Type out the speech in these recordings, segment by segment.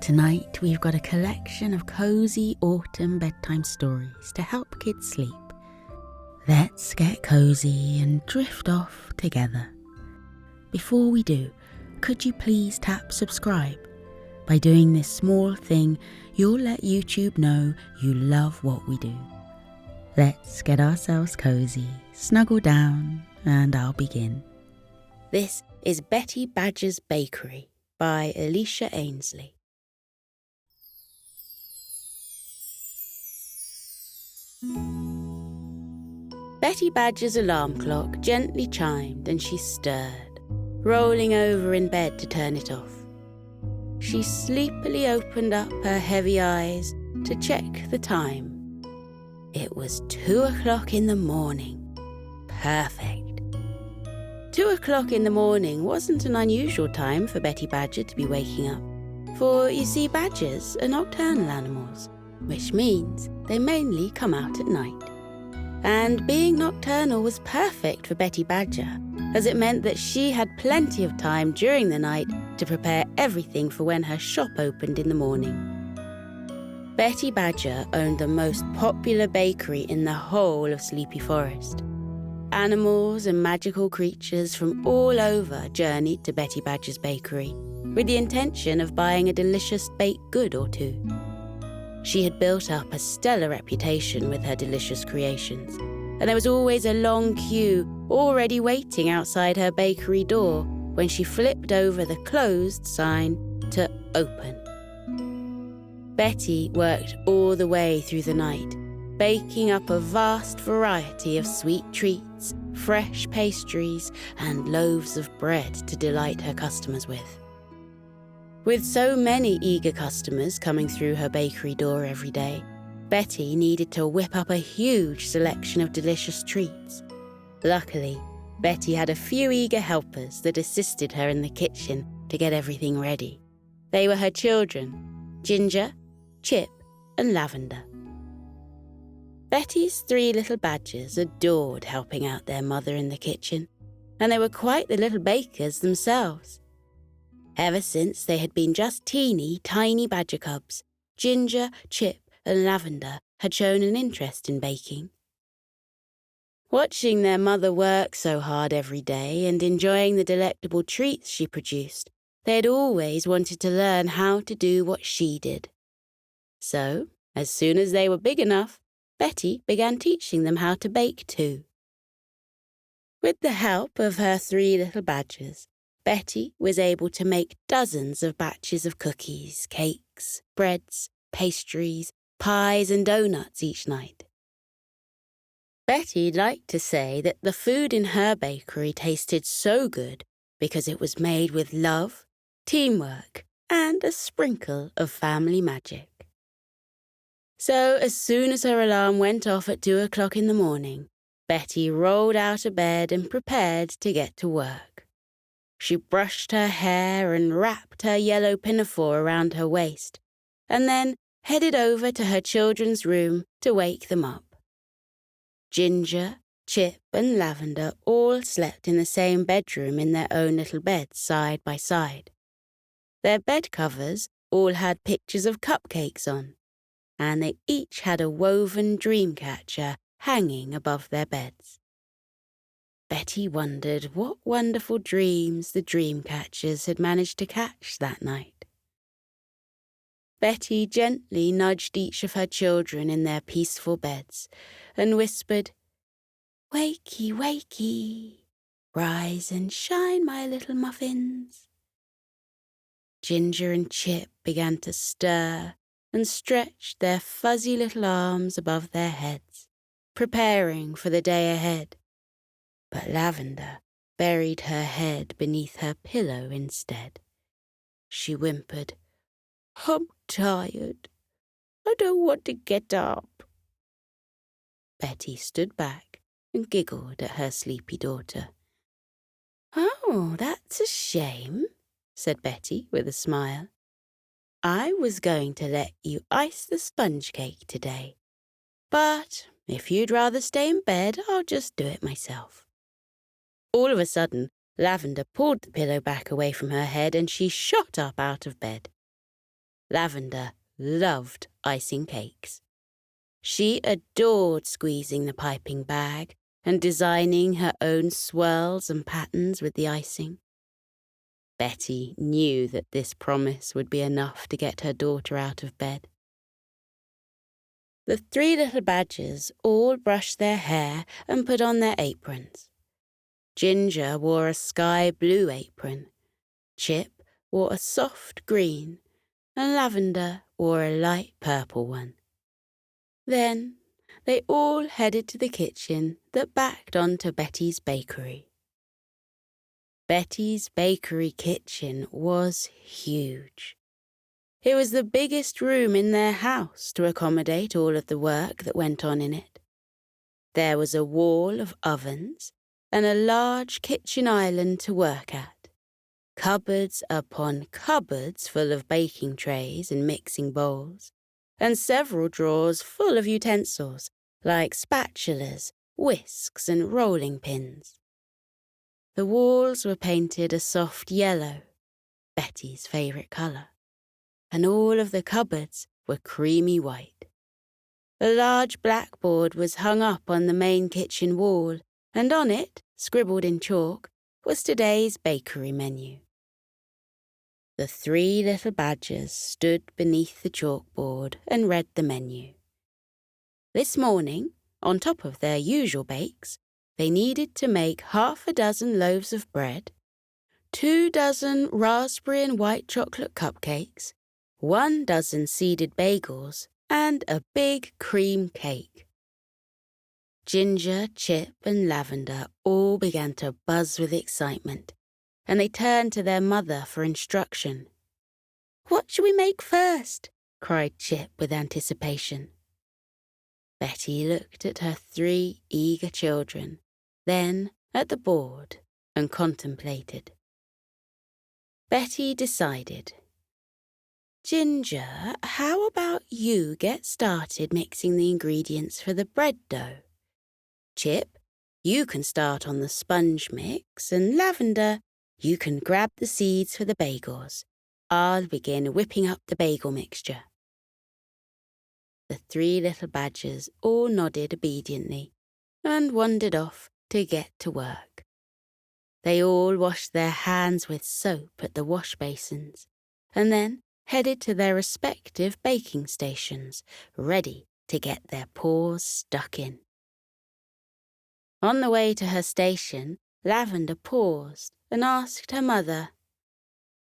Tonight we've got a collection of cozy autumn bedtime stories to help kids sleep. Let's get cozy and drift off together. Before we do, could you please tap subscribe? By doing this small thing, you'll let YouTube know you love what we do. Let's get ourselves cozy, snuggle down, and I'll begin. This is Betty Badger's Bakery by Alicia Ainsley. Betty Badger's alarm clock gently chimed and she stirred, rolling over in bed to turn it off. She sleepily opened up her heavy eyes to check the time. It was 2:00 in the morning. Perfect. 2:00 in the morning wasn't an unusual time for Betty Badger to be waking up, for you see, badgers are nocturnal animals, which means they mainly come out at night. And being nocturnal was perfect for Betty Badger, as it meant that she had plenty of time during the night to prepare everything for when her shop opened in the morning. Betty Badger owned the most popular bakery in the whole of Sleepy Forest. Animals and magical creatures from all over journeyed to Betty Badger's bakery with the intention of buying a delicious baked good or two. She had built up a stellar reputation with her delicious creations, and there was always a long queue already waiting outside her bakery door when she flipped over the closed sign to open. Betty worked all the way through the night, baking up a vast variety of sweet treats, fresh pastries, and loaves of bread to delight her customers with. With so many eager customers coming through her bakery door every day, Betty needed to whip up a huge selection of delicious treats. Luckily, Betty had a few eager helpers that assisted her in the kitchen to get everything ready. They were her children, Ginger, Chip, and Lavender. Betty's 3 little badgers adored helping out their mother in the kitchen, and they were quite the little bakers themselves. Ever since they had been just teeny, tiny badger cubs, Ginger, Chip, and Lavender had shown an interest in baking. Watching their mother work so hard every day and enjoying the delectable treats she produced, they had always wanted to learn how to do what she did. So, as soon as they were big enough, Betty began teaching them how to bake too. With the help of her 3 little badgers, Betty was able to make dozens of batches of cookies, cakes, breads, pastries, pies, and donuts each night. Betty liked to say that the food in her bakery tasted so good because it was made with love, teamwork, and a sprinkle of family magic. So as soon as her alarm went off at 2:00 in the morning, Betty rolled out of bed and prepared to get to work. She brushed her hair and wrapped her yellow pinafore around her waist, and then headed over to her children's room to wake them up. Ginger, Chip, and Lavender all slept in the same bedroom in their own little beds side by side. Their bed covers all had pictures of cupcakes on, and they each had a woven dream catcher hanging above their beds. Betty wondered what wonderful dreams the dream catchers had managed to catch that night. Betty gently nudged each of her children in their peaceful beds and whispered, "Wakey, wakey, rise and shine, my little muffins." Ginger and Chip began to stir and stretched their fuzzy little arms above their heads, preparing for the day ahead. But Lavender buried her head beneath her pillow instead. She whimpered, "I'm tired. I don't want to get up." Betty stood back and giggled at her sleepy daughter. "Oh, that's a shame," said Betty with a smile. "I was going to let you ice the sponge cake today, but if you'd rather stay in bed, I'll just do it myself." All of a sudden, Lavender pulled the pillow back away from her head and she shot up out of bed. Lavender loved icing cakes. She adored squeezing the piping bag and designing her own swirls and patterns with the icing. Betty knew that this promise would be enough to get her daughter out of bed. The three little badgers all brushed their hair and put on their aprons. Ginger wore a sky blue apron, Chip wore a soft green, and Lavender wore a light purple one. Then they all headed to the kitchen that backed onto Betty's bakery. Betty's bakery kitchen was huge. It was the biggest room in their house to accommodate all of the work that went on in it. There was a wall of ovens and a large kitchen island to work at, cupboards upon cupboards full of baking trays and mixing bowls, and several drawers full of utensils like spatulas, whisks, and rolling pins. The walls were painted a soft yellow, Betty's favourite colour, and all of the cupboards were creamy white. A large blackboard was hung up on the main kitchen wall, and on it, scribbled in chalk, was today's bakery menu. The three little badgers stood beneath the chalkboard and read the menu. This morning, on top of their usual bakes, they needed to make 6 loaves of bread, 2 dozen raspberry and white chocolate cupcakes, 1 dozen seeded bagels, and a big cream cake. Ginger, Chip, and Lavender all began to buzz with excitement, and they turned to their mother for instruction. "What shall we make first?" cried Chip with anticipation. Betty looked at her 3 eager children, then at the board, and contemplated. Betty decided. "Ginger, how about you get started mixing the ingredients for the bread dough? Chip, you can start on the sponge mix, and Lavender, you can grab the seeds for the bagels. I'll begin whipping up the bagel mixture." The 3 little badgers all nodded obediently and wandered off to get to work. They all washed their hands with soap at the wash basins, and then headed to their respective baking stations, ready to get their paws stuck in. On the way to her station, Lavender paused and asked her mother,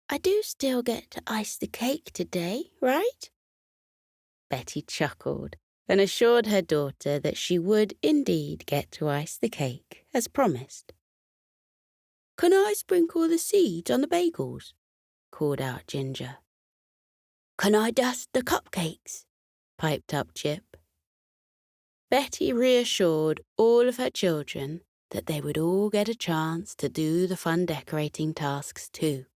"I do still get to ice the cake today, right?" Betty chuckled and assured her daughter that she would indeed get to ice the cake, as promised. "Can I sprinkle the seeds on the bagels?" called out Ginger. "Can I dust the cupcakes?" piped up Chip. Betty reassured all of her children that they would all get a chance to do the fun decorating tasks too.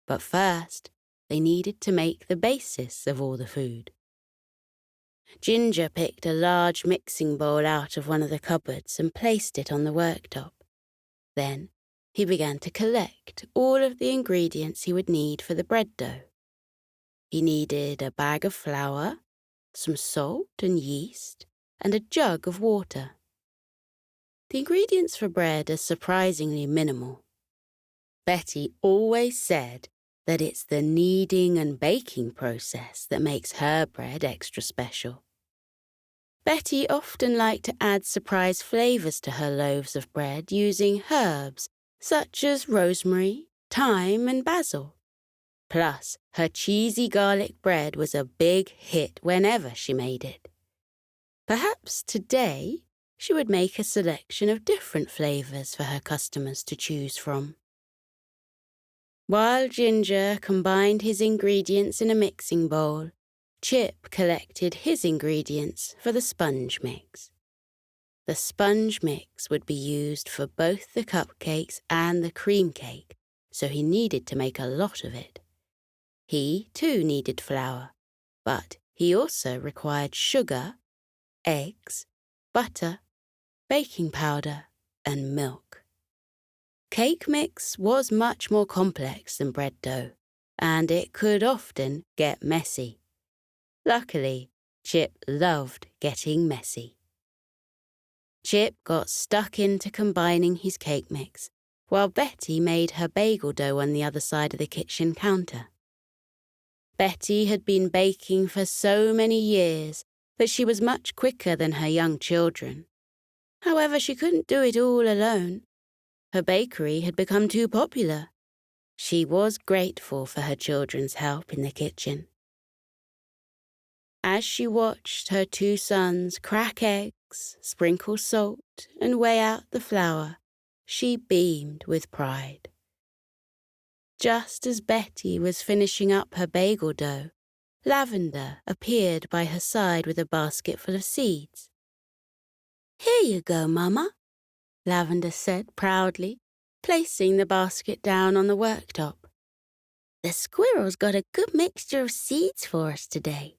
But first, they needed to make the basis of all the food. Ginger picked a large mixing bowl out of one of the cupboards and placed it on the worktop. Then he began to collect all of the ingredients he would need for the bread dough. He needed a bag of flour, some salt and yeast, and a jug of water. The ingredients for bread are surprisingly minimal. Betty always said that it's the kneading and baking process that makes her bread extra special. Betty often liked to add surprise flavours to her loaves of bread using herbs such as rosemary, thyme, and basil. Plus, her cheesy garlic bread was a big hit whenever she made it. Perhaps today she would make a selection of different flavours for her customers to choose from. While Ginger combined his ingredients in a mixing bowl, Chip collected his ingredients for the sponge mix. The sponge mix would be used for both the cupcakes and the cream cake, so he needed to make a lot of it. He, too, needed flour, but he also required sugar, eggs, butter, baking powder, and milk. Cake mix was much more complex than bread dough, and it could often get messy. Luckily, Chip loved getting messy. Chip got stuck into combining his cake mix, while Betty made her bagel dough on the other side of the kitchen counter. Betty had been baking for so many years that she was much quicker than her young children. However, she couldn't do it all alone. Her bakery had become too popular. She was grateful for her children's help in the kitchen. As she watched her two sons crack eggs, sprinkle salt, and weigh out the flour, she beamed with pride. Just as Betty was finishing up her bagel dough, Lavender appeared by her side with a basket full of seeds. "Here you go, Mama," Lavender said proudly, placing the basket down on the worktop. "The squirrels got a good mixture of seeds for us today.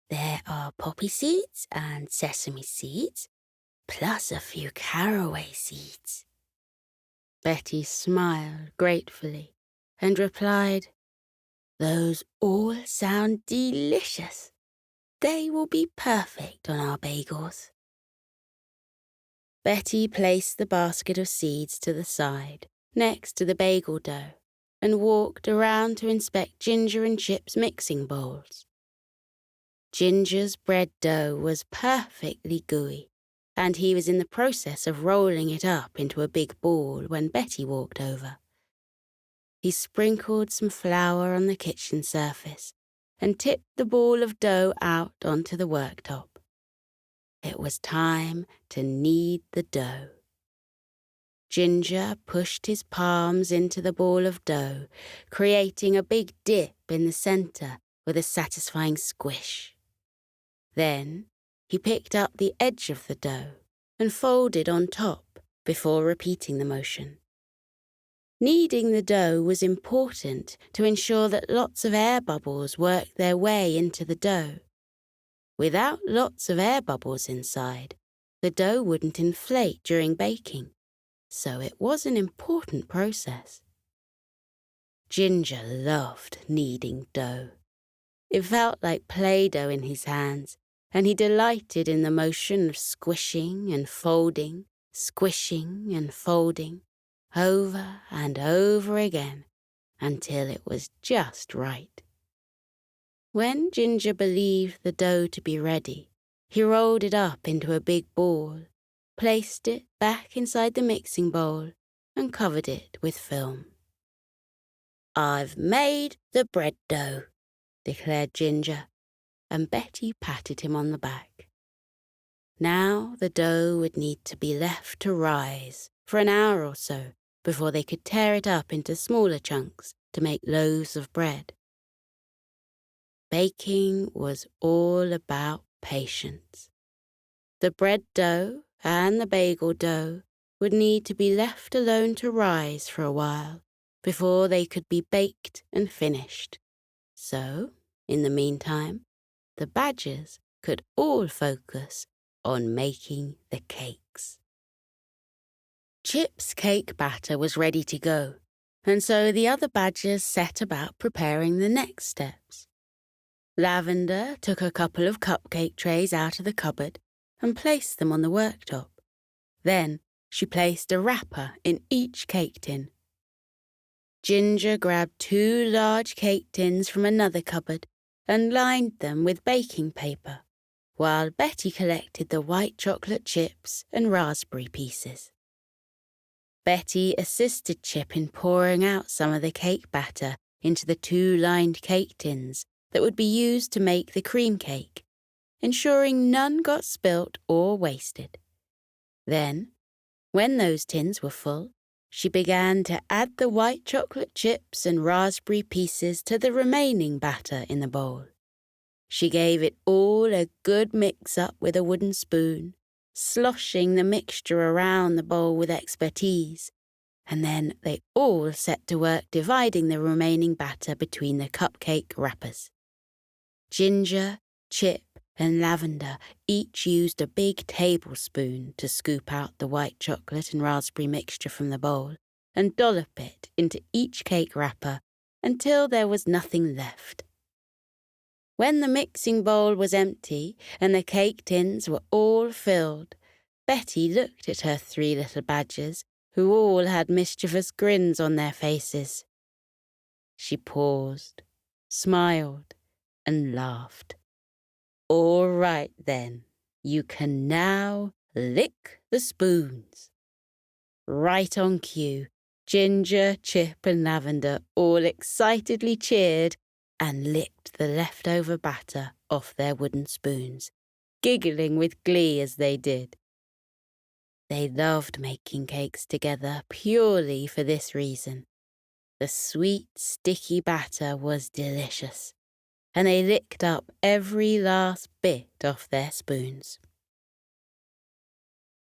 There are poppy seeds and sesame seeds, plus a few caraway seeds." Betty smiled gratefully and replied, "Those all sound delicious. They will be perfect on our bagels." Betty placed the basket of seeds to the side, next to the bagel dough, and walked around to inspect Ginger and Chip's mixing bowls. Ginger's bread dough was perfectly gooey, and he was in the process of rolling it up into a big ball when Betty walked over. He sprinkled some flour on the kitchen surface and tipped the ball of dough out onto the worktop. It was time to knead the dough. Ginger pushed his palms into the ball of dough, creating a big dip in the center with a satisfying squish. Then he picked up the edge of the dough and folded on top before repeating the motion. Kneading the dough was important to ensure that lots of air bubbles worked their way into the dough. Without lots of air bubbles inside, the dough wouldn't inflate during baking, so it was an important process. Ginger loved kneading dough. It felt like Play-Doh in his hands, and he delighted in the motion of squishing and folding, squishing and folding, over and over again, until it was just right. When Ginger believed the dough to be ready, he rolled it up into a big ball, placed it back inside the mixing bowl, and covered it with film. "I've made the bread dough," declared Ginger, and Betty patted him on the back. Now the dough would need to be left to rise for an hour or so before they could tear it up into smaller chunks to make loaves of bread. Baking was all about patience. The bread dough and the bagel dough would need to be left alone to rise for a while before they could be baked and finished. So, in the meantime, the badgers could all focus on making the cakes. Chip's cake batter was ready to go, and so the other badgers set about preparing the next steps. Lavender took a couple of cupcake trays out of the cupboard and placed them on the worktop. Then she placed a wrapper in each cake tin. Ginger grabbed 2 large cake tins from another cupboard and lined them with baking paper, while Betty collected the white chocolate chips and raspberry pieces. Betty assisted Chip in pouring out some of the cake batter into the 2 lined cake tins that would be used to make the cream cake, ensuring none got spilt or wasted. Then, when those tins were full, she began to add the white chocolate chips and raspberry pieces to the remaining batter in the bowl. She gave it all a good mix-up with a wooden spoon, sloshing the mixture around the bowl with expertise, and then they all set to work dividing the remaining batter between the cupcake wrappers. Ginger, Chip, and Lavender each used a big tablespoon to scoop out the white chocolate and raspberry mixture from the bowl and dollop it into each cake wrapper until there was nothing left. When the mixing bowl was empty and the cake tins were all filled, Betty looked at her 3 little badgers, who all had mischievous grins on their faces. She paused, smiled, and laughed. "All right, then, you can now lick the spoons." Right on cue, Ginger, Chip, and Lavender all excitedly cheered and licked the leftover batter off their wooden spoons, giggling with glee as they did. They loved making cakes together purely for this reason. The sweet, sticky batter was delicious, and they licked up every last bit off their spoons.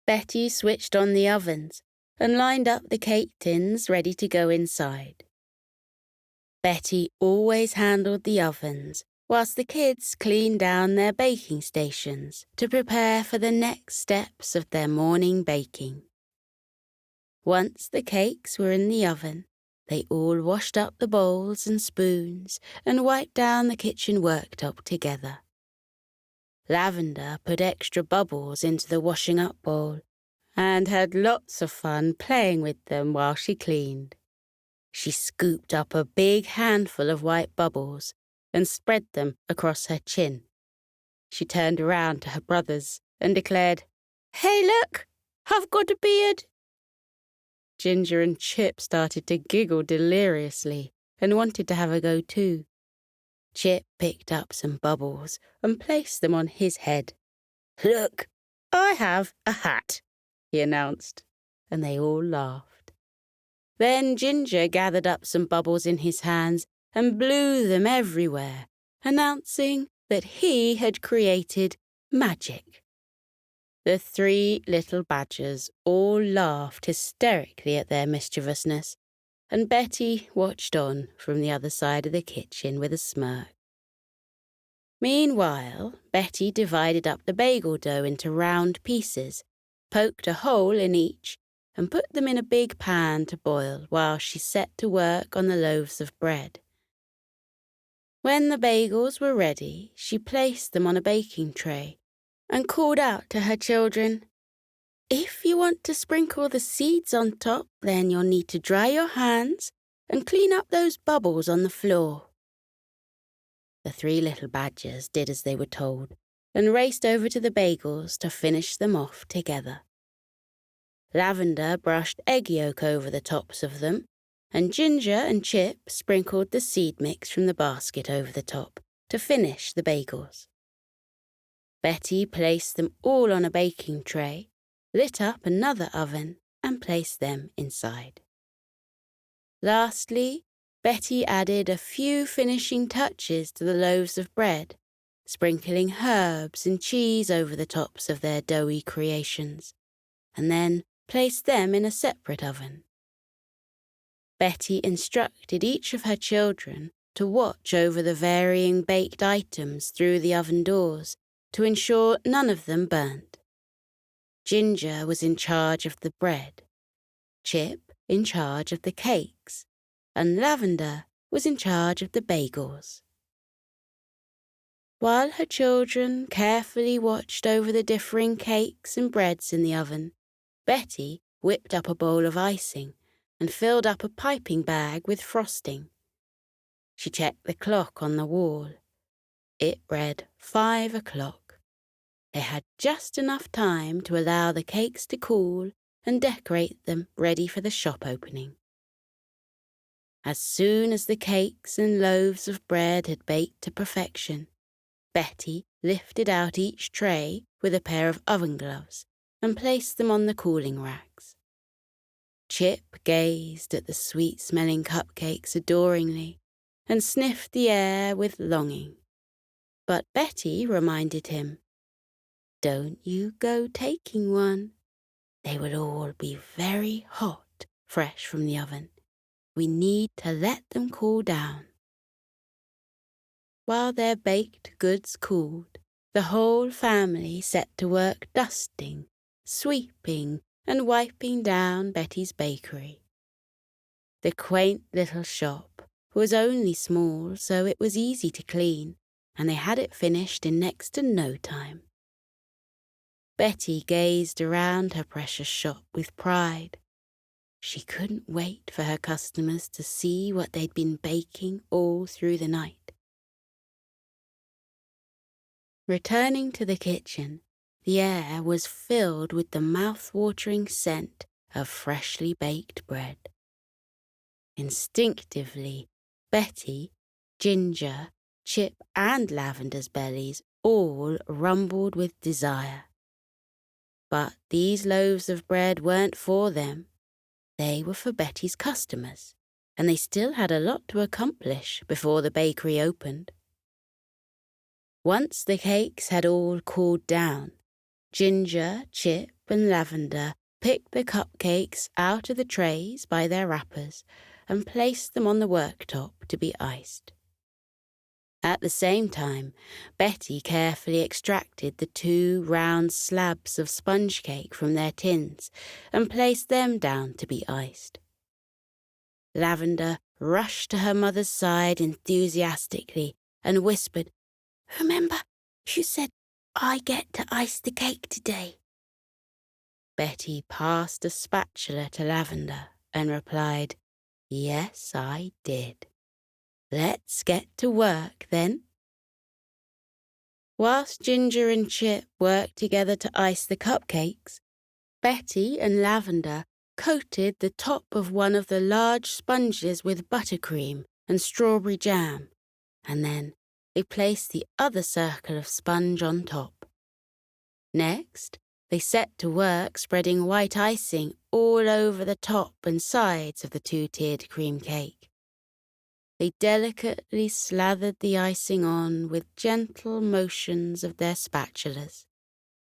Betty switched on the ovens and lined up the cake tins ready to go inside. Betty always handled the ovens whilst the kids cleaned down their baking stations to prepare for the next steps of their morning baking. Once the cakes were in the oven, they all washed up the bowls and spoons and wiped down the kitchen worktop together. Lavender put extra bubbles into the washing up bowl and had lots of fun playing with them while she cleaned. She scooped up a big handful of white bubbles and spread them across her chin. She turned around to her brothers and declared, "Hey, look! I've got a beard!" Ginger and Chip started to giggle deliriously and wanted to have a go too. Chip picked up some bubbles and placed them on his head. "Look, I have a hat," he announced, and they all laughed. Then Ginger gathered up some bubbles in his hands and blew them everywhere, announcing that he had created magic. The 3 little badgers all laughed hysterically at their mischievousness, and Betty watched on from the other side of the kitchen with a smirk. Meanwhile, Betty divided up the bagel dough into round pieces, poked a hole in each, and put them in a big pan to boil while she set to work on the loaves of bread. When the bagels were ready, she placed them on a baking tray and called out to her children, "If you want to sprinkle the seeds on top, then you'll need to dry your hands and clean up those bubbles on the floor." The 3 little badgers did as they were told and raced over to the bagels to finish them off together. Lavender brushed egg yolk over the tops of them, and Ginger and Chip sprinkled the seed mix from the basket over the top to finish the bagels. Betty placed them all on a baking tray, lit up another oven, and placed them inside. Lastly, Betty added a few finishing touches to the loaves of bread, sprinkling herbs and cheese over the tops of their doughy creations, and then placed them in a separate oven. Betty instructed each of her children to watch over the varying baked items through the oven doors to ensure none of them burnt. Ginger was in charge of the bread, Chip in charge of the cakes, and Lavender was in charge of the bagels. While her children carefully watched over the differing cakes and breads in the oven, Betty whipped up a bowl of icing and filled up a piping bag with frosting. She checked the clock on the wall. It read 5 o'clock. They had just enough time to allow the cakes to cool and decorate them ready for the shop opening. As soon as the cakes and loaves of bread had baked to perfection, Betty lifted out each tray with a pair of oven gloves and placed them on the cooling racks. Chip gazed at the sweet-smelling cupcakes adoringly and sniffed the air with longing. But Betty reminded him, "Don't you go taking one. They will all be very hot, fresh from the oven. We need to let them cool down." While their baked goods cooled, the whole family set to work dusting, sweeping, and wiping down Betty's bakery. The quaint little shop was only small, so it was easy to clean, and they had it finished in next to no time. Betty gazed around her precious shop with pride. She couldn't wait for her customers to see what they'd been baking all through the night. Returning to the kitchen, the air was filled with the mouth-watering scent of freshly baked bread. Instinctively, Betty, Ginger, Chip, and Lavender's bellies all rumbled with desire. But these loaves of bread weren't for them. They were for Betty's customers, and they still had a lot to accomplish before the bakery opened. Once the cakes had all cooled down, Ginger, Chip, and Lavender picked the cupcakes out of the trays by their wrappers and placed them on the worktop to be iced. At the same time, Betty carefully extracted the 2 round slabs of sponge cake from their tins and placed them down to be iced. Lavender rushed to her mother's side enthusiastically and whispered, "Remember, you said I get to ice the cake today." Betty passed a spatula to Lavender and replied, "Yes, I did. Let's get to work, then." Whilst Ginger and Chip worked together to ice the cupcakes, Betty and Lavender coated the top of one of the large sponges with buttercream and strawberry jam, and then they placed the other circle of sponge on top. Next, they set to work spreading white icing all over the top and sides of the 2-tiered cream cake. They delicately slathered the icing on with gentle motions of their spatulas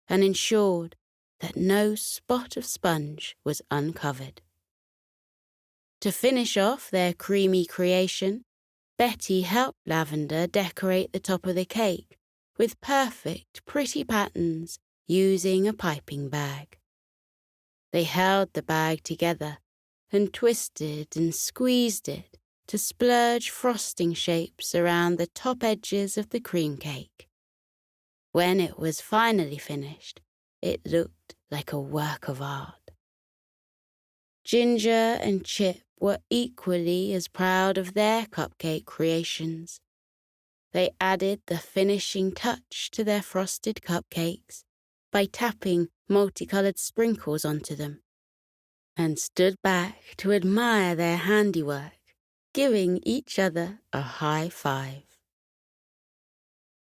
and ensured that no spot of sponge was uncovered. To finish off their creamy creation, Betty helped Lavender decorate the top of the cake with perfect, pretty patterns using a piping bag. They held the bag together and twisted and squeezed it to splurge frosting shapes around the top edges of the cream cake. When it was finally finished, it looked like a work of art. Ginger and Chip were equally as proud of their cupcake creations. They added the finishing touch to their frosted cupcakes by tapping multicolored sprinkles onto them, and stood back to admire their handiwork, giving each other a high five.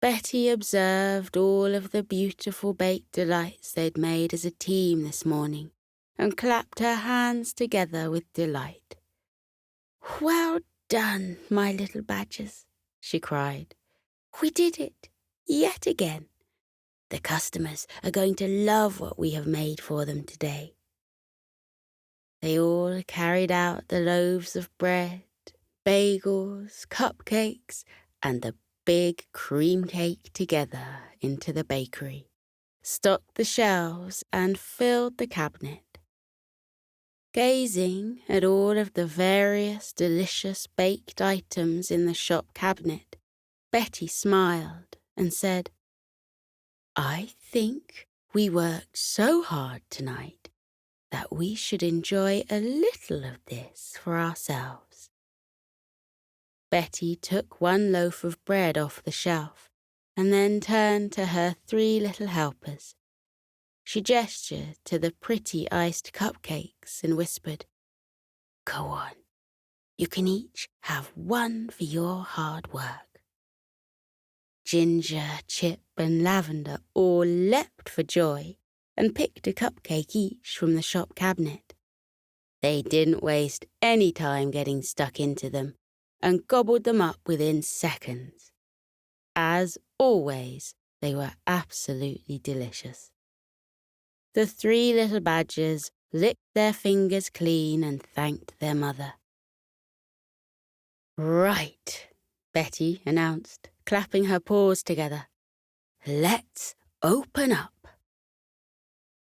Betty observed all of the beautiful baked delights they'd made as a team this morning and clapped her hands together with delight. "Well done, my little badgers," she cried. "We did it, yet again. The customers are going to love what we have made for them today." They all carried out the loaves of bread, bagels, cupcakes, and the big cream cake together into the bakery, stocked the shelves, and filled the cabinet. Gazing at all of the various delicious baked items in the shop cabinet, Betty smiled and said, "I think we worked so hard tonight that we should enjoy a little of this for ourselves." Betty took one loaf of bread off the shelf and then turned to her 3 little helpers. She gestured to the pretty iced cupcakes and whispered, "Go on, you can each have one for your hard work." Ginger, Chip, and Lavender all leapt for joy and picked a cupcake each from the shop cabinet. They didn't waste any time getting stuck into them and gobbled them up within seconds. As always, they were absolutely delicious. The 3 little badgers licked their fingers clean and thanked their mother. "Right," Betty announced, clapping her paws together. "Let's open up."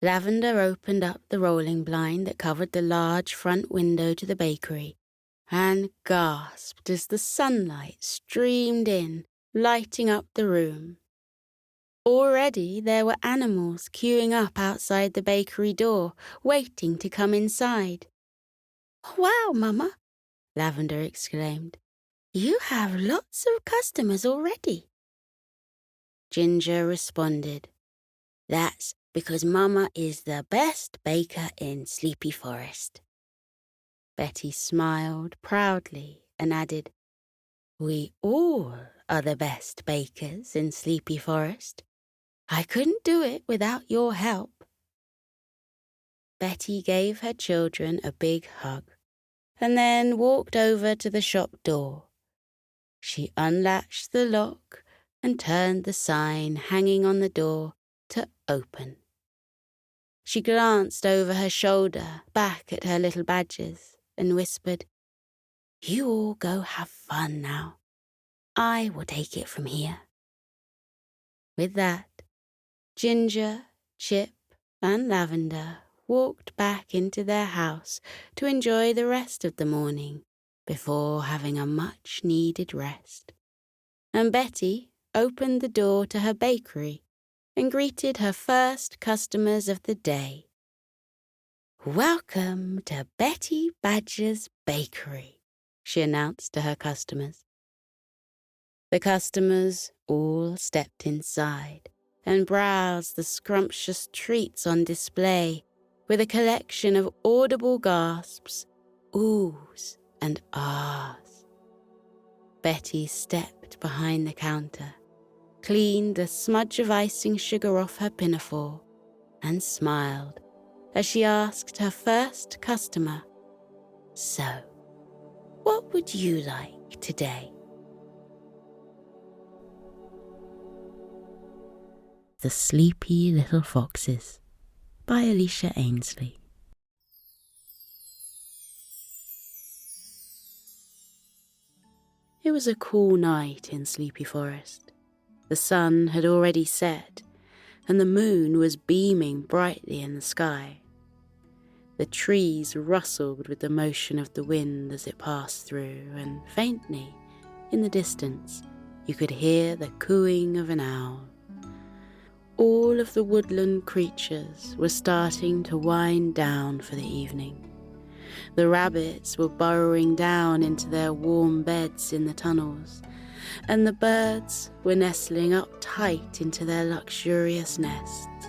Lavender opened up the rolling blind that covered the large front window to the bakery and gasped as the sunlight streamed in, lighting up the room. Already there were animals queuing up outside the bakery door, waiting to come inside. "Wow, Mama," Lavender exclaimed. "You have lots of customers already." Ginger responded, "That's because Mama is the best baker in Sleepy Forest." Betty smiled proudly and added, "We all are the best bakers in Sleepy Forest. I couldn't do it without your help." Betty gave her children a big hug and then walked over to the shop door. She unlatched the lock and turned the sign hanging on the door to open. She glanced over her shoulder back at her little badgers and whispered, "You all go have fun now. I will take it from here." With that, Ginger, Chip, and Lavender walked back into their house to enjoy the rest of the morning before having a much-needed rest. And Betty opened the door to her bakery and greeted her first customers of the day. "Welcome to Betty Badger's Bakery," she announced to her customers. The customers all stepped inside and browsed the scrumptious treats on display with a collection of audible gasps, oohs, and ahs. Betty stepped behind the counter, cleaned a smudge of icing sugar off her pinafore, and smiled as she asked her first customer, "So, what would you like today?" The Sleepy Little Foxes by Alicia Ainsley. It was a cool night in Sleepy Forest. The sun had already set, and the moon was beaming brightly in the sky. The trees rustled with the motion of the wind as it passed through, and faintly, in the distance, you could hear the cooing of an owl. All of the woodland creatures were starting to wind down for the evening. The rabbits were burrowing down into their warm beds in the tunnels, and the birds were nestling up tight into their luxurious nests.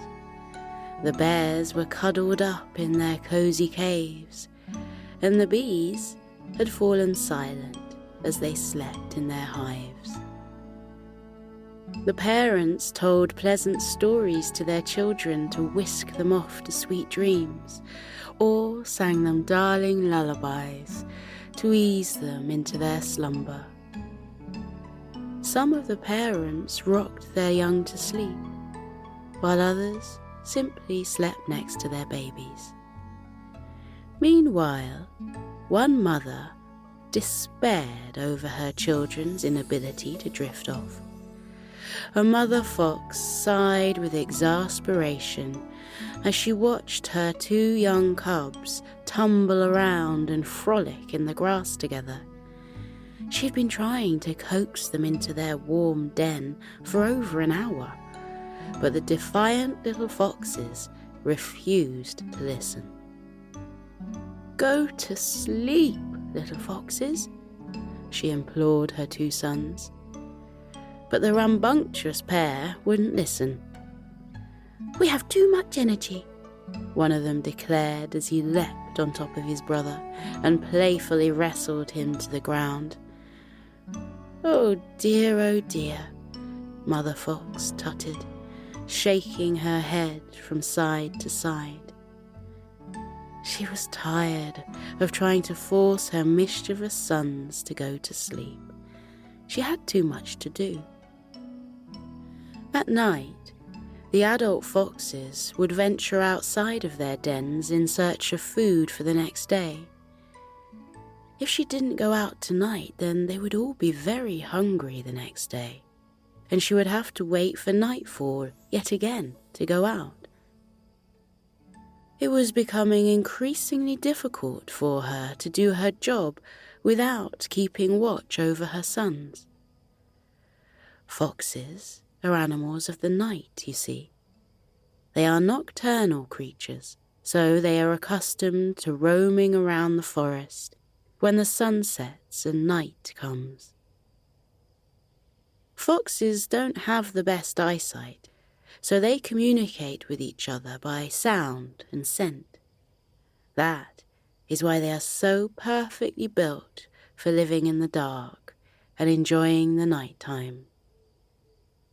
The bears were cuddled up in their cozy caves, and the bees had fallen silent as they slept in their hives. The parents told pleasant stories to their children to whisk them off to sweet dreams, or sang them darling lullabies to ease them into their slumber. Some of the parents rocked their young to sleep, while others simply slept next to their babies. Meanwhile, one mother despaired over her children's inability to drift off. A mother fox sighed with exasperation as she watched her two young cubs tumble around and frolic in the grass together. She had been trying to coax them into their warm den for over an hour, but the defiant little foxes refused to listen. "Go to sleep, little foxes," she implored her two sons. But the rambunctious pair wouldn't listen. "We have too much energy," one of them declared as he leapt on top of his brother and playfully wrestled him to the ground. Oh dear, Mother Fox tutted, shaking her head from side to side. She was tired of trying to force her mischievous sons to go to sleep. She had too much to do. At night, the adult foxes would venture outside of their dens in search of food for the next day. If she didn't go out tonight, then they would all be very hungry the next day, and she would have to wait for nightfall yet again to go out. It was becoming increasingly difficult for her to do her job without keeping watch over her sons. Foxes are animals of the night, you see. They are nocturnal creatures, so they are accustomed to roaming around the forest when the sun sets and night comes. Foxes don't have the best eyesight, so they communicate with each other by sound and scent. That is why they are so perfectly built for living in the dark and enjoying the night time.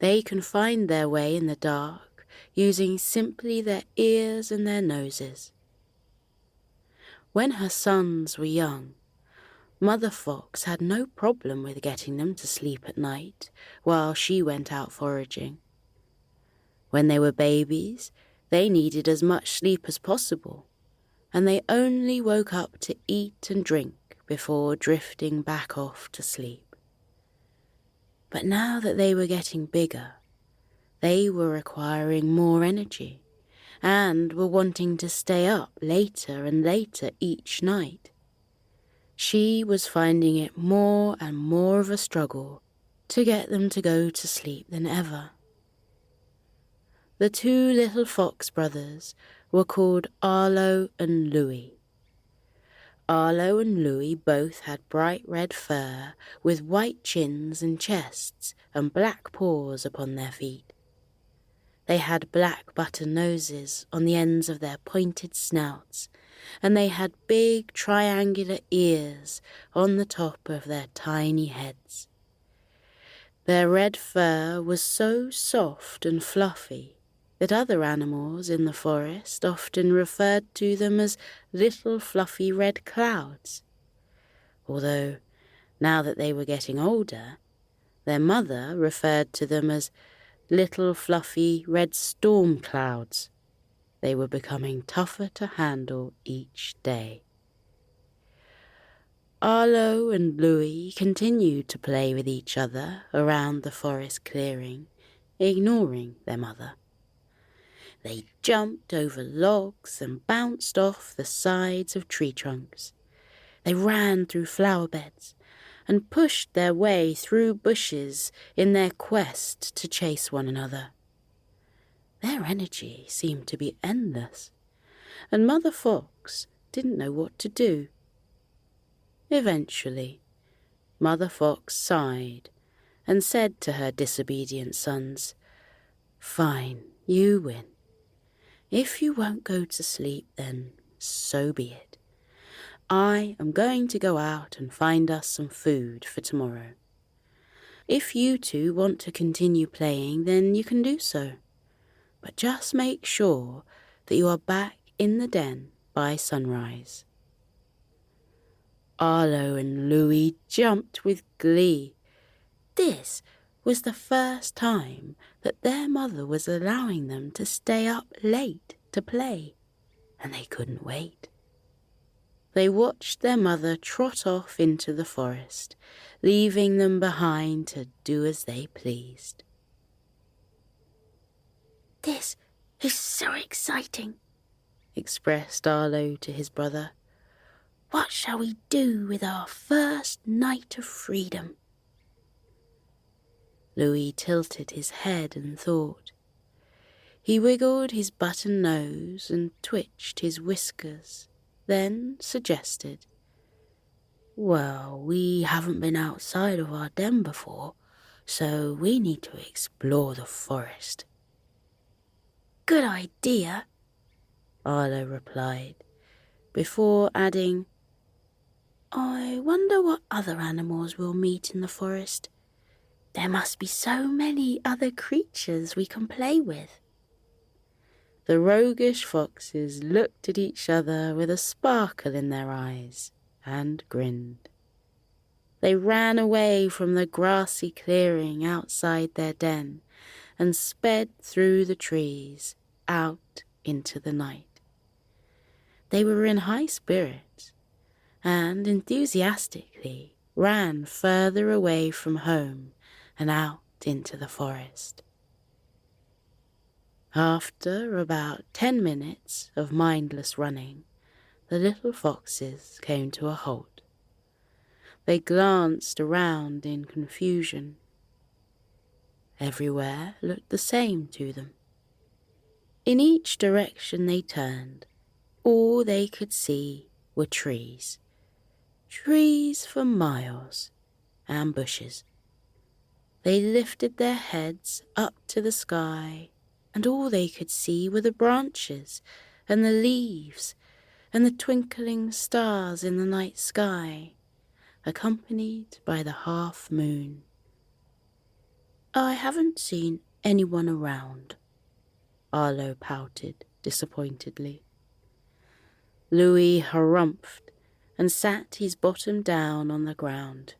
They can find their way in the dark using simply their ears and their noses. When her sons were young, Mother Fox had no problem with getting them to sleep at night while she went out foraging. When they were babies, they needed as much sleep as possible, and they only woke up to eat and drink before drifting back off to sleep. But now that they were getting bigger, they were requiring more energy and were wanting to stay up later and later each night. She was finding it more and more of a struggle to get them to go to sleep than ever. The two little fox brothers were called Arlo and Louie. Arlo and Louie both had bright red fur with white chins and chests and black paws upon their feet. They had black button noses on the ends of their pointed snouts, and they had big triangular ears on the top of their tiny heads. Their red fur was so soft and fluffy that other animals in the forest often referred to them as little fluffy red clouds. Although, now that they were getting older, their mother referred to them as little fluffy red storm clouds. They were becoming tougher to handle each day. Arlo and Louie continued to play with each other around the forest clearing, ignoring their mother. They jumped over logs and bounced off the sides of tree trunks. They ran through flower beds and pushed their way through bushes in their quest to chase one another. Their energy seemed to be endless, and Mother Fox didn't know what to do. Eventually, Mother Fox sighed and said to her disobedient sons, "Fine, you win. If you won't go to sleep, then so be it. I am going to go out and find us some food for tomorrow. If you two want to continue playing, then you can do so. But just make sure that you are back in the den by sunrise." Arlo and Louie jumped with glee. This was the first time that their mother was allowing them to stay up late to play, and they couldn't wait. They watched their mother trot off into the forest, leaving them behind to do as they pleased. "This is so exciting," expressed Arlo to his brother. "What shall we do with our first night of freedom?" Louis tilted his head and thought. He wiggled his button nose and twitched his whiskers, then suggested, "Well, we haven't been outside of our den before, so we need to explore the forest." "Good idea," Arlo replied, before adding, "I wonder what other animals we'll meet in the forest. There must be so many other creatures we can play with." The roguish foxes looked at each other with a sparkle in their eyes and grinned. They ran away from the grassy clearing outside their den and sped through the trees out into the night. They were in high spirits and enthusiastically ran further away from home and out into the forest. After about 10 minutes of mindless running, the little foxes came to a halt. They glanced around in confusion. Everywhere looked the same to them. In each direction they turned, all they could see were trees. Trees for miles, and bushes. They lifted their heads up to the sky, and all they could see were the branches and the leaves and the twinkling stars in the night sky, accompanied by the half moon. I haven't seen anyone around, Arlo pouted disappointedly. Louis harumphed and sat his bottom down on the ground.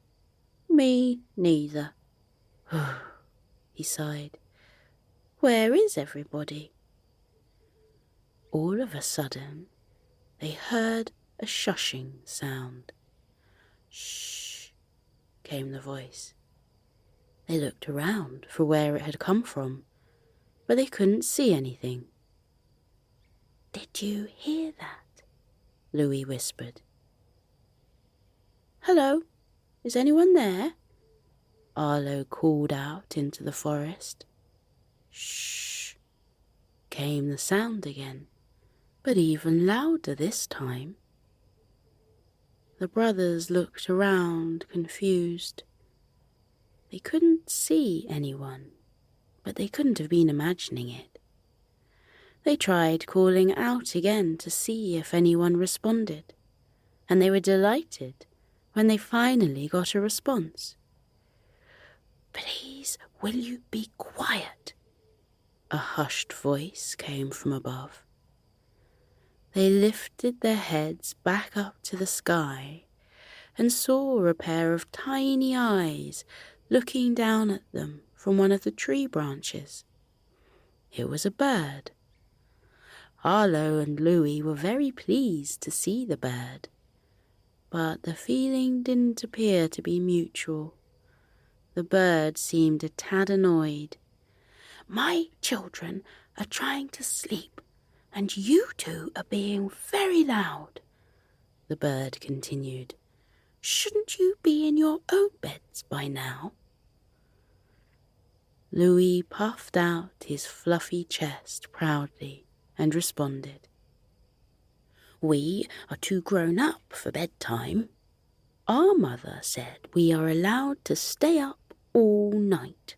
Me neither. He sighed. Where is everybody? All of a sudden, they heard a shushing sound. Shh, came the voice. They looked around for where it had come from, but they couldn't see anything. Did you hear that? Louis whispered. Hello, is anyone there? Arlo called out into the forest. Shh, came the sound again, but even louder this time. The brothers looked around, confused. They couldn't see anyone, but they couldn't have been imagining it. They tried calling out again to see if anyone responded, and they were delighted when they finally got a response. Please, will you be quiet? A hushed voice came from above. They lifted their heads back up to the sky and saw a pair of tiny eyes looking down at them from one of the tree branches. It was a bird. Arlo and Louis were very pleased to see the bird, but the feeling didn't appear to be mutual. The bird seemed a tad annoyed. My children are trying to sleep, and you two are being very loud, the bird continued. Shouldn't you be in your own beds by now? Louis puffed out his fluffy chest proudly and responded. We are too grown up for bedtime. Our mother said we are allowed to stay up all night.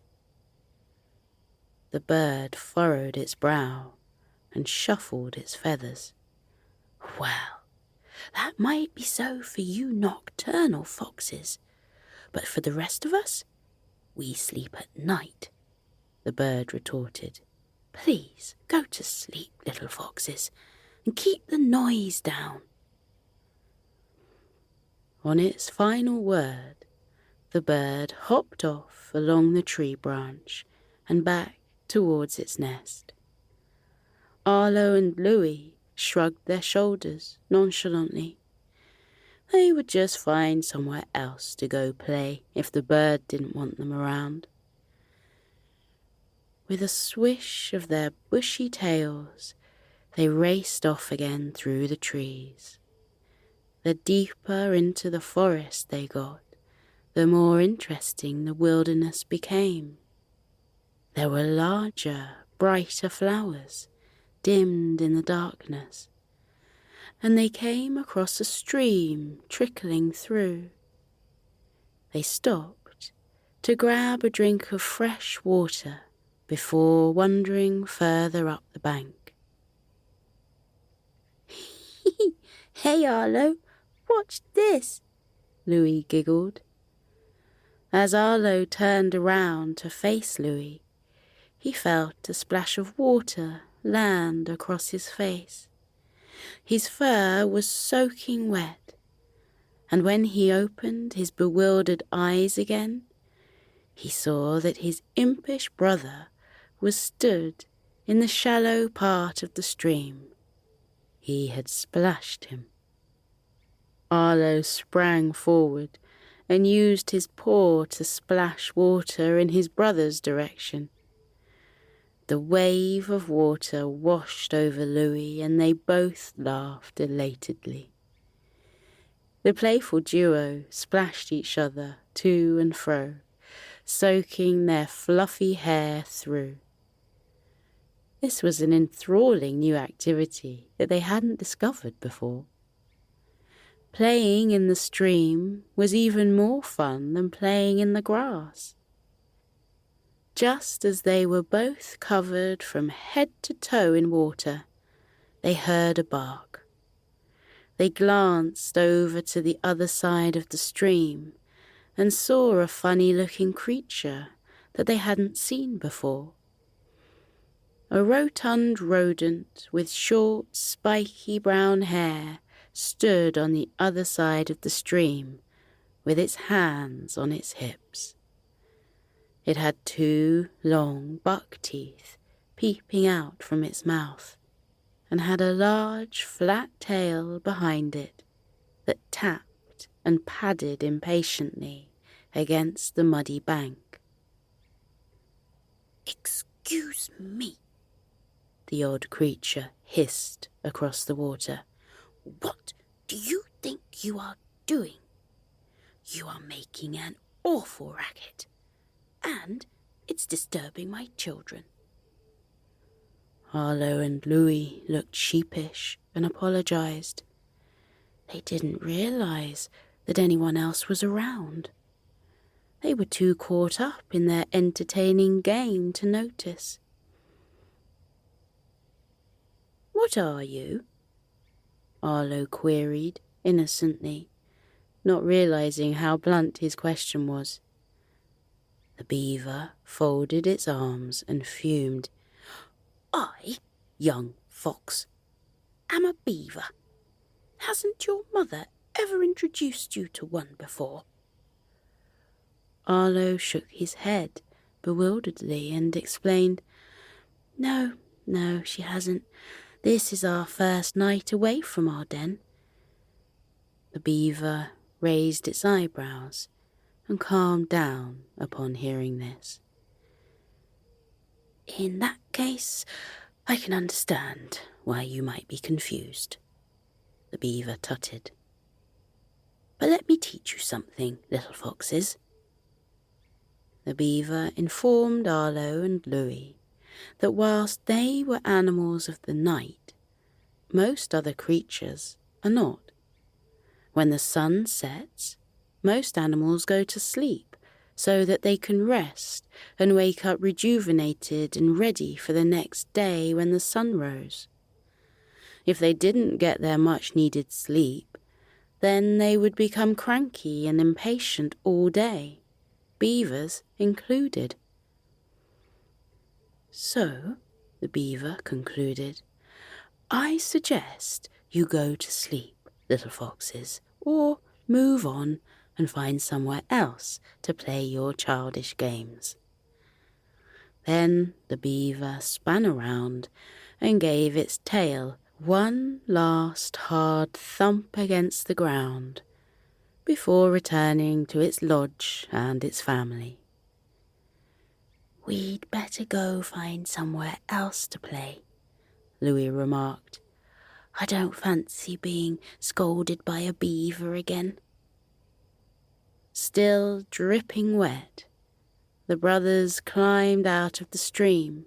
The bird furrowed its brow and shuffled its feathers. Well, that might be so for you nocturnal foxes, but for the rest of us, we sleep at night, the bird retorted. Please go to sleep, little foxes, and keep the noise down. On its final word, the bird hopped off along the tree branch and back towards its nest. Arlo and Louis shrugged their shoulders nonchalantly. They would just find somewhere else to go play if the bird didn't want them around. With a swish of their bushy tails, they raced off again through the trees. The deeper into the forest they got, the more interesting the wilderness became. There were larger, brighter flowers, dimmed in the darkness, and they came across a stream trickling through. They stopped to grab a drink of fresh water before wandering further up the bank. Hey Arlo, watch this, Louis giggled. As Arlo turned around to face Louis, he felt a splash of water land across his face. His fur was soaking wet, and when he opened his bewildered eyes again, he saw that his impish brother was stood in the shallow part of the stream. He had splashed him. Arlo sprang forward and used his paw to splash water in his brother's direction. The wave of water washed over Louis, and they both laughed elatedly. The playful duo splashed each other to and fro, soaking their fluffy hair through. This was an enthralling new activity that they hadn't discovered before. Playing in the stream was even more fun than playing in the grass. Just as they were both covered from head to toe in water, they heard a bark. They glanced over to the other side of the stream and saw a funny-looking creature that they hadn't seen before. A rotund rodent with short, spiky brown hair stood on the other side of the stream with its hands on its hips. It had 2 long buck teeth peeping out from its mouth and had a large flat tail behind it that tapped and padded impatiently against the muddy bank. "Excuse me," the odd creature hissed across the water. "What do you think you are doing? You are making an awful racket, and it's disturbing my children." Arlo and Louis looked sheepish and apologized. They didn't realize that anyone else was around. They were too caught up in their entertaining game to notice. "What are you?" Arlo queried innocently, not realizing how blunt his question was. The beaver folded its arms and fumed. "I, young fox, am a beaver. Hasn't your mother ever introduced you to one before?" Arlo shook his head bewilderedly and explained, No, she hasn't. This is our first night away from our den." The beaver raised its eyebrows and calmed down upon hearing this. "In that case, I can understand why you might be confused," the beaver tutted. "But let me teach you something, little foxes." The beaver informed Arlo and Louis that whilst they were animals of the night, most other creatures are not. When the sun sets, most animals go to sleep so that they can rest and wake up rejuvenated and ready for the next day when the sun rose. If they didn't get their much-needed sleep, then they would become cranky and impatient all day, beavers included. "So," the beaver concluded, "I suggest you go to sleep, little foxes, or move on and find somewhere else to play your childish games." Then the beaver span around and gave its tail one last hard thump against the ground before returning to its lodge and its family. "We'd better go find somewhere else to play," Louis remarked. "I don't fancy being scolded by a beaver again." Still dripping wet, the brothers climbed out of the stream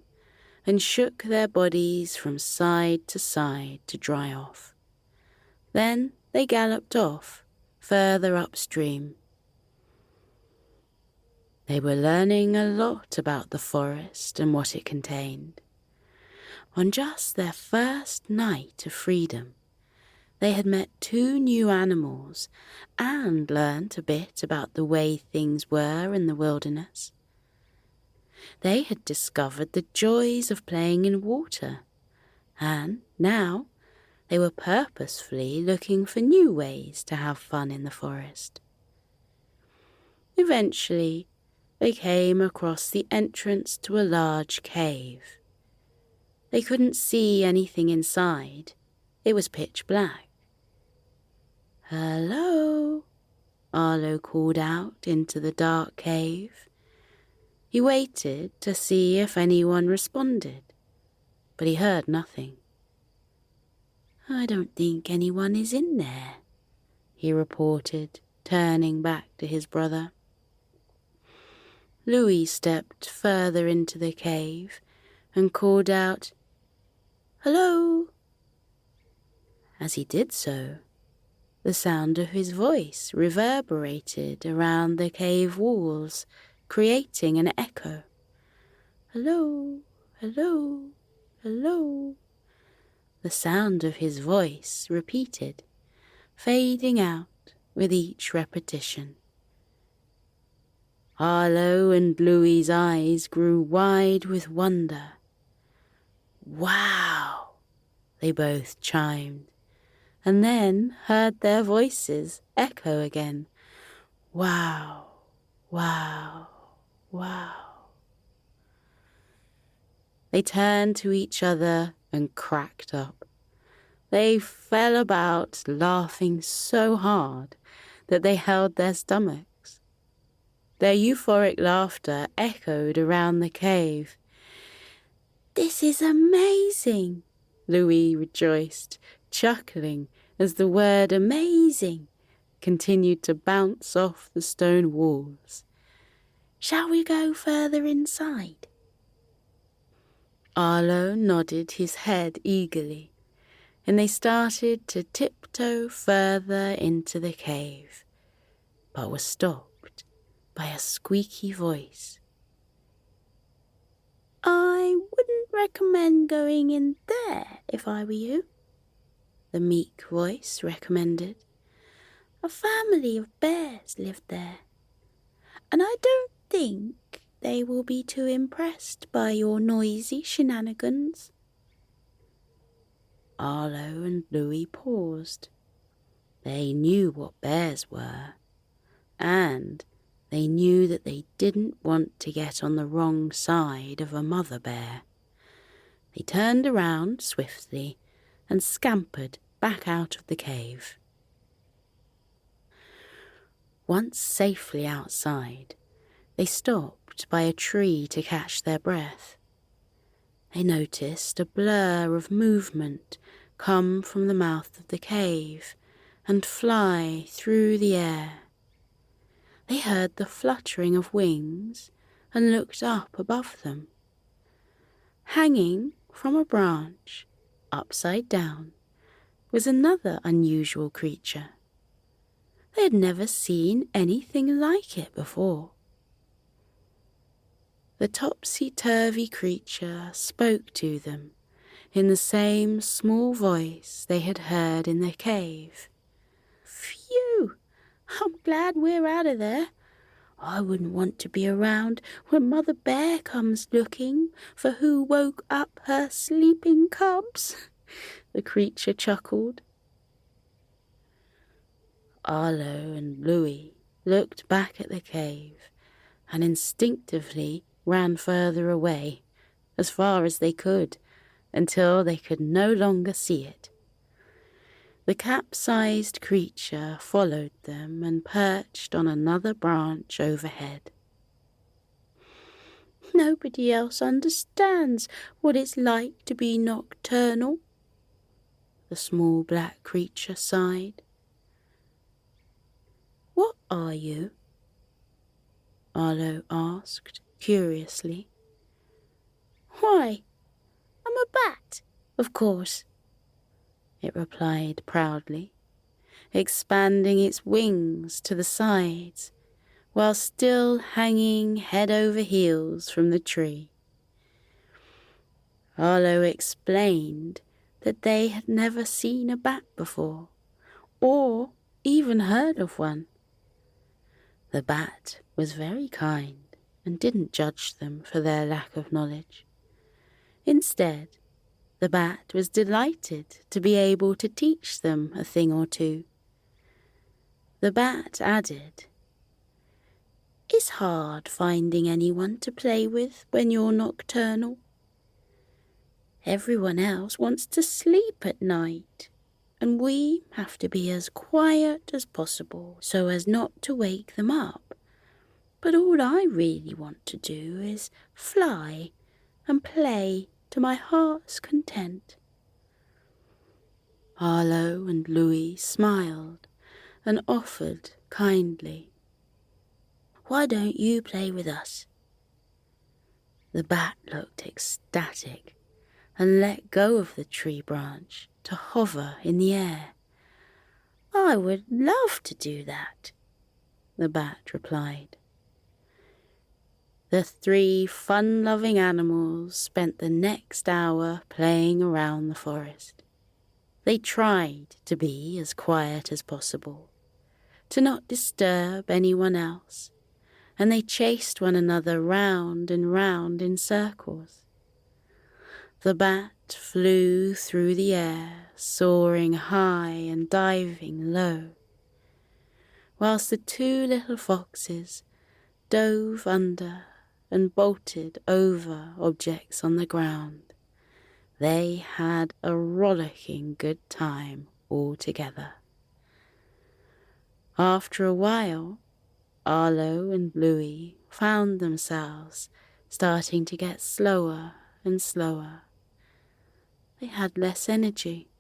and shook their bodies from side to side to dry off. Then they galloped off, further upstream. They were learning a lot about the forest and what it contained. On just their first night of freedom, they had met 2 new animals and learnt a bit about the way things were in the wilderness. They had discovered the joys of playing in water, and now they were purposefully looking for new ways to have fun in the forest. Eventually, they came across the entrance to a large cave. They couldn't see anything inside. It was pitch black. "Hello," Arlo called out into the dark cave. He waited to see if anyone responded, but he heard nothing. "I don't think anyone is in there," he reported, turning back to his brother. Louis stepped further into the cave and called out, "Hello!" As he did so, the sound of his voice reverberated around the cave walls, creating an echo. "Hello, hello, hello." The sound of his voice repeated, fading out with each repetition. Arlo and Louis's eyes grew wide with wonder. "Wow!" they both chimed, and then heard their voices echo again. "Wow, wow, wow." They turned to each other and cracked up. They fell about, laughing so hard that they held their stomachs. Their euphoric laughter echoed around the cave. "This is amazing," Louis rejoiced, chuckling as the word "amazing" continued to bounce off the stone walls. "Shall we go further inside?" Arlo nodded his head eagerly, and they started to tiptoe further into the cave, but were stopped by a squeaky voice. "I wouldn't recommend going in there if I were you," the meek voice recommended. "A family of bears live there, and I don't think they will be too impressed by your noisy shenanigans." Arlo and Louis paused. They knew what bears were, and they knew that they didn't want to get on the wrong side of a mother bear. They turned around swiftly and scampered back out of the cave. Once safely outside, they stopped by a tree to catch their breath. They noticed a blur of movement come from the mouth of the cave and fly through the air. They heard the fluttering of wings and looked up above them. Hanging from a branch, upside down, was another unusual creature. They had never seen anything like it before. The topsy-turvy creature spoke to them in the same small voice they had heard in the cave. "Phew! I'm glad we're out of there. I wouldn't want to be around when Mother Bear comes looking for who woke up her sleeping cubs," the creature chuckled. Arlo and Louis looked back at the cave and instinctively ran further away, as far as they could, until they could no longer see it. The capsized creature followed them and perched on another branch overhead. "Nobody else understands what it's like to be nocturnal," the small black creature sighed. "What are you?" Arlo asked curiously. "Why, I'm a bat, of course," it replied proudly, expanding its wings to the sides while still hanging head over heels from the tree. Arlo explained that they had never seen a bat before, or even heard of one. The bat was very kind and didn't judge them for their lack of knowledge. Instead, the bat was delighted to be able to teach them a thing or two. The bat added, "It's hard finding anyone to play with when you're nocturnal. Everyone else wants to sleep at night, and we have to be as quiet as possible so as not to wake them up. But all I really want to do is fly and play to my heart's content." Arlo and Louis smiled and offered kindly, "Why don't you play with us?" The bat looked ecstatic and let go of the tree branch to hover in the air. "I would love to do that," the bat replied. The three fun-loving animals spent the next hour playing around the forest. They tried to be as quiet as possible, to not disturb anyone else, and they chased one another round and round in circles. The bat flew through the air, soaring high and diving low, whilst the two little foxes dove under and bolted over objects on the ground. They had a rollicking good time all together. After a while, Arlo and Louie found themselves starting to get slower and slower. They had less energy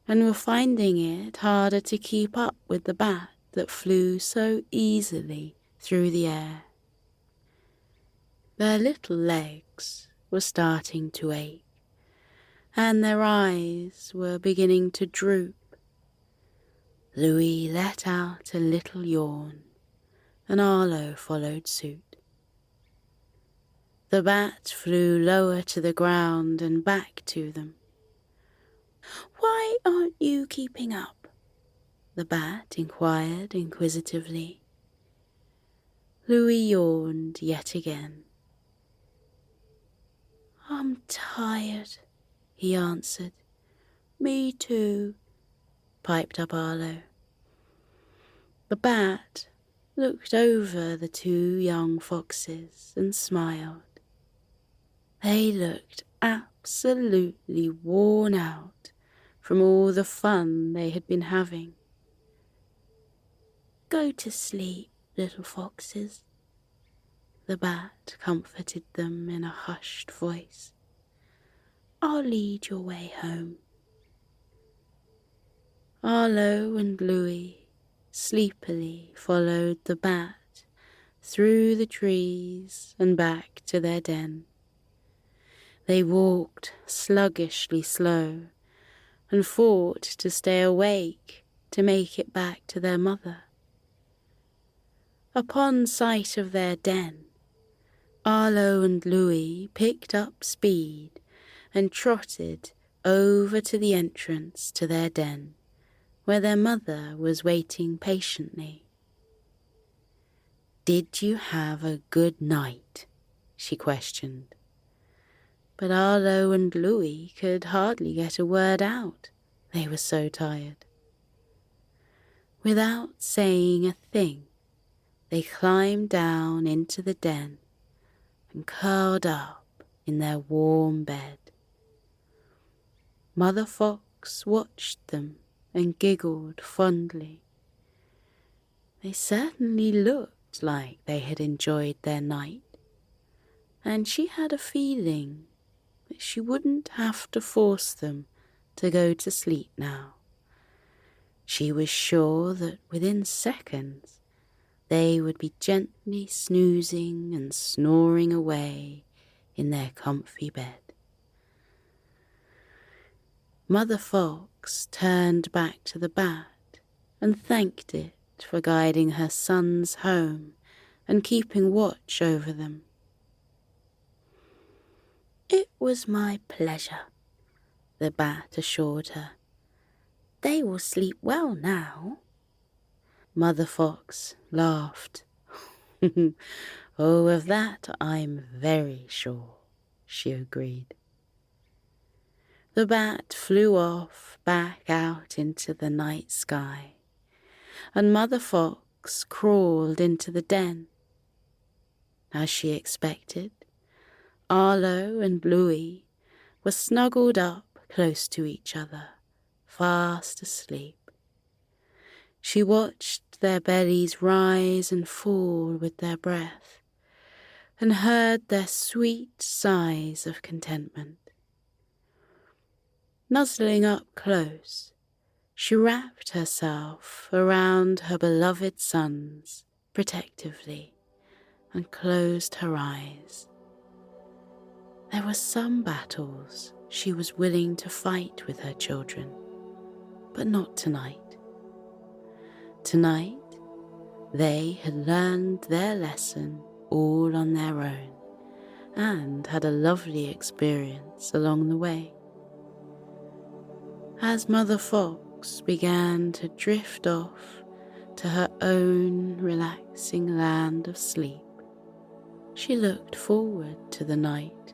and were finding it harder to keep up with the bat that flew so easily through the air. Their little legs were starting to ache, and their eyes were beginning to droop. Louis let out a little yawn, and Arlo followed suit. The bat flew lower to the ground and back to them. "Why aren't you keeping up?" the bat inquired inquisitively. Louis yawned yet again. "I'm tired," he answered. "Me too," piped up Arlo. The bat looked over the two young foxes and smiled. They looked absolutely worn out from all the fun they had been having. "Go to sleep, little foxes," the bat comforted them in a hushed voice. "I'll lead your way home." Arlo and Louis sleepily followed the bat through the trees and back to their den. They walked sluggishly slow and fought to stay awake to make it back to their mother. Upon sight of their den, Arlo and Louis picked up speed and trotted over to the entrance to their den, where their mother was waiting patiently. "Did you have a good night?" she questioned. But Arlo and Louis could hardly get a word out. They were so tired. Without saying a thing, they climbed down into the den and curled up in their warm bed. Mother Fox watched them and giggled fondly. They certainly looked like they had enjoyed their night, and she had a feeling that she wouldn't have to force them to go to sleep now. She was sure that within seconds they would be gently snoozing and snoring away in their comfy bed. Mother Fox turned back to the bat and thanked it for guiding her sons home and keeping watch over them. "It was my pleasure," the bat assured her. "They will sleep well now." Mother Fox laughed. "Oh, of that I'm very sure," she agreed. The bat flew off back out into the night sky, and Mother Fox crawled into the den. As she expected, Arlo and Louis were snuggled up close to each other, fast asleep. She watched their bellies rise and fall with their breath, and heard their sweet sighs of contentment. Nuzzling up close, She wrapped herself around her beloved sons protectively and closed her eyes. There were some battles she was willing to fight with her children, but not tonight. Tonight, they had learned their lesson all on their own and had a lovely experience along the way. As Mother Fox began to drift off to her own relaxing land of sleep, she looked forward to the night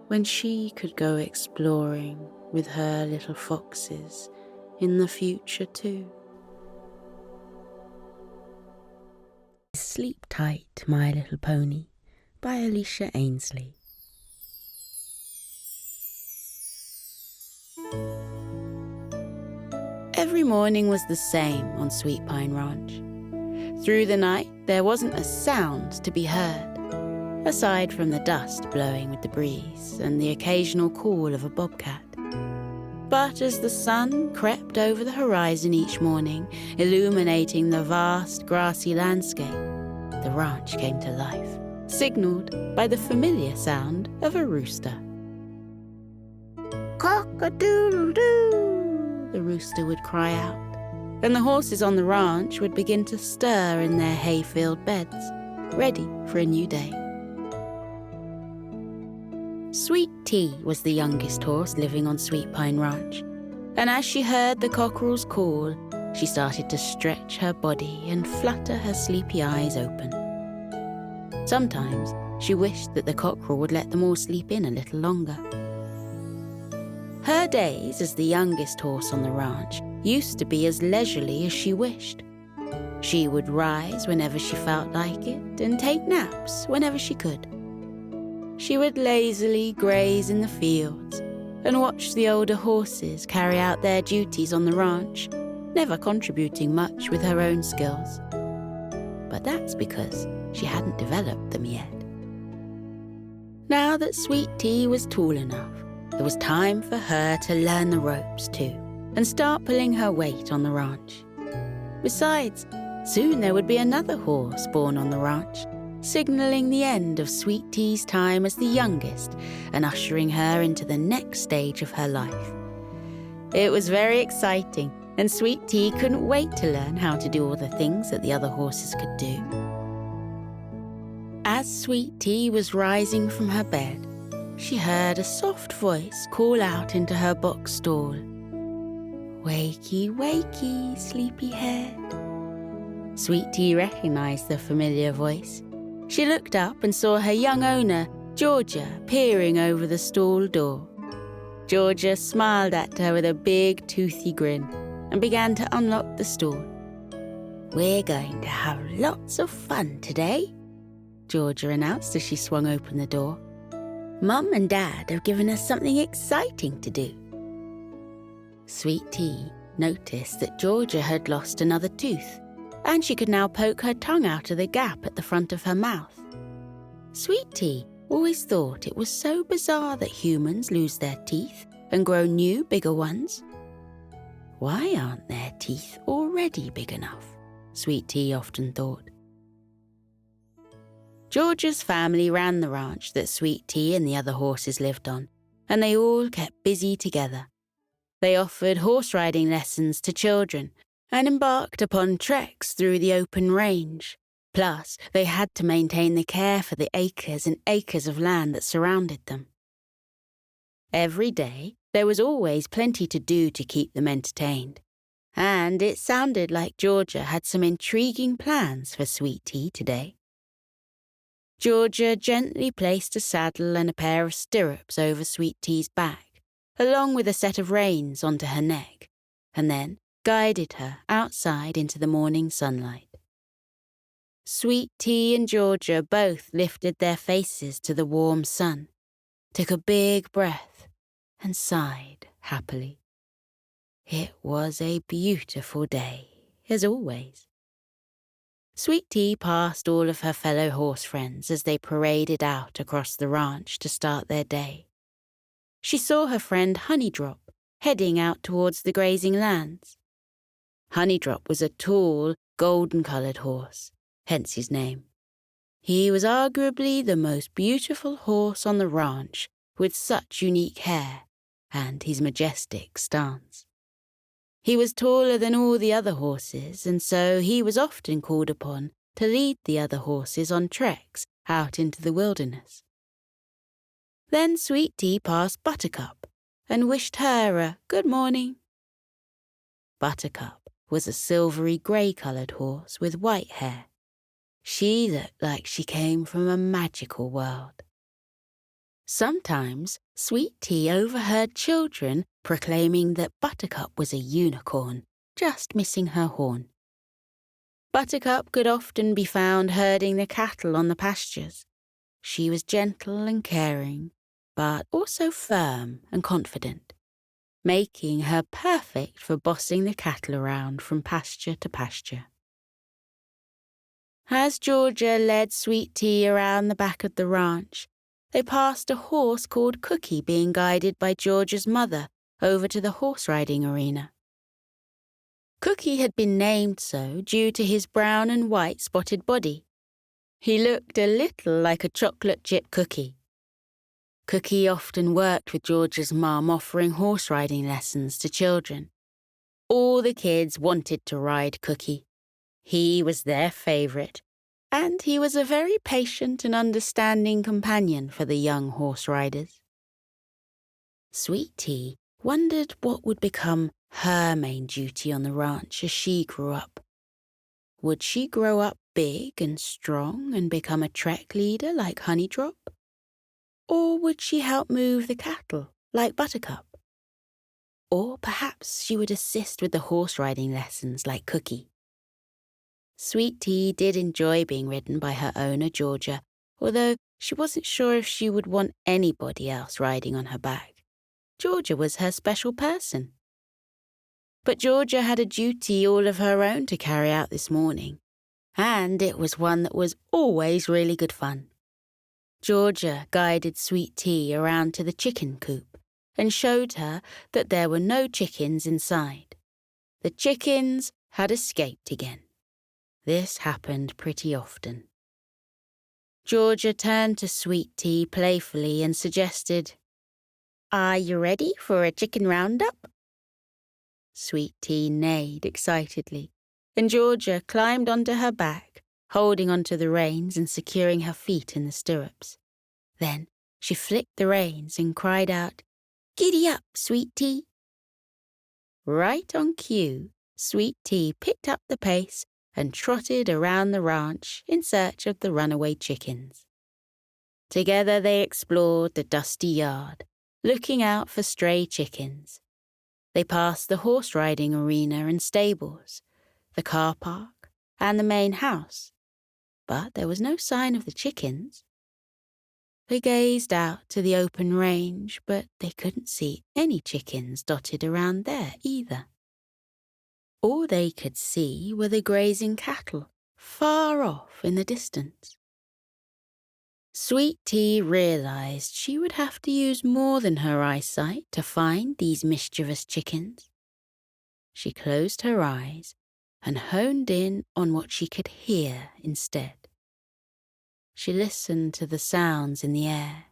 when she could go exploring with her little foxes in the future too. Sleep Tight, My Little Pony by Alicia Ainsley. Every morning was the same on Sweet Pine Ranch. Through the night, there wasn't a sound to be heard, aside from the dust blowing with the breeze and the occasional call of a bobcat. But as the sun crept over the horizon each morning, illuminating the vast grassy landscape, the ranch came to life, signalled by the familiar sound of a rooster. "Cock-a-doodle-doo!" the rooster would cry out, and the horses on the ranch would begin to stir in their hay-filled beds, ready for a new day. Sweet Tea was the youngest horse living on Sweet Pine Ranch, and as she heard the cockerel's call, she started to stretch her body and flutter her sleepy eyes open. Sometimes she wished that the cockerel would let them all sleep in a little longer. Her days as the youngest horse on the ranch used to be as leisurely as she wished. She would rise whenever she felt like it and take naps whenever she could. She would lazily graze in the fields and watch the older horses carry out their duties on the ranch, never contributing much with her own skills. But that's because she hadn't developed them yet. Now that Sweet Tea was tall enough, it was time for her to learn the ropes too and start pulling her weight on the ranch. Besides, soon there would be another horse born on the ranch, signalling the end of Sweet Tea's time as the youngest and ushering her into the next stage of her life. It was very exciting, and Sweet Tea couldn't wait to learn how to do all the things that the other horses could do. As Sweet Tea was rising from her bed, she heard a soft voice call out into her box stall, "Wakey, wakey, sleepyhead." Sweet Tea recognized the familiar voice. She looked up and saw her young owner, Georgia, peering over the stall door. Georgia smiled at her with a big, toothy grin and began to unlock the stall. "We're going to have lots of fun today," Georgia announced as she swung open the door. "Mum and Dad have given us something exciting to do." Sweet Tea noticed that Georgia had lost another tooth, and she could now poke her tongue out of the gap at the front of her mouth. Sweet Tea always thought it was so bizarre that humans lose their teeth and grow new, bigger ones. Why aren't their teeth already big enough? Sweet Tea often thought. Georgia's family ran the ranch that Sweet Tea and the other horses lived on, and they all kept busy together. They offered horse riding lessons to children and embarked upon treks through the open range. Plus, they had to maintain the care for the acres and acres of land that surrounded them. Every day, there was always plenty to do to keep them entertained, and it sounded like Georgia had some intriguing plans for Sweet Tea today. Georgia gently placed a saddle and a pair of stirrups over Sweet Tea's back, along with a set of reins onto her neck, and then guided her outside into the morning sunlight. Sweet Tea and Georgia both lifted their faces to the warm sun, took a big breath, and sighed happily. It was a beautiful day, as always. Sweet Tea passed all of her fellow horse friends as they paraded out across the ranch to start their day. She saw her friend Honeydrop heading out towards the grazing lands, Honeydrop was a tall, golden-coloured horse, hence his name. He was arguably the most beautiful horse on the ranch, with such unique hair and his majestic stance. He was taller than all the other horses, and so he was often called upon to lead the other horses on treks out into the wilderness. Then Sweet Tea passed Buttercup and wished her a good morning. Buttercup was a silvery grey-coloured horse with white hair. She looked like she came from a magical world. Sometimes Sweet Tea overheard children proclaiming that Buttercup was a unicorn, just missing her horn. Buttercup could often be found herding the cattle on the pastures. She was gentle and caring, but also firm and confident, making her perfect for bossing the cattle around from pasture to pasture. As Georgia led Sweet Tea around the back of the ranch, they passed a horse called Cookie being guided by Georgia's mother over to the horse-riding arena. Cookie had been named so due to his brown and white spotted body. He looked a little like a chocolate chip cookie. Cookie often worked with Georgia's mum offering horse-riding lessons to children. All the kids wanted to ride Cookie. He was their favourite, and he was a very patient and understanding companion for the young horse riders. Sweet Tea wondered what would become her main duty on the ranch as she grew up. Would she grow up big and strong and become a trek leader like Honeydrop? Or would she help move the cattle like Buttercup? Or perhaps she would assist with the horse riding lessons like Cookie. Sweet Tea did enjoy being ridden by her owner, Georgia, although she wasn't sure if she would want anybody else riding on her back. Georgia was her special person. But Georgia had a duty all of her own to carry out this morning, and it was one that was always really good fun. Georgia guided Sweet Tea around to the chicken coop and showed her that there were no chickens inside. The chickens had escaped again. This happened pretty often. Georgia turned to Sweet Tea playfully and suggested, "Are you ready for a chicken roundup?" Sweet Tea neighed excitedly, and Georgia climbed onto her back, holding onto the reins and securing her feet in the stirrups. Then she flicked the reins and cried out, "Giddy up, Sweet Tea!" Right on cue, Sweet Tea picked up the pace and trotted around the ranch in search of the runaway chickens. Together they explored the dusty yard, looking out for stray chickens. They passed the horse-riding arena and stables, the car park, and the main house, but there was no sign of the chickens. They gazed out to the open range, but they couldn't see any chickens dotted around there either. All they could see were the grazing cattle, far off in the distance. Sweet Tea realized she would have to use more than her eyesight to find these mischievous chickens. She closed her eyes and honed in on what she could hear instead. She listened to the sounds in the air.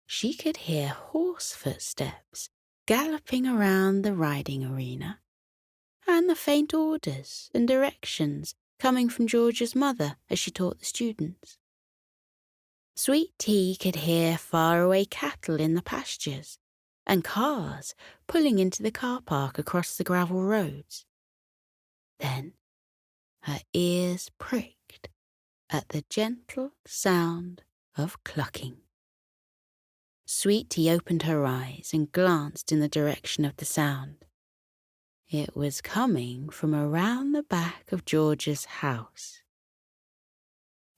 She could hear horse footsteps galloping around the riding arena, and the faint orders and directions coming from Georgia's mother as she taught the students. Sweet Tea could hear faraway cattle in the pastures and cars pulling into the car park across the gravel roads. Then her ears pricked at the gentle sound of clucking. Sweet Tea opened her eyes and glanced in the direction of the sound. It was coming from around the back of Georgia's house.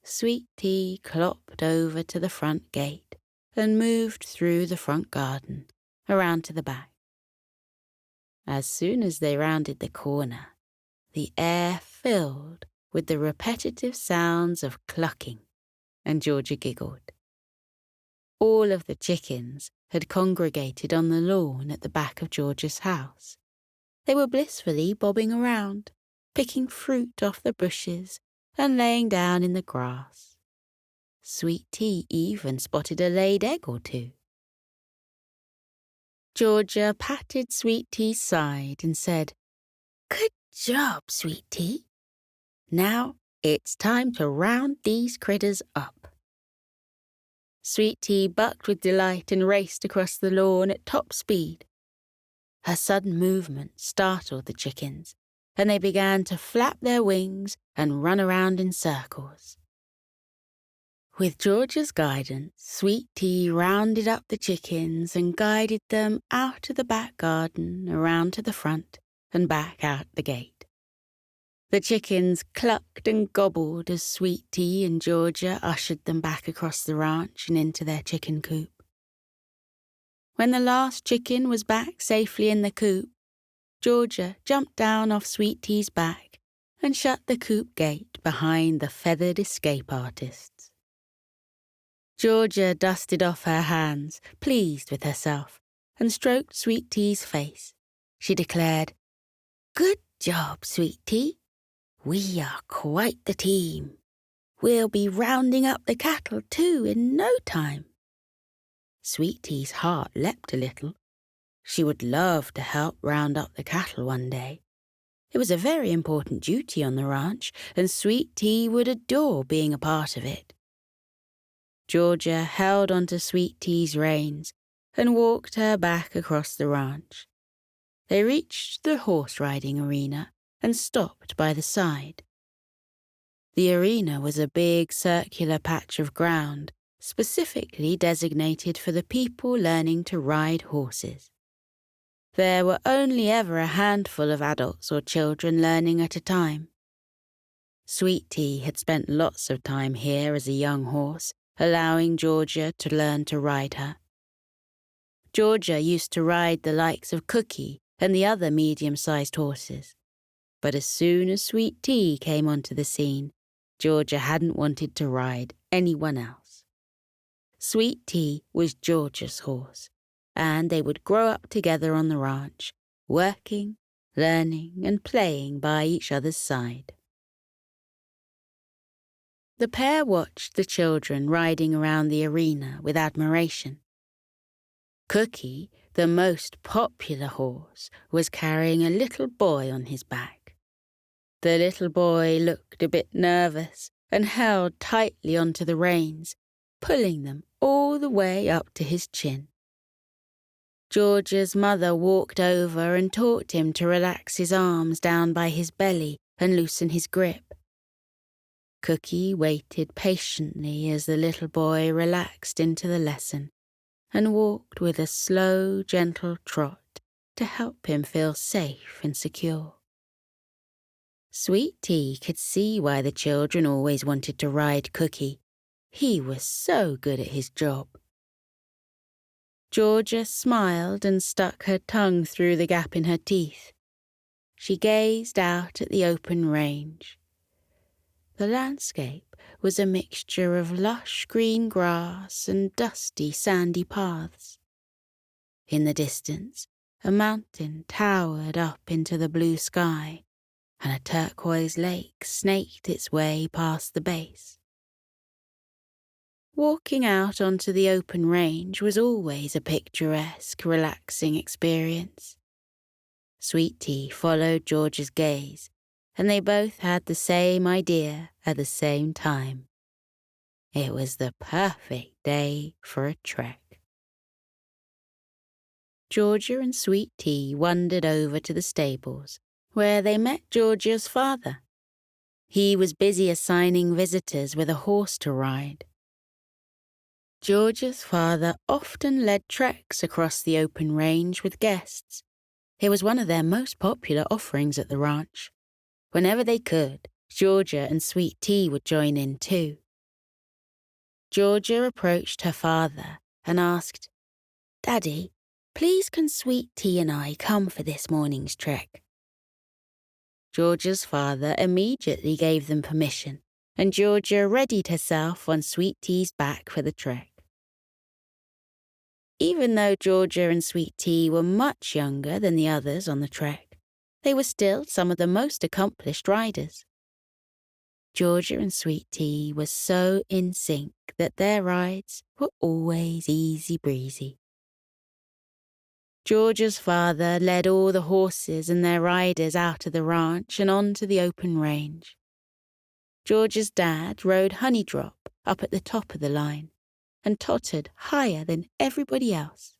Sweet Tea clopped over to the front gate and moved through the front garden, around to the back. As soon as they rounded the corner, the air filled with the repetitive sounds of clucking, and Georgia giggled. All of the chickens had congregated on the lawn at the back of Georgia's house. They were blissfully bobbing around, picking fruit off the bushes and laying down in the grass. Sweet Tea even spotted a laid egg or two. Georgia patted Sweet Tea's side and said, "Good job, Sweet Tea. Now it's time to round these critters up." Sweet Tea bucked with delight and raced across the lawn at top speed. Her sudden movement startled the chickens, and they began to flap their wings and run around in circles. With Georgia's guidance, Sweet Tea rounded up the chickens and guided them out of the back garden, around to the front, and back out the gate. The chickens clucked and gobbled as Sweet Tea and Georgia ushered them back across the ranch and into their chicken coop. When the last chicken was back safely in the coop, Georgia jumped down off Sweet Tea's back and shut the coop gate behind the feathered escape artists. Georgia dusted off her hands, pleased with herself, and stroked Sweet Tea's face. She declared, "Good job, Sweet Tea. We are quite the team. We'll be rounding up the cattle too in no time." Sweet Tea's heart leapt a little. She would love to help round up the cattle one day. It was a very important duty on the ranch, and Sweet Tea would adore being a part of it. Georgia held onto Sweet Tea's reins and walked her back across the ranch. They reached the horse-riding arena and stopped by the side. The arena was a big circular patch of ground, specifically designated for the people learning to ride horses. There were only ever a handful of adults or children learning at a time. Sweet Tea had spent lots of time here as a young horse, allowing Georgia to learn to ride her. Georgia used to ride the likes of Cookie and the other medium-sized horses. But as soon as Sweet Tea came onto the scene, Georgia hadn't wanted to ride anyone else. Sweet Tea was Georgia's horse, and they would grow up together on the ranch, working, learning, and playing by each other's side. The pair watched the children riding around the arena with admiration. Cookie, the most popular horse, was carrying a little boy on his back. The little boy looked a bit nervous and held tightly onto the reins, pulling them all the way up to his chin. Georgia's mother walked over and taught him to relax his arms down by his belly and loosen his grip. Cookie waited patiently as the little boy relaxed into the lesson and walked with a slow, gentle trot to help him feel safe and secure. Sweet Tea could see why the children always wanted to ride Cookie. He was so good at his job. Georgia smiled and stuck her tongue through the gap in her teeth. She gazed out at the open range. The landscape was a mixture of lush green grass and dusty sandy paths. In the distance, a mountain towered up into the blue sky, and a turquoise lake snaked its way past the base. Walking out onto the open range was always a picturesque, relaxing experience. Sweet Tea followed George's gaze, and they both had the same idea at the same time. It was the perfect day for a trek. Georgia and Sweet Tea wandered over to the stables, where they met Georgia's father. He was busy assigning visitors with a horse to ride. Georgia's father often led treks across the open range with guests. It was one of their most popular offerings at the ranch. Whenever they could, Georgia and Sweet Tea would join in too. Georgia approached her father and asked, "Daddy, please can Sweet Tea and I come for this morning's trek?" Georgia's father immediately gave them permission, and Georgia readied herself on Sweet Tea's back for the trek. Even though Georgia and Sweet Tea were much younger than the others on the trek, they were still some of the most accomplished riders. Georgia and Sweet Tea were so in sync that their rides were always easy breezy. Georgia's father led all the horses and their riders out of the ranch and onto the open range. Georgia's dad rode Honeydrop up at the top of the line and tottered higher than everybody else.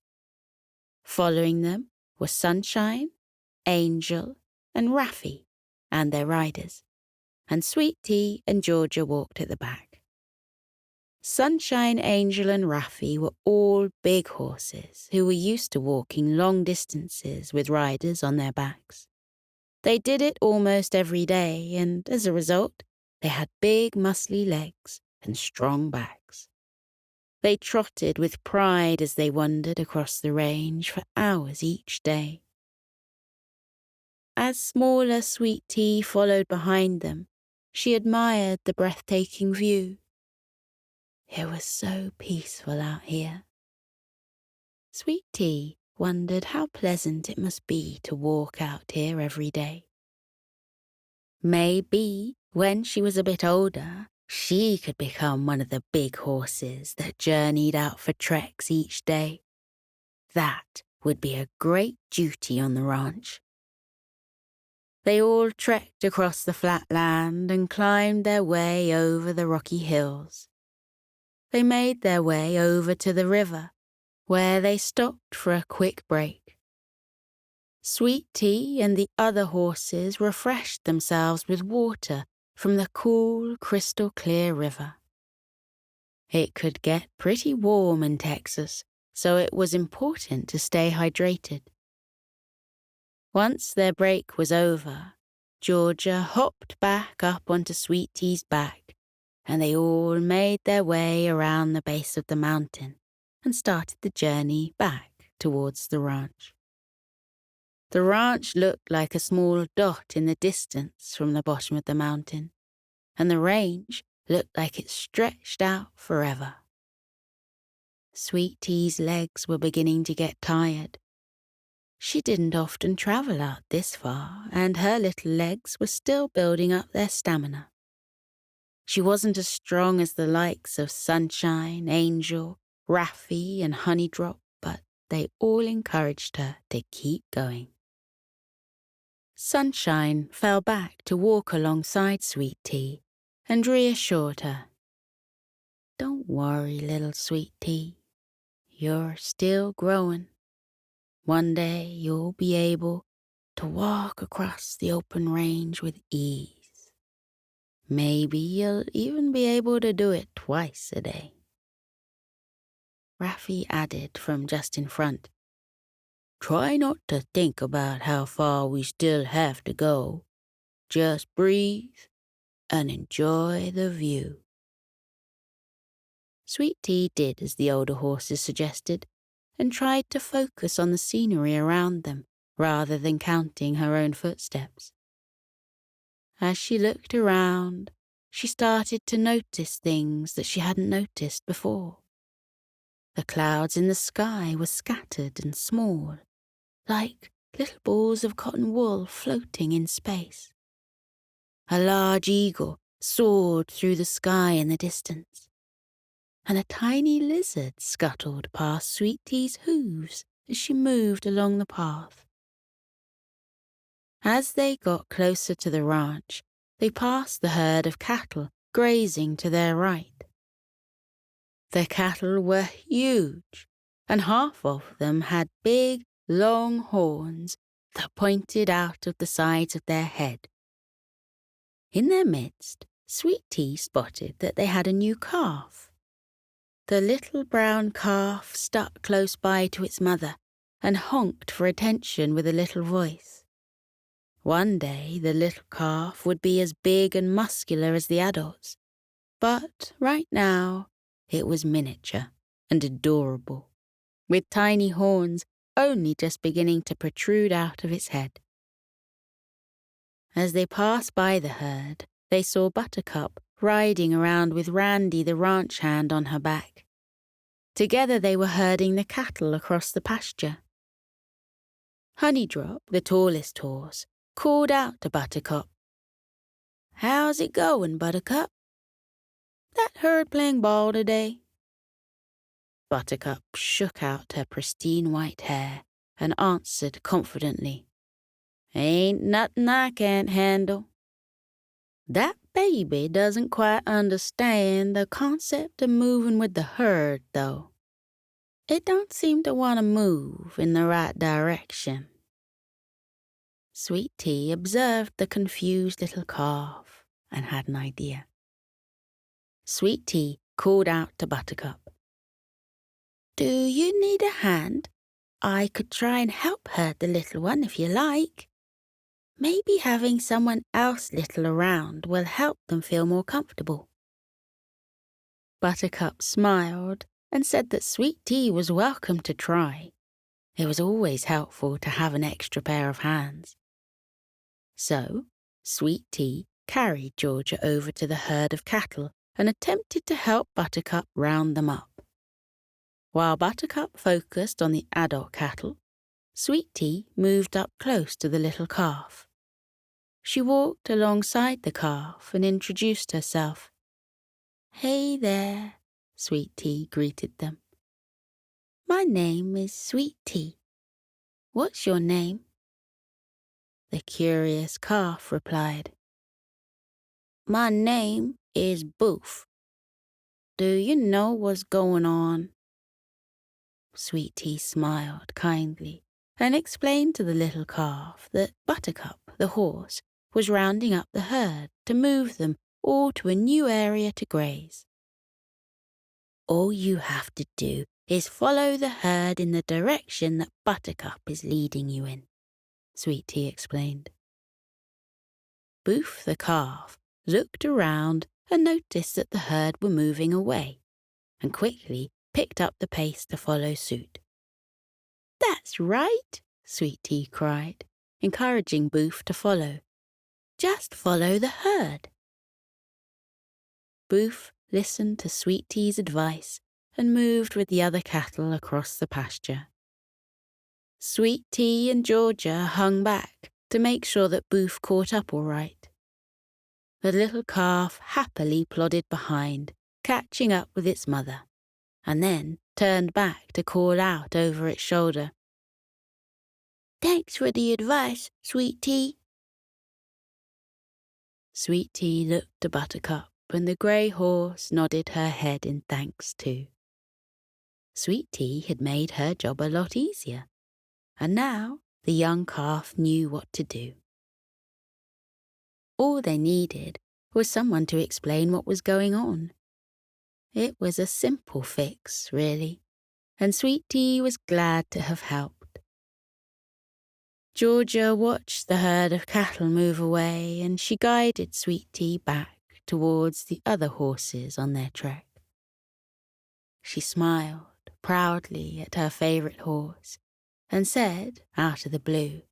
Following them were Sunshine, Angel, and Raffy and their riders, and Sweet Tea and Georgia walked at the back. Sunshine, Angel, and Raffy were all big horses who were used to walking long distances with riders on their backs. They did it almost every day, and as a result, they had big muscly legs and strong backs. They trotted with pride as they wandered across the range for hours each day. As smaller Sweet Tea followed behind them, she admired the breathtaking view. It was so peaceful out here. Sweet Tea wondered how pleasant it must be to walk out here every day. Maybe when she was a bit older, she could become one of the big horses that journeyed out for treks each day. That would be a great duty on the ranch. They all trekked across the flat land and climbed their way over the rocky hills. They made their way over to the river, where they stopped for a quick break. Sweet Tea and the other horses refreshed themselves with water from the cool, crystal-clear river. It could get pretty warm in Texas, so it was important to stay hydrated. Once their break was over, Georgia hopped back up onto Sweet Tea's back, and they all made their way around the base of the mountain and started the journey back towards the ranch. The ranch looked like a small dot in the distance from the bottom of the mountain, and the range looked like it stretched out forever. Sweet Tea's legs were beginning to get tired. She didn't often travel out this far, and her little legs were still building up their stamina. She wasn't as strong as the likes of Sunshine, Angel, Raffy, and Honeydrop, but they all encouraged her to keep going. Sunshine fell back to walk alongside Sweet Tea and reassured her. "Don't worry, little Sweet Tea. You're still growing. One day you'll be able to walk across the open range with ease. Maybe you'll even be able to do it twice a day." Raffy added from just in front, "Try not to think about how far we still have to go. Just breathe and enjoy the view." Sweet Tea did as the older horses suggested and tried to focus on the scenery around them rather than counting her own footsteps. As she looked around, she started to notice things that she hadn't noticed before. The clouds in the sky were scattered and small, like little balls of cotton wool floating in space. A large eagle soared through the sky in the distance, and a tiny lizard scuttled past Sweet Tea's hooves as she moved along the path. As they got closer to the ranch, they passed the herd of cattle grazing to their right. The cattle were huge, and half of them had big, long horns that pointed out of the sides of their head. In their midst, Sweet Tea spotted that they had a new calf. The little brown calf stuck close by to its mother and honked for attention with a little voice. One day the little calf would be as big and muscular as the adults, but right now it was miniature and adorable, with tiny horns only just beginning to protrude out of its head. As they passed by the herd, they saw Buttercup riding around with Randy the ranch hand on her back. Together they were herding the cattle across the pasture. Honeydrop, the tallest horse, called out to Buttercup. "How's it going, Buttercup? That herd playing ball today?" Buttercup shook out her pristine white hair and answered confidently, "Ain't nothing I can't handle." That baby doesn't quite understand the concept of moving with the herd, though. It don't seem to want to move in the right direction. Sweet Tea observed the confused little calf and had an idea. Sweet Tea called out to Buttercup, "Do you need a hand? I could try and help herd the little one if you like. Maybe having someone else little around will help them feel more comfortable." Buttercup smiled and said that Sweet Tea was welcome to try. It was always helpful to have an extra pair of hands. So, Sweet Tea carried Georgia over to the herd of cattle and attempted to help Buttercup round them up. While Buttercup focused on the adult cattle, Sweet Tea moved up close to the little calf. She walked alongside the calf and introduced herself. "Hey there," Sweet Tea greeted them. "My name is Sweet Tea. What's your name?" The curious calf replied, "My name is Boof. Do you know what's going on?" Sweet Tea smiled kindly and explained to the little calf that Buttercup, the horse, was rounding up the herd to move them all to a new area to graze. "All you have to do is follow the herd in the direction that Buttercup is leading you in," Sweet Tea explained. Boof the calf looked around and noticed that the herd were moving away, and quickly picked up the pace to follow suit. "That's right," Sweet Tea cried, encouraging Boof to follow. "Just follow the herd." Boof listened to Sweet Tea's advice and moved with the other cattle across the pasture. Sweet Tea and Georgia hung back to make sure that Boof caught up all right. The little calf happily plodded behind, catching up with its mother, and then turned back to call out over its shoulder, "Thanks for the advice, Sweet Tea." Sweet Tea looked to Buttercup, and the grey horse nodded her head in thanks too. Sweet Tea had made her job a lot easier, and now the young calf knew what to do. All they needed was someone to explain what was going on. It was a simple fix, really, and Sweet Tea was glad to have helped. Georgia watched the herd of cattle move away, and she guided Sweet Tea back towards the other horses on their trek. She smiled proudly at her favourite horse and said, out of the blue,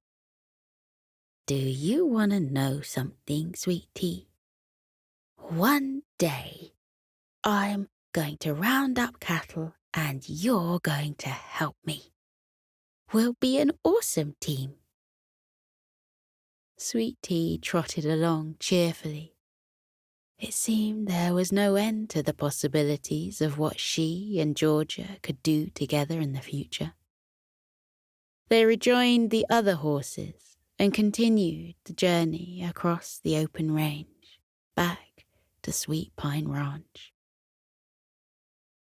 "Do you want to know something, Sweet Tea? One day, I'm going to round up cattle and you're going to help me. We'll be an awesome team." Sweet Tea trotted along cheerfully. It seemed there was no end to the possibilities of what she and Georgia could do together in the future. They rejoined the other horses and continued the journey across the open range, back to Sweet Pine Ranch.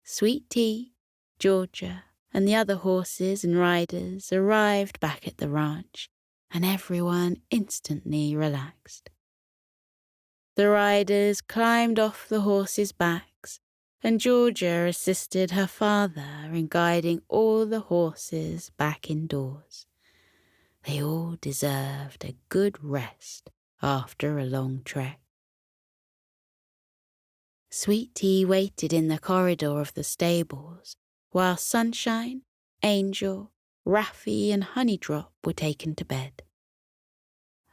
Sweet Tea, Georgia, and the other horses and riders arrived back at the ranch, and everyone instantly relaxed. The riders climbed off the horses' backs, and Georgia assisted her father in guiding all the horses back indoors. They all deserved a good rest after a long trek. Sweet Tea waited in the corridor of the stables while Sunshine, Angel, Raffy, and Honeydrop were taken to bed.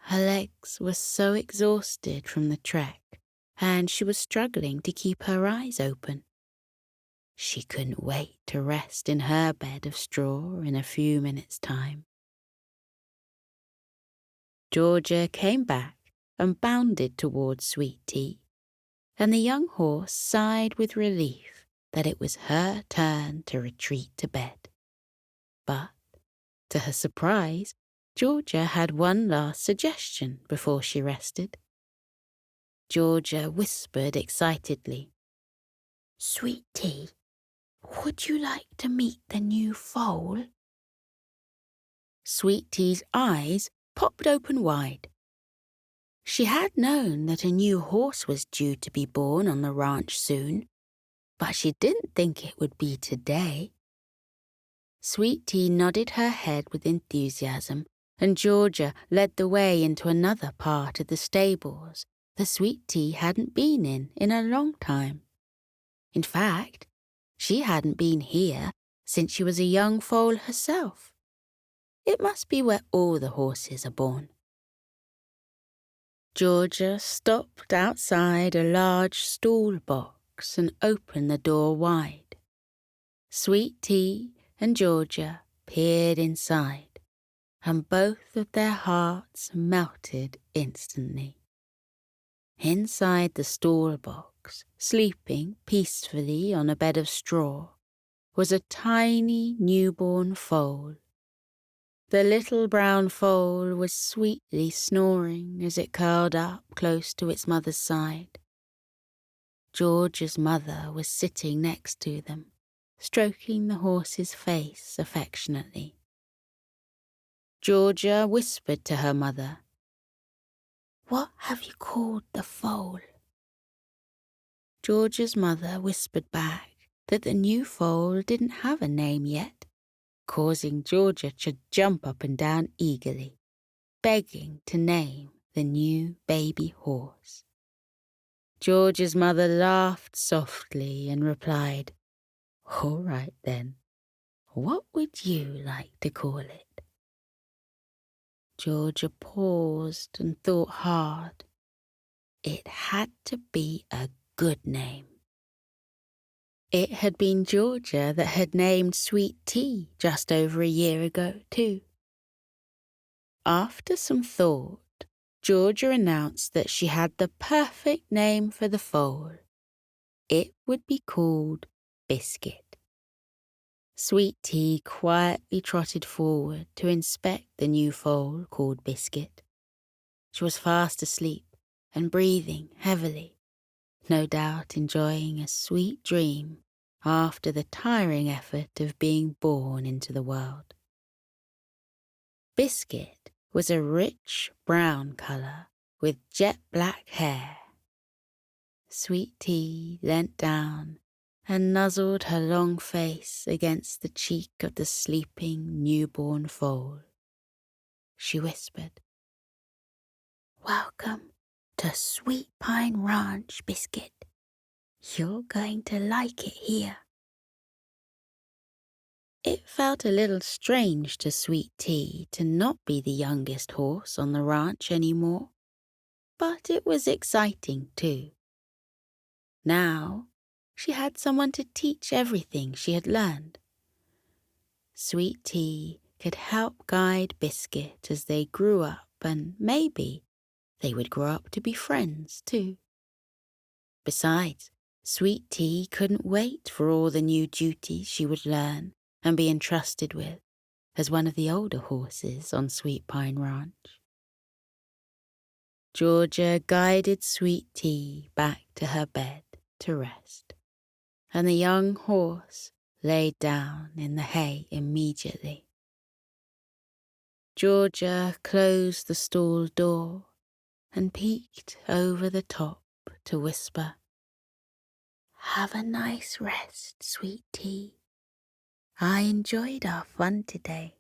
Her legs were so exhausted from the trek, and she was struggling to keep her eyes open. She couldn't wait to rest in her bed of straw in a few minutes' time. Georgia came back and bounded towards Sweet Tea, and the young horse sighed with relief that it was her turn to retreat to bed. But, to her surprise, Georgia had one last suggestion before she rested. Georgia whispered excitedly, "Sweet Tea, would you like to meet the new foal?" Sweet Tea's eyes popped open wide. She had known that a new horse was due to be born on the ranch soon, but she didn't think it would be today. Sweet Tea nodded her head with enthusiasm, and Georgia led the way into another part of the stables that Sweet Tea hadn't been in a long time. In fact, she hadn't been here since she was a young foal herself. It must be where all the horses are born. Georgia stopped outside a large stall box and opened the door wide. Sweet Tea and Georgia peered inside, and both of their hearts melted instantly. Inside the stall box, sleeping peacefully on a bed of straw, was a tiny newborn foal. The little brown foal was sweetly snoring as it curled up close to its mother's side. George's mother was sitting next to them, stroking the horse's face affectionately. Georgia whispered to her mother, "What have you called the foal?" Georgia's mother whispered back that the new foal didn't have a name yet, causing Georgia to jump up and down eagerly, begging to name the new baby horse. Georgia's mother laughed softly and replied, "All right then, what would you like to call it?" Georgia paused and thought hard. It had to be a good name. It had been Georgia that had named Sweet Tea just over a year ago, too. After some thought, Georgia announced that she had the perfect name for the foal. It would be called Biscuit. Sweet Tea quietly trotted forward to inspect the new foal called Biscuit. She was fast asleep and breathing heavily, no doubt enjoying a sweet dream after the tiring effort of being born into the world. Biscuit was a rich brown colour with jet black hair. Sweet Tea leant down and nuzzled her long face against the cheek of the sleeping newborn foal. She whispered, "Welcome to Sweet Pine Ranch, Biscuit. You're going to like it here." It felt a little strange to Sweet Tea to not be the youngest horse on the ranch anymore, but it was exciting too. Now, she had someone to teach everything she had learned. Sweet Tea could help guide Biscuit as they grew up, and maybe they would grow up to be friends too. Besides, Sweet Tea couldn't wait for all the new duties she would learn and be entrusted with as one of the older horses on Sweet Pine Ranch. Georgia guided Sweet Tea back to her bed to rest, and the young horse laid down in the hay immediately. Georgia closed the stall door and peeked over the top to whisper, "Have a nice rest, Sweet Tea. I enjoyed our fun today.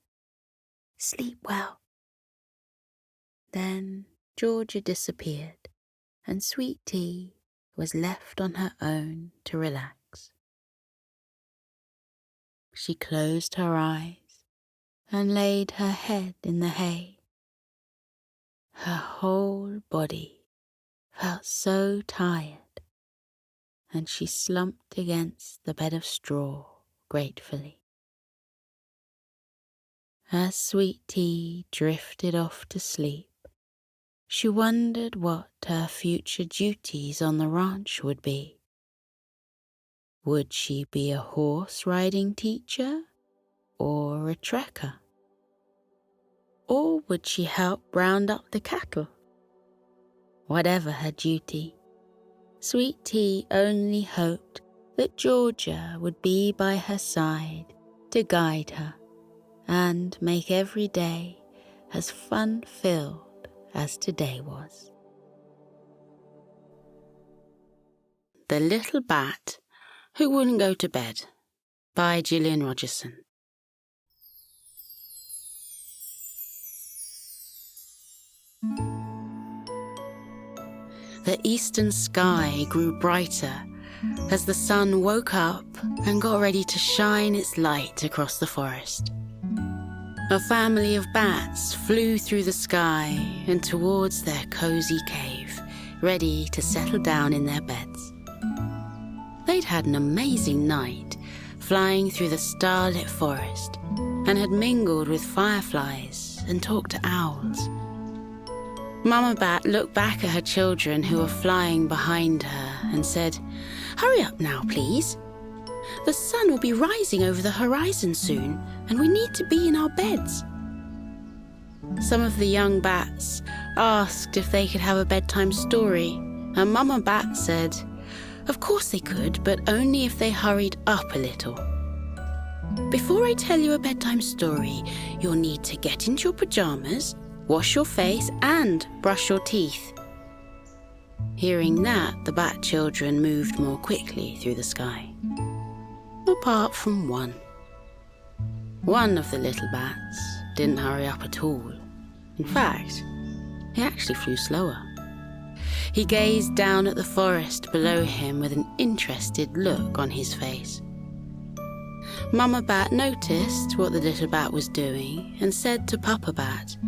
Sleep well." Then Georgia disappeared, and Sweet Tea was left on her own to relax. She closed her eyes and laid her head in the hay. Her whole body felt so tired, and she slumped against the bed of straw gratefully. As Sweet Tea drifted off to sleep, she wondered what her future duties on the ranch would be. Would she be a horse-riding teacher or a trekker? Or would she help round up the cattle? Whatever her duty, Sweet Tea only hoped that Georgia would be by her side to guide her and make every day as fun-filled as today was. The Little Bat Who Wouldn't Go to Bed by Gillian Rogerson. The eastern sky grew brighter as the sun woke up and got ready to shine its light across the forest. A family of bats flew through the sky and towards their cozy cave, ready to settle down in their beds. They'd had an amazing night, flying through the starlit forest, and had mingled with fireflies and talked to owls. Mama Bat looked back at her children who were flying behind her and said, "Hurry up now, please. The sun will be rising over the horizon soon, and we need to be in our beds." Some of the young bats asked if they could have a bedtime story, and Mama Bat said, of course they could, but only if they hurried up a little. "Before I tell you a bedtime story, you'll need to get into your pyjamas, wash your face, and brush your teeth." Hearing that, the bat children moved more quickly through the sky. Apart from one. One of the little bats didn't hurry up at all. In fact, he actually flew slower. He gazed down at the forest below him with an interested look on his face. Mama Bat noticed what the little bat was doing and said to Papa Bat,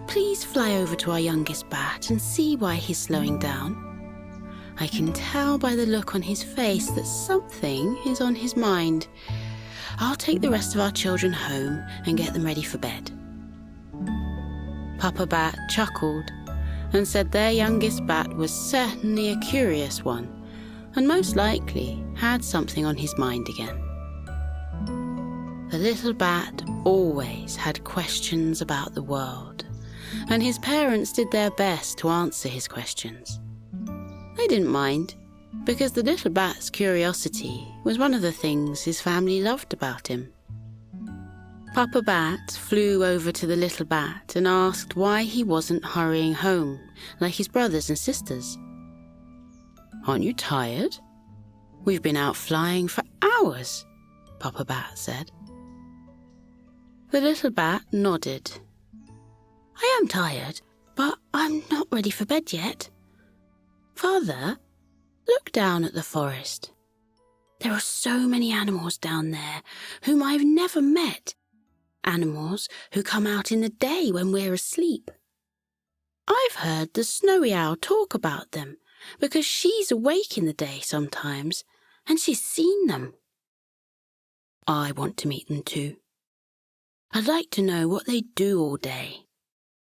"Please fly over to our youngest bat and see why he's slowing down. I can tell by the look on his face that something is on his mind. I'll take the rest of our children home and get them ready for bed." Papa Bat chuckled and said their youngest bat was certainly a curious one, and most likely had something on his mind again. The little bat always had questions about the world, and his parents did their best to answer his questions. They didn't mind, because the little bat's curiosity was one of the things his family loved about him. Papa Bat flew over to the little bat and asked why he wasn't hurrying home like his brothers and sisters. "Aren't you tired? We've been out flying for hours," Papa Bat said. The little bat nodded. "I am tired, but I'm not ready for bed yet. Father, look down at the forest. There are so many animals down there whom I've never met. Animals who come out in the day when we're asleep. I've heard the snowy owl talk about them because she's awake in the day sometimes and she's seen them. I want to meet them too. I'd like to know what they do all day,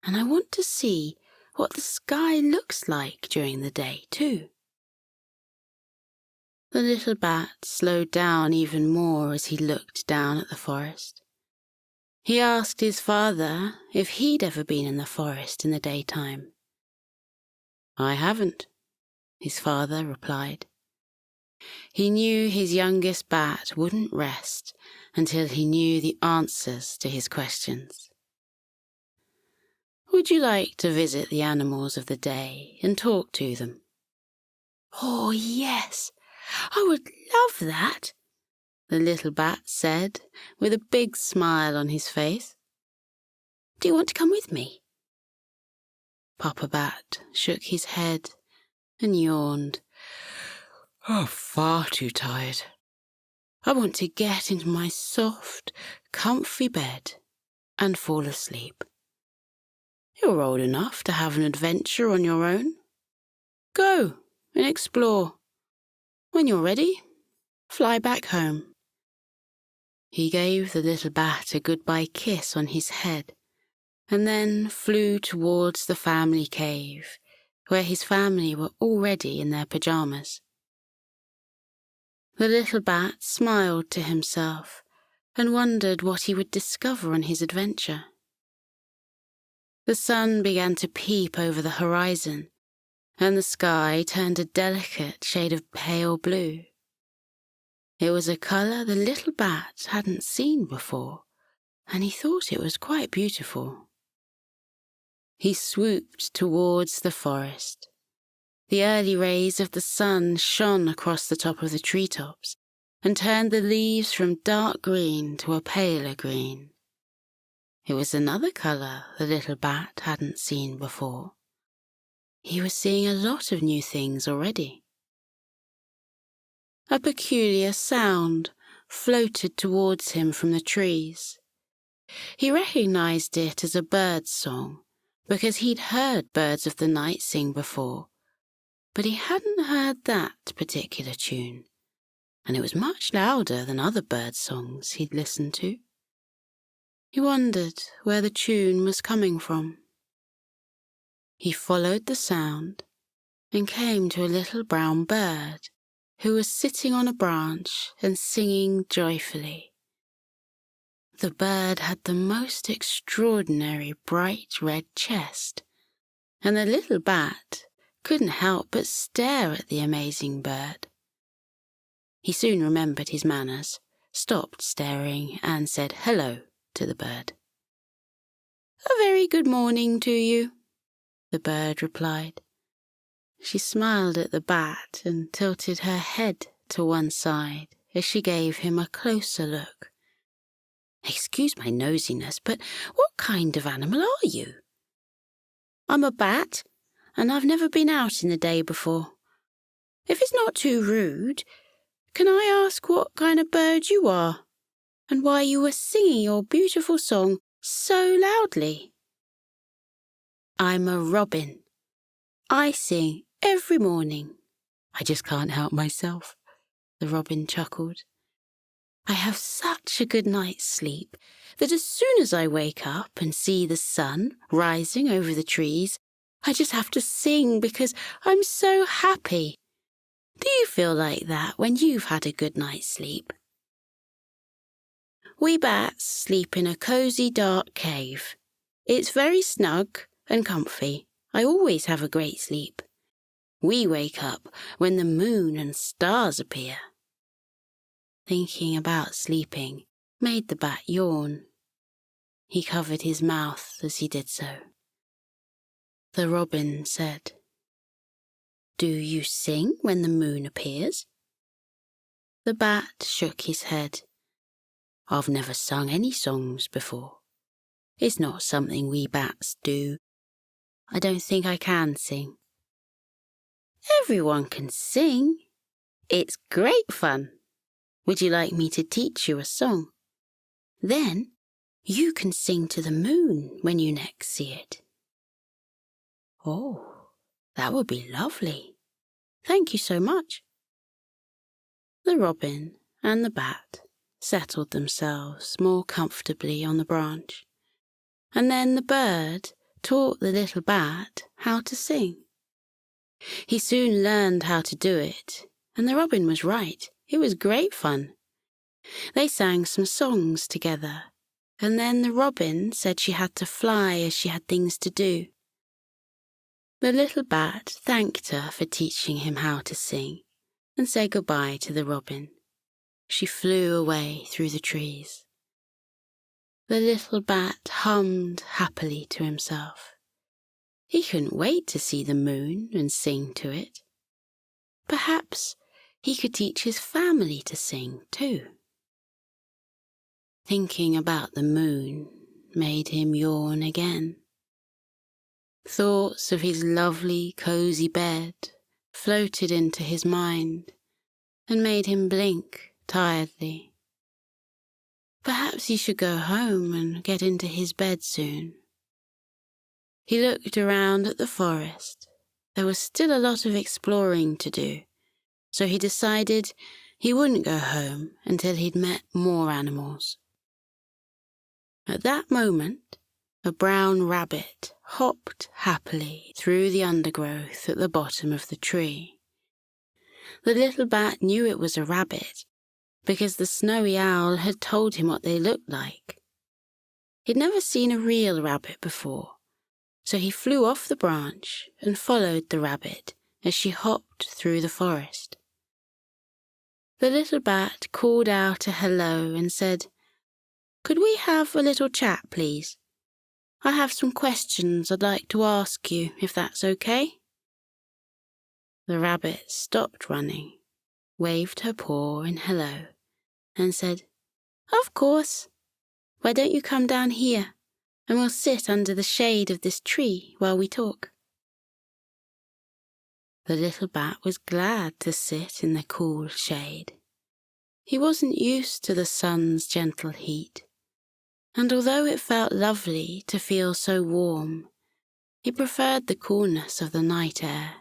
and I want to see what the sky looks like during the day too." The little bat slowed down even more as he looked down at the forest. He asked his father if he'd ever been in the forest in the daytime. "I haven't," his father replied. He knew his youngest bat wouldn't rest until he knew the answers to his questions. "Would you like to visit the animals of the day and talk to them?" "Oh, yes, I would love that," the little bat said with a big smile on his face. "Do you want to come with me?" Papa Bat shook his head and yawned. "I'm far too tired. I want to get into my soft, comfy bed and fall asleep. You're old enough to have an adventure on your own. Go and explore. When you're ready, fly back home." He gave the little bat a goodbye kiss on his head and then flew towards the family cave, where his family were already in their pyjamas. The little bat smiled to himself and wondered what he would discover on his adventure. The sun began to peep over the horizon, and the sky turned a delicate shade of pale blue. It was a colour the little bat hadn't seen before, and he thought it was quite beautiful. He swooped towards the forest. The early rays of the sun shone across the top of the treetops and turned the leaves from dark green to a paler green. It was another colour the little bat hadn't seen before. He was seeing a lot of new things already. A peculiar sound floated towards him from the trees. He recognised it as a bird's song, because he'd heard birds of the night sing before, but he hadn't heard that particular tune, and it was much louder than other bird songs he'd listened to. He wondered where the tune was coming from. He followed the sound and came to a little brown bird who was sitting on a branch and singing joyfully. The bird had the most extraordinary bright red chest, and the little bat couldn't help but stare at the amazing bird. He soon remembered his manners, stopped staring, and said hello to the bird. "A very good morning to you," the bird replied. She smiled at the bat and tilted her head to one side as she gave him a closer look. "Excuse my nosiness, but what kind of animal are you?" "I'm a bat, and I've never been out in the day before. If it's not too rude, can I ask what kind of bird you are, and why you were singing your beautiful song so loudly?" "I'm a robin. I sing every morning. I just can't help myself," the robin chuckled. "I have such a good night's sleep that as soon as I wake up and see the sun rising over the trees, I just have to sing because I'm so happy. Do you feel like that when you've had a good night's sleep?" "We bats sleep in a cosy dark cave. It's very snug and comfy. I always have a great sleep. We wake up when the moon and stars appear." Thinking about sleeping made the bat yawn. He covered his mouth as he did so. The robin said, "Do you sing when the moon appears?" The bat shook his head. "I've never sung any songs before. It's not something we bats do. I don't think I can sing." "Everyone can sing. It's great fun. Would you like me to teach you a song? Then you can sing to the moon when you next see it." "Oh, that would be lovely. Thank you so much." The robin and the bat settled themselves more comfortably on the branch, and then the bird taught the little bat how to sing. He soon learned how to do it, and the robin was right. It was great fun. They sang some songs together, and then the robin said she had to fly as she had things to do. The little bat thanked her for teaching him how to sing and said goodbye to the robin. She flew away through the trees. The little bat hummed happily to himself. He couldn't wait to see the moon and sing to it. Perhaps he could teach his family to sing too. Thinking about the moon made him yawn again. Thoughts of his lovely, cosy bed floated into his mind and made him blink tiredly. Perhaps he should go home and get into his bed soon. He looked around at the forest. There was still a lot of exploring to do, so he decided he wouldn't go home until he'd met more animals. At that moment, a brown rabbit hopped happily through the undergrowth at the bottom of the tree. The little bat knew it was a rabbit because the snowy owl had told him what they looked like. He'd never seen a real rabbit before, so he flew off the branch and followed the rabbit as she hopped through the forest. The little bat called out a hello and said, "Could we have a little chat, please? I have some questions I'd like to ask you, if that's okay." The rabbit stopped running, waved her paw in hello, and said, "Of course. Why don't you come down here, and we'll sit under the shade of this tree while we talk?" The little bat was glad to sit in the cool shade. He wasn't used to the sun's gentle heat, and although it felt lovely to feel so warm, he preferred the coolness of the night air.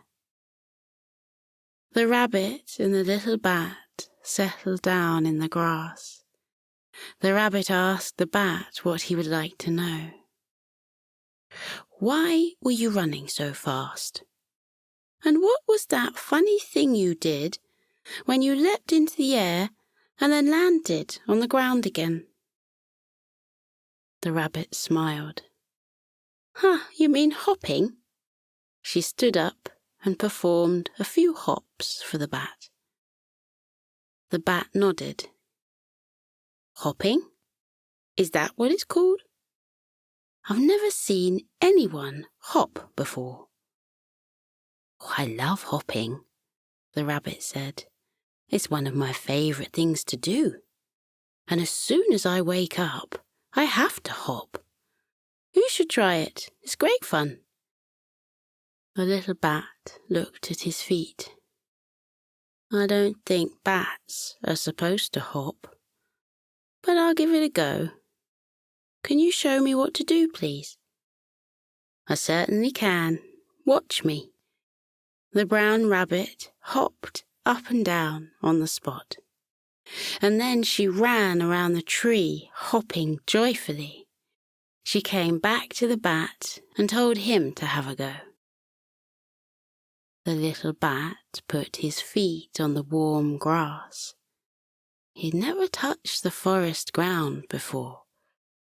The rabbit and the little bat settled down in the grass. The rabbit asked the bat what he would like to know. "Why were you running so fast? And what was that funny thing you did when you leapt into the air and then landed on the ground again?" The rabbit smiled. You mean hopping?" She stood up and performed a few hops for the bat. The bat nodded. "Hopping? Is that what it's called? I've never seen anyone hop before." "Oh, I love hopping," the rabbit said. "It's one of my favourite things to do. And as soon as I wake up, I have to hop. You should try it. It's great fun." The little bat looked at his feet. "I don't think bats are supposed to hop, but I'll give it a go. Can you show me what to do, please?" "I certainly can. Watch me." The brown rabbit hopped up and down on the spot, and then she ran around the tree, hopping joyfully. She came back to the bat and told him to have a go. The little bat put his feet on the warm grass. He'd never touched the forest ground before,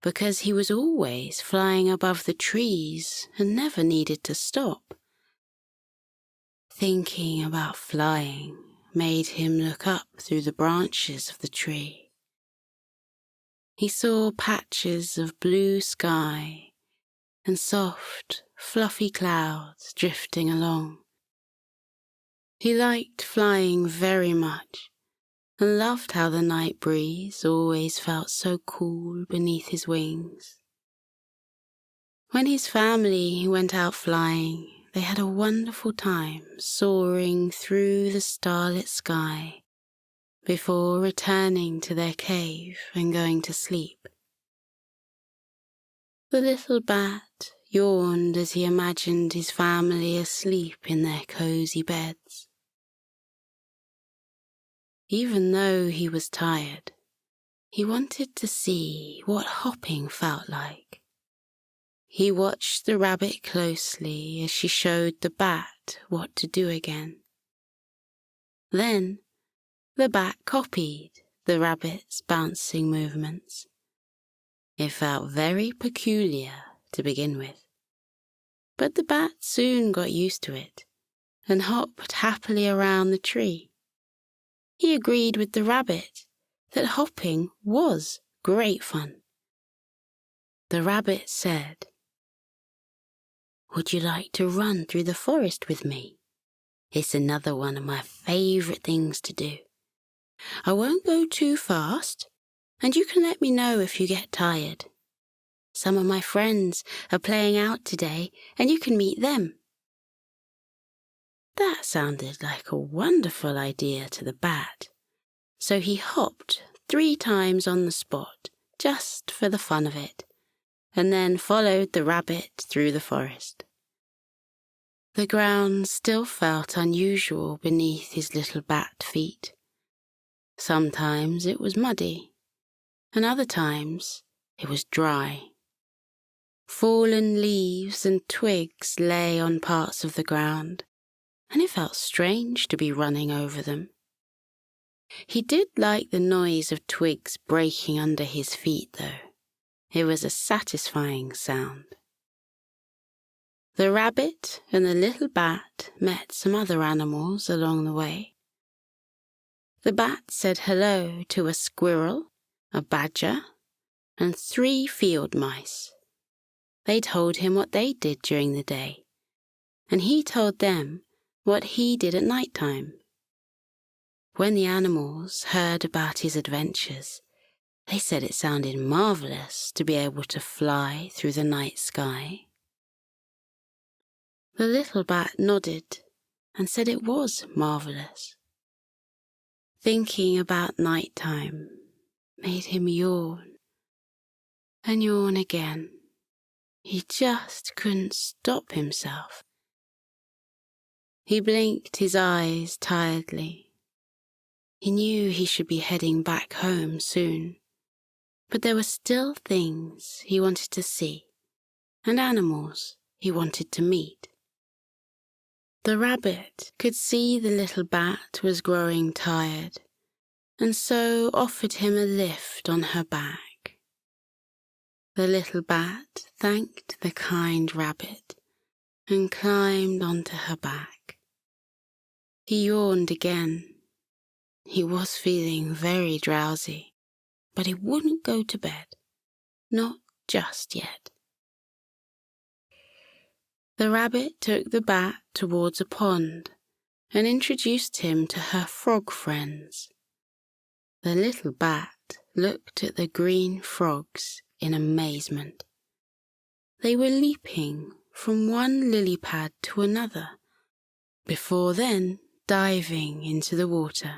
because he was always flying above the trees and never needed to stop. Thinking about flying made him look up through the branches of the tree. He saw patches of blue sky and soft, fluffy clouds drifting along. He liked flying very much and loved how the night breeze always felt so cool beneath his wings. When his family went out flying, they had a wonderful time soaring through the starlit sky before returning to their cave and going to sleep. The little bat yawned as he imagined his family asleep in their cozy beds. Even though he was tired, he wanted to see what hopping felt like. He watched the rabbit closely as she showed the bat what to do again. Then the bat copied the rabbit's bouncing movements. It felt very peculiar to begin with, but the bat soon got used to it and hopped happily around the tree. He agreed with the rabbit that hopping was great fun. The rabbit said, "Would you like to run through the forest with me? It's another one of my favourite things to do. I won't go too fast, and you can let me know if you get tired. Some of my friends are playing out today, and you can meet them." That sounded like a wonderful idea to the bat, so he hopped 3 times on the spot just for the fun of it, and then followed the rabbit through the forest. The ground still felt unusual beneath his little bat feet. Sometimes it was muddy, and other times it was dry. Fallen leaves and twigs lay on parts of the ground, and it felt strange to be running over them. He did like the noise of twigs breaking under his feet, though. It was a satisfying sound. The rabbit and the little bat met some other animals along the way. The bat said hello to a squirrel, a badger, and 3 field mice. They told him what they did during the day, and he told them what he did at night time. When the animals heard about his adventures, they said it sounded marvelous to be able to fly through the night sky. The little bat nodded and said it was marvelous. Thinking about night time made him yawn and yawn again. He just couldn't stop himself. He blinked his eyes tiredly. He knew he should be heading back home soon, but there were still things he wanted to see and animals he wanted to meet. The rabbit could see the little bat was growing tired, and so offered him a lift on her back. The little bat thanked the kind rabbit and climbed onto her back. He yawned again. He was feeling very drowsy, but he wouldn't go to bed, not just yet. The rabbit took the bat towards a pond and introduced him to her frog friends. The little bat looked at the green frogs in amazement. They were leaping from one lily pad to another, before then diving into the water.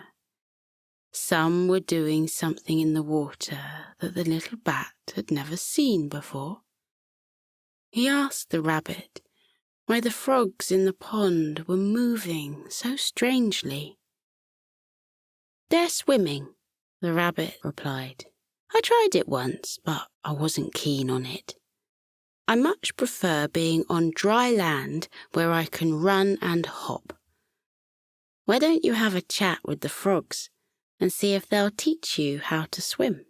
Some were doing something in the water that the little bat had never seen before. He asked the rabbit why the frogs in the pond were moving so strangely. "They're swimming," the rabbit replied. "I tried it once, but I wasn't keen on it. I much prefer being on dry land where I can run and hop. Why don't you have a chat with the frogs and see if they'll teach you how to swim?"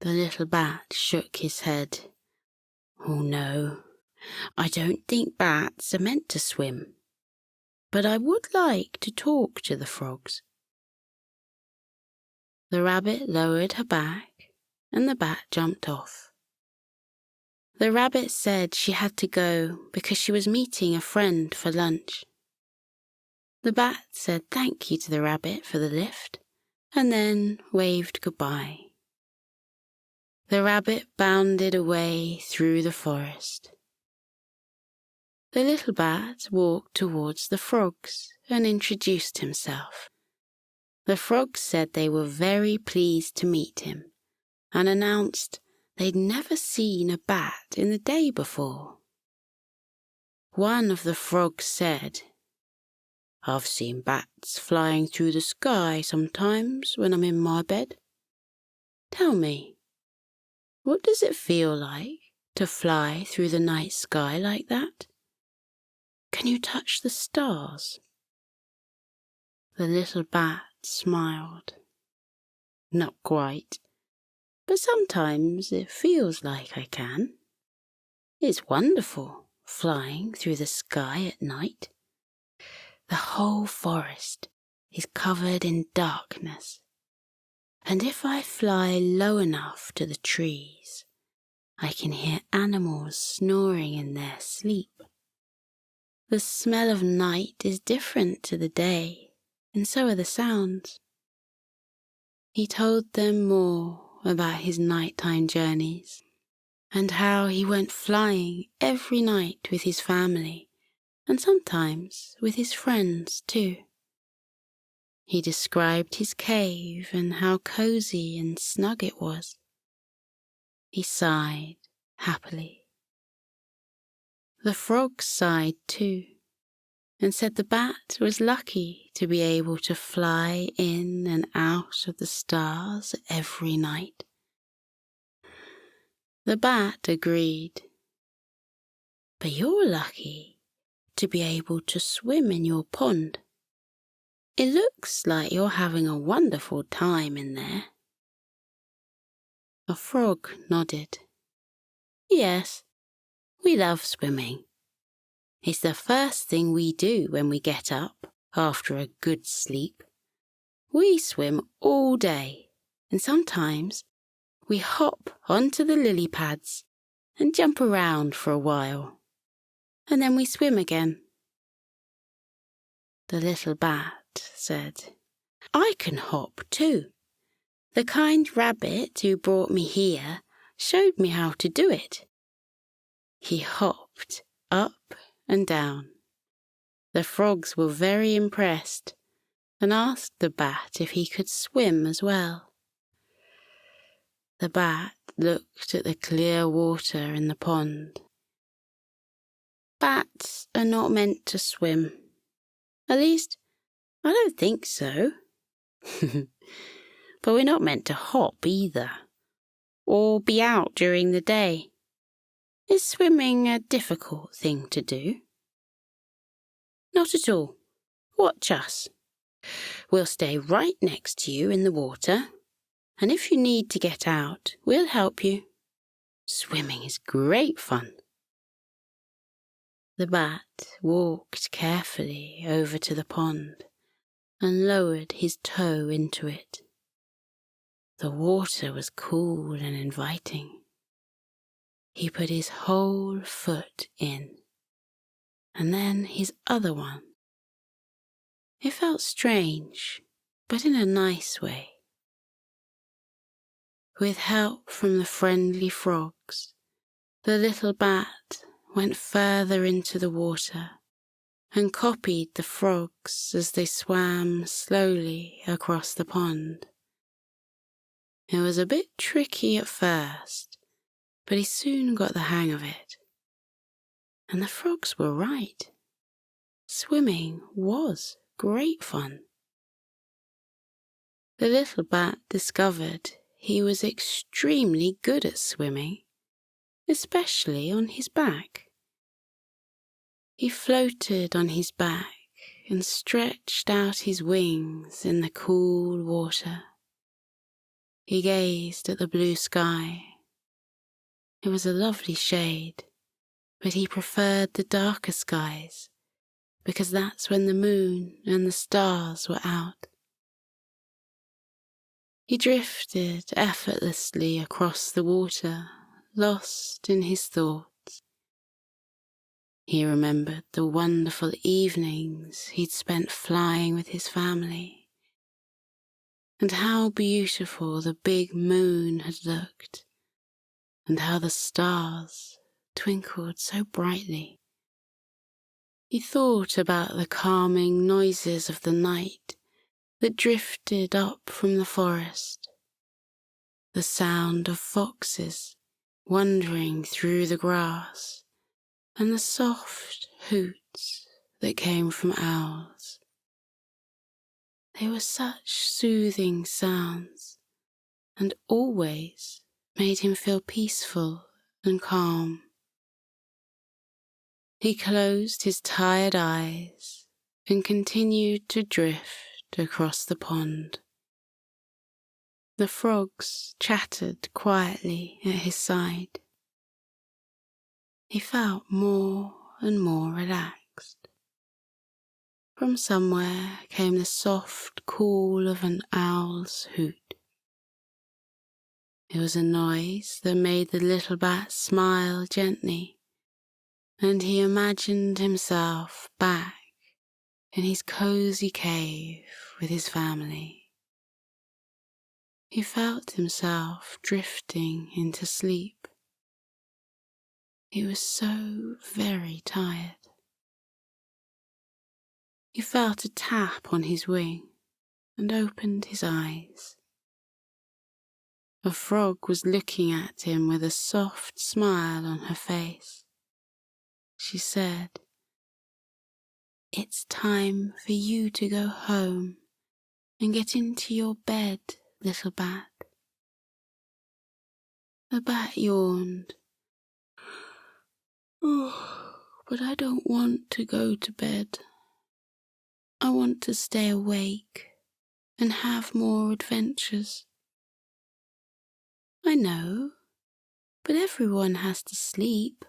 The little bat shook his head. "Oh no, I don't think bats are meant to swim, but I would like to talk to the frogs." The rabbit lowered her back and the bat jumped off. The rabbit said she had to go because she was meeting a friend for lunch. The bat said thank you to the rabbit for the lift and then waved goodbye. The rabbit bounded away through the forest. The little bat walked towards the frogs and introduced himself. The frogs said they were very pleased to meet him and announced they'd never seen a bat in the day before. One of the frogs said, "I've seen bats flying through the sky sometimes when I'm in my bed. Tell me, what does it feel like to fly through the night sky like that? Can you touch the stars?" The little bat smiled. "Not quite, but sometimes it feels like I can. It's wonderful flying through the sky at night. The whole forest is covered in darkness, and if I fly low enough to the trees, I can hear animals snoring in their sleep. The smell of night is different to the day, and so are the sounds." He told them more about his nighttime journeys and how he went flying every night with his family and sometimes with his friends too. He described his cave and how cozy and snug it was. He sighed happily. The frogs sighed too and said the bat was lucky to be able to fly in and out of the stars every night. The bat agreed. But you're lucky to be able to swim in your pond. It looks like you're having a wonderful time in there. A frog nodded. Yes, we love swimming. It's the first thing we do when we get up after a good sleep. We swim all day, and sometimes we hop onto the lily pads and jump around for a while, and then we swim again. The little bat said, I can hop too. The kind rabbit who brought me here showed me how to do it. He hopped up and down. The frogs were very impressed and asked the bat if he could swim as well. The bat looked at the clear water in the pond. Bats are not meant to swim. At least, I don't think so. But we're not meant to hop either, or be out during the day. Is swimming a difficult thing to do? Not at all. Watch us. We'll stay right next to you in the water, and if you need to get out, we'll help you. Swimming is great fun. The bat walked carefully over to the pond and lowered his toe into it. The water was cool and inviting. He put his whole foot in, and then his other one. It felt strange, but in a nice way. With help from the friendly frogs, the little bat went further into the water and copied the frogs as they swam slowly across the pond. It was a bit tricky at first, but he soon got the hang of it. And the frogs were right. Swimming was great fun. The little bat discovered he was extremely good at swimming, especially on his back. He floated on his back and stretched out his wings in the cool water. He gazed at the blue sky. It was a lovely shade, but he preferred the darker skies because that's when the moon and the stars were out. He drifted effortlessly across the water, lost in his thoughts. He remembered the wonderful evenings he'd spent flying with his family, and how beautiful the big moon had looked, and how the stars twinkled so brightly. He thought about the calming noises of the night that drifted up from the forest, the sound of foxes wandering through the grass, and the soft hoots that came from owls. They were such soothing sounds, and always made him feel peaceful and calm. He closed his tired eyes and continued to drift across the pond. The frogs chattered quietly at his side. He felt more and more relaxed. From somewhere came the soft call of an owl's hoot. It was a noise that made the little bat smile gently, and he imagined himself back in his cozy cave with his family. He felt himself drifting into sleep. He was so very tired. He felt a tap on his wing and opened his eyes. A frog was looking at him with a soft smile on her face. She said, "It's time for you to go home and get into your bed, little bat." The bat yawned. Oh, but I don't want to go to bed. I want to stay awake and have more adventures. I know, but everyone has to sleep.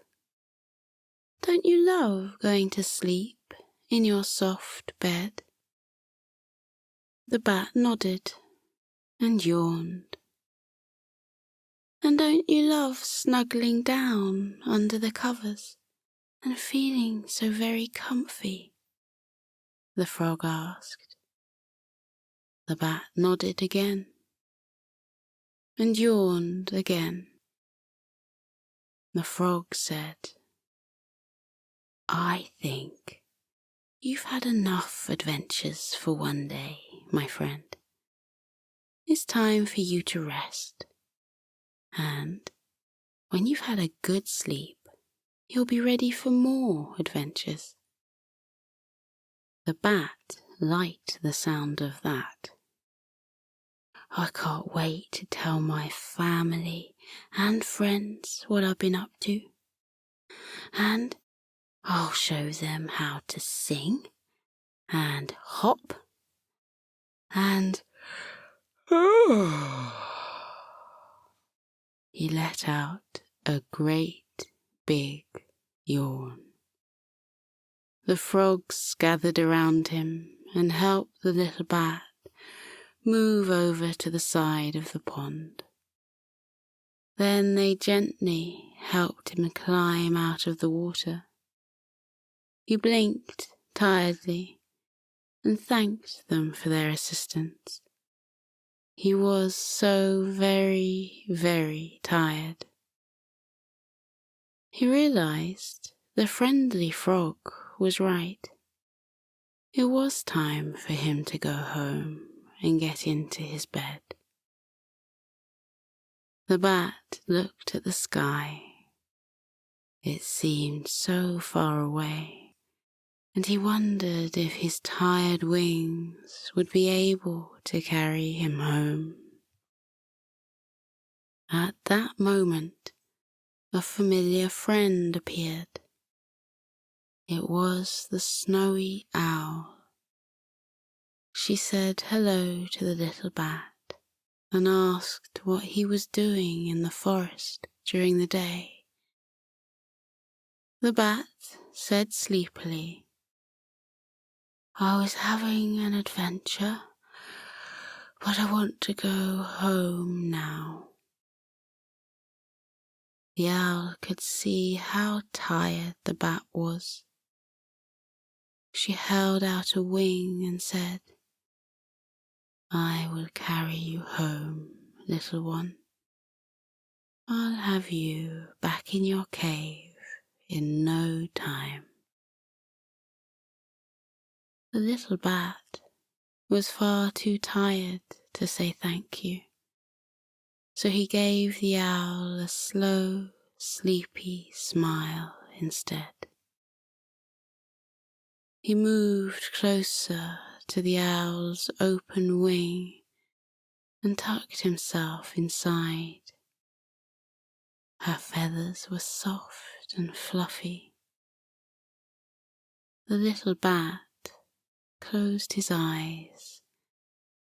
Don't you love going to sleep in your soft bed? The bat nodded and yawned. And don't you love snuggling down under the covers and feeling so very comfy? The frog asked. The bat nodded again and yawned again. The frog said, I think you've had enough adventures for one day, my friend. It's time for you to rest. And when you've had a good sleep, you'll be ready for more adventures. The bat liked the sound of that. I can't wait to tell my family and friends what I've been up to. And I'll show them how to sing and hop and... He let out a great big yawn. The frogs gathered around him and helped the little bat move over to the side of the pond. Then they gently helped him climb out of the water. He blinked tiredly and thanked them for their assistance. He was so very, very tired. He realized the friendly frog was right. It was time for him to go home and get into his bed. The bat looked at the sky. It seemed so far away, and he wondered if his tired wings would be able to carry him home. At that moment, a familiar friend appeared. It was the snowy owl. She said hello to the little bat and asked what he was doing in the forest during the day. The bat said sleepily, I was having an adventure, but I want to go home now. The owl could see how tired the bat was. She held out a wing and said, I will carry you home, little one. I'll have you back in your cave in no time. The little bat was far too tired to say thank you, so he gave the owl a slow, sleepy smile instead. He moved closer to the owl's open wing and tucked himself inside. Her feathers were soft and fluffy. The little bat closed his eyes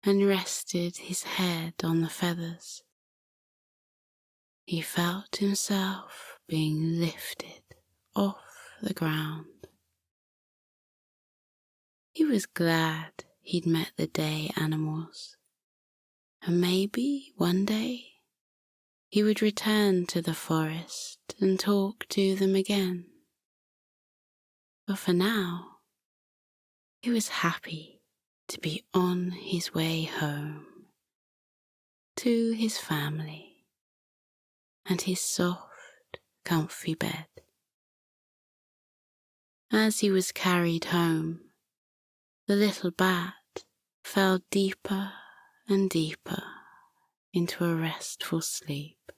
and rested his head on the feathers. He felt himself being lifted off the ground. He was glad he'd met the day animals, and maybe one day he would return to the forest and talk to them again. But for now, he was happy to be on his way home to his family and his soft, comfy bed. As he was carried home, the little bat fell deeper and deeper into a restful sleep.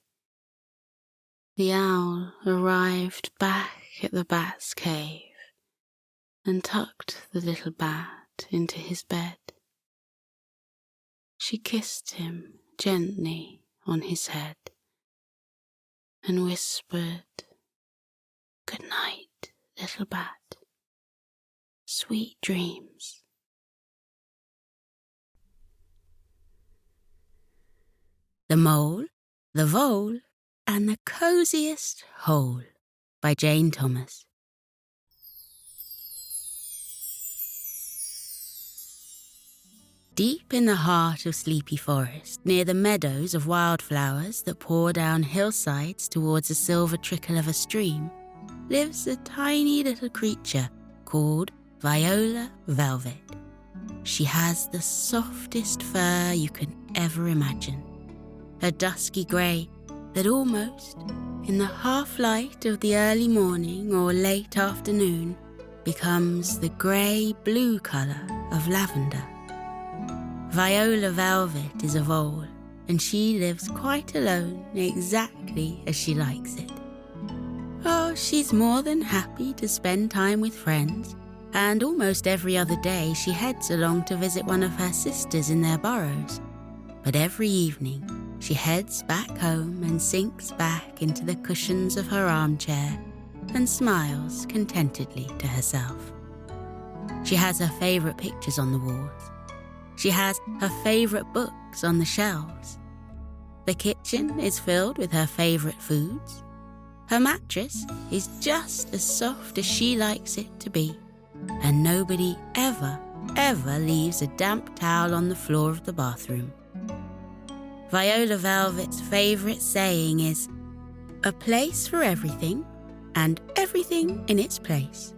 The owl arrived back at the bat's cave and tucked the little bat into his bed. She kissed him gently on his head and whispered, "Good night, little bat. Sweet dreams." The Mole, the Vole, and the Coziest Hole by Jane Thomas. Deep in the heart of Sleepy Forest, near the meadows of wildflowers that pour down hillsides towards a silver trickle of a stream, lives a tiny little creature called Viola Velvet. She has the softest fur you can ever imagine, a dusky grey that almost, in the half-light of the early morning or late afternoon, becomes the grey-blue colour of lavender. Viola Velvet is a vole, and she lives quite alone, exactly as she likes it. Oh, she's more than happy to spend time with friends, and almost every other day she heads along to visit one of her sisters in their burrows. But every evening, she heads back home and sinks back into the cushions of her armchair and smiles contentedly to herself. She has her favourite pictures on the walls. She has her favourite books on the shelves. The kitchen is filled with her favourite foods. Her mattress is just as soft as she likes it to be, and nobody ever leaves a damp towel on the floor of the bathroom. Viola Velvet's favourite saying is, "A place for everything, and everything in its place."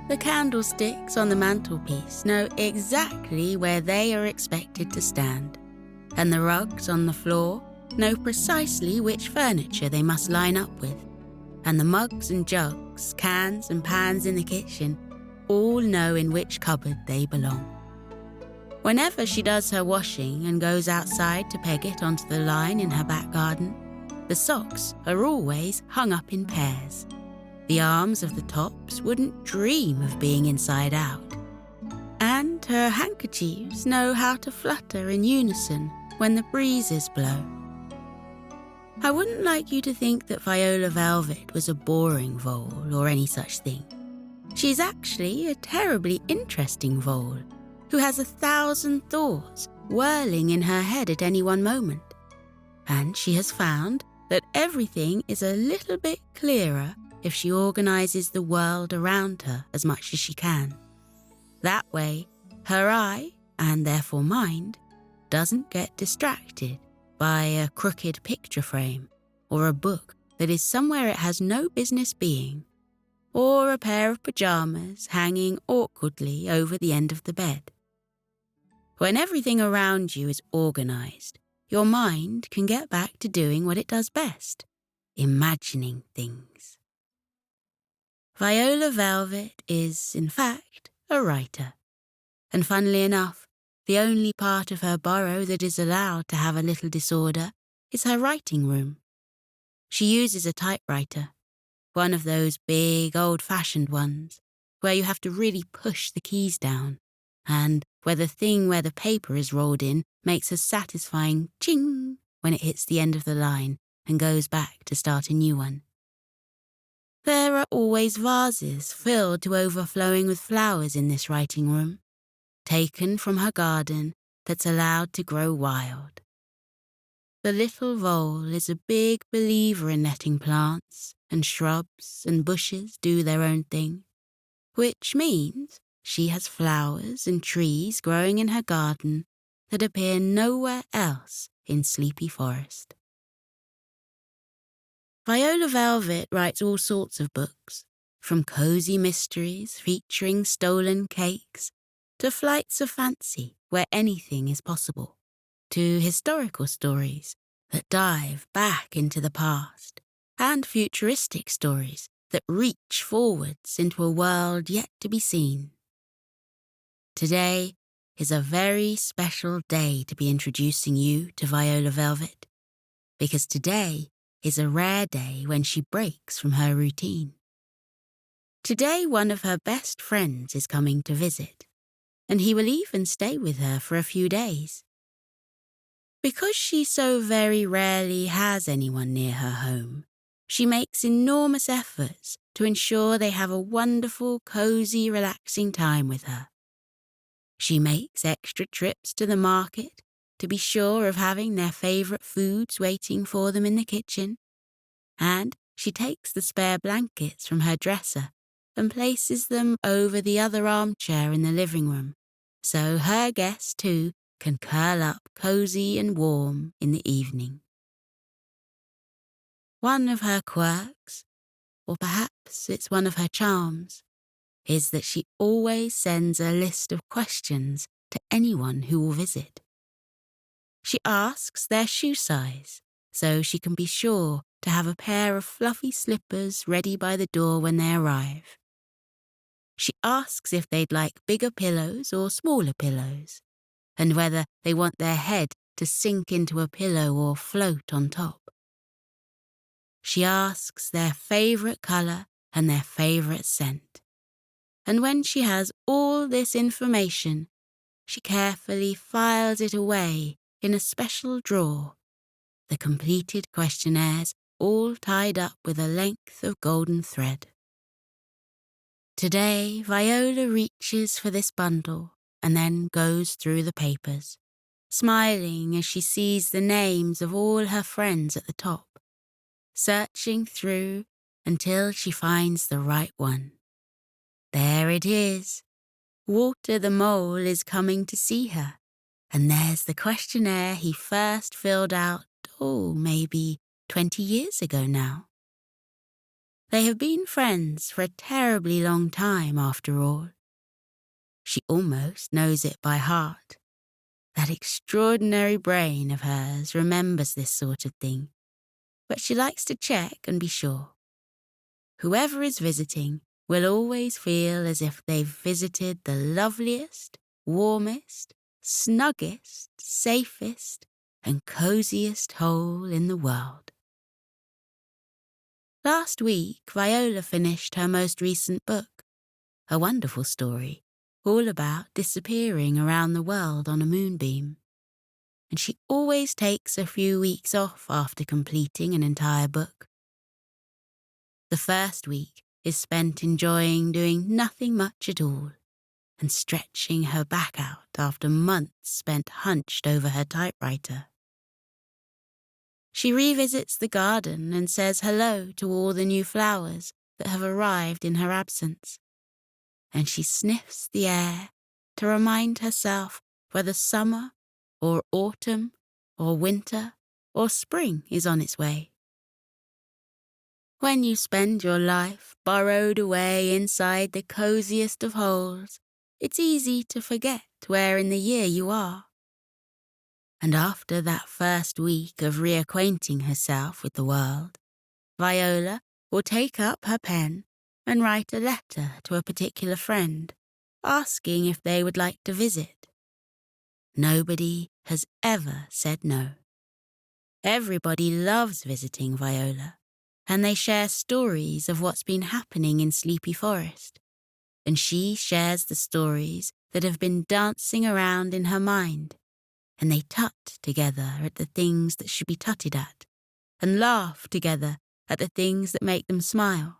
The candlesticks on the mantelpiece know exactly where they are expected to stand, and the rugs on the floor know precisely which furniture they must line up with, and the mugs and jugs, cans and pans in the kitchen all know in which cupboard they belong. Whenever she does her washing and goes outside to peg it onto the line in her back garden, the socks are always hung up in pairs. The arms of the tops wouldn't dream of being inside out. And her handkerchiefs know how to flutter in unison when the breezes blow. I wouldn't like you to think that Viola Velvet was a boring vole or any such thing. She's actually a terribly interesting vole who has 1,000 thoughts whirling in her head at any one moment. And she has found that everything is a little bit clearer if she organises the world around her as much as she can. That way, her eye, and therefore mind, doesn't get distracted by a crooked picture frame, or a book that is somewhere it has no business being, or a pair of pyjamas hanging awkwardly over the end of the bed. When everything around you is organised, your mind can get back to doing what it does best, imagining things. Viola Velvet is, in fact, a writer. And funnily enough, the only part of her burrow that is allowed to have a little disorder is her writing room. She uses a typewriter, one of those big old-fashioned ones, where you have to really push the keys down, and where the thing where the paper is rolled in makes a satisfying ching when it hits the end of the line and goes back to start a new one. There are always vases filled to overflowing with flowers in this writing room, taken from her garden that's allowed to grow wild. The little vole is a big believer in letting plants and shrubs and bushes do their own thing, which means she has flowers and trees growing in her garden that appear nowhere else in Sleepy Forest. Viola Velvet writes all sorts of books, from cosy mysteries featuring stolen cakes to flights of fancy where anything is possible, to historical stories that dive back into the past, and futuristic stories that reach forwards into a world yet to be seen. Today is a very special day to be introducing you to Viola Velvet, because today is a rare day when she breaks from her routine. Today, one of her best friends is coming to visit, and he will even stay with her for a few days. Because she so very rarely has anyone near her home, she makes enormous efforts to ensure they have a wonderful, cozy, relaxing time with her. She makes extra trips to the market to be sure of having their favourite foods waiting for them in the kitchen, and she takes the spare blankets from her dresser and places them over the other armchair in the living room, so her guests too can curl up cosy and warm in the evening. One of her quirks, or perhaps it's one of her charms, is that she always sends a list of questions to anyone who will visit. She asks their shoe size, so she can be sure to have a pair of fluffy slippers ready by the door when they arrive. She asks if they'd like bigger pillows or smaller pillows, and whether they want their head to sink into a pillow or float on top. She asks their favourite colour and their favourite scent. And when she has all this information, she carefully files it away in a special drawer, the completed questionnaires all tied up with a length of golden thread. Today, Viola reaches for this bundle and then goes through the papers, smiling as she sees the names of all her friends at the top, searching through until she finds the right one. There it is. Walter the Mole is coming to see her, and there's the questionnaire he first filled out, maybe 20 years ago now. They have been friends for a terribly long time after all. She almost knows it by heart. That extraordinary brain of hers remembers this sort of thing, but she likes to check and be sure. Whoever is visiting will always feel as if they've visited the loveliest, warmest, snuggest, safest, and coziest hole in the world. Last week, Viola finished her most recent book, a wonderful story all about disappearing around the world on a moonbeam. And she always takes a few weeks off after completing an entire book. The first week is spent enjoying doing nothing much at all and stretching her back out after months spent hunched over her typewriter. She revisits the garden and says hello to all the new flowers that have arrived in her absence. And she sniffs the air to remind herself whether summer or autumn or winter or spring is on its way. When you spend your life burrowed away inside the coziest of holes, it's easy to forget where in the year you are. And after that first week of reacquainting herself with the world, Viola will take up her pen and write a letter to a particular friend, asking if they would like to visit. Nobody has ever said no. Everybody loves visiting Viola, and they share stories of what's been happening in Sleepy Forest, and she shares the stories that have been dancing around in her mind, and they tut together at the things that should be tutted at, and laugh together at the things that make them smile.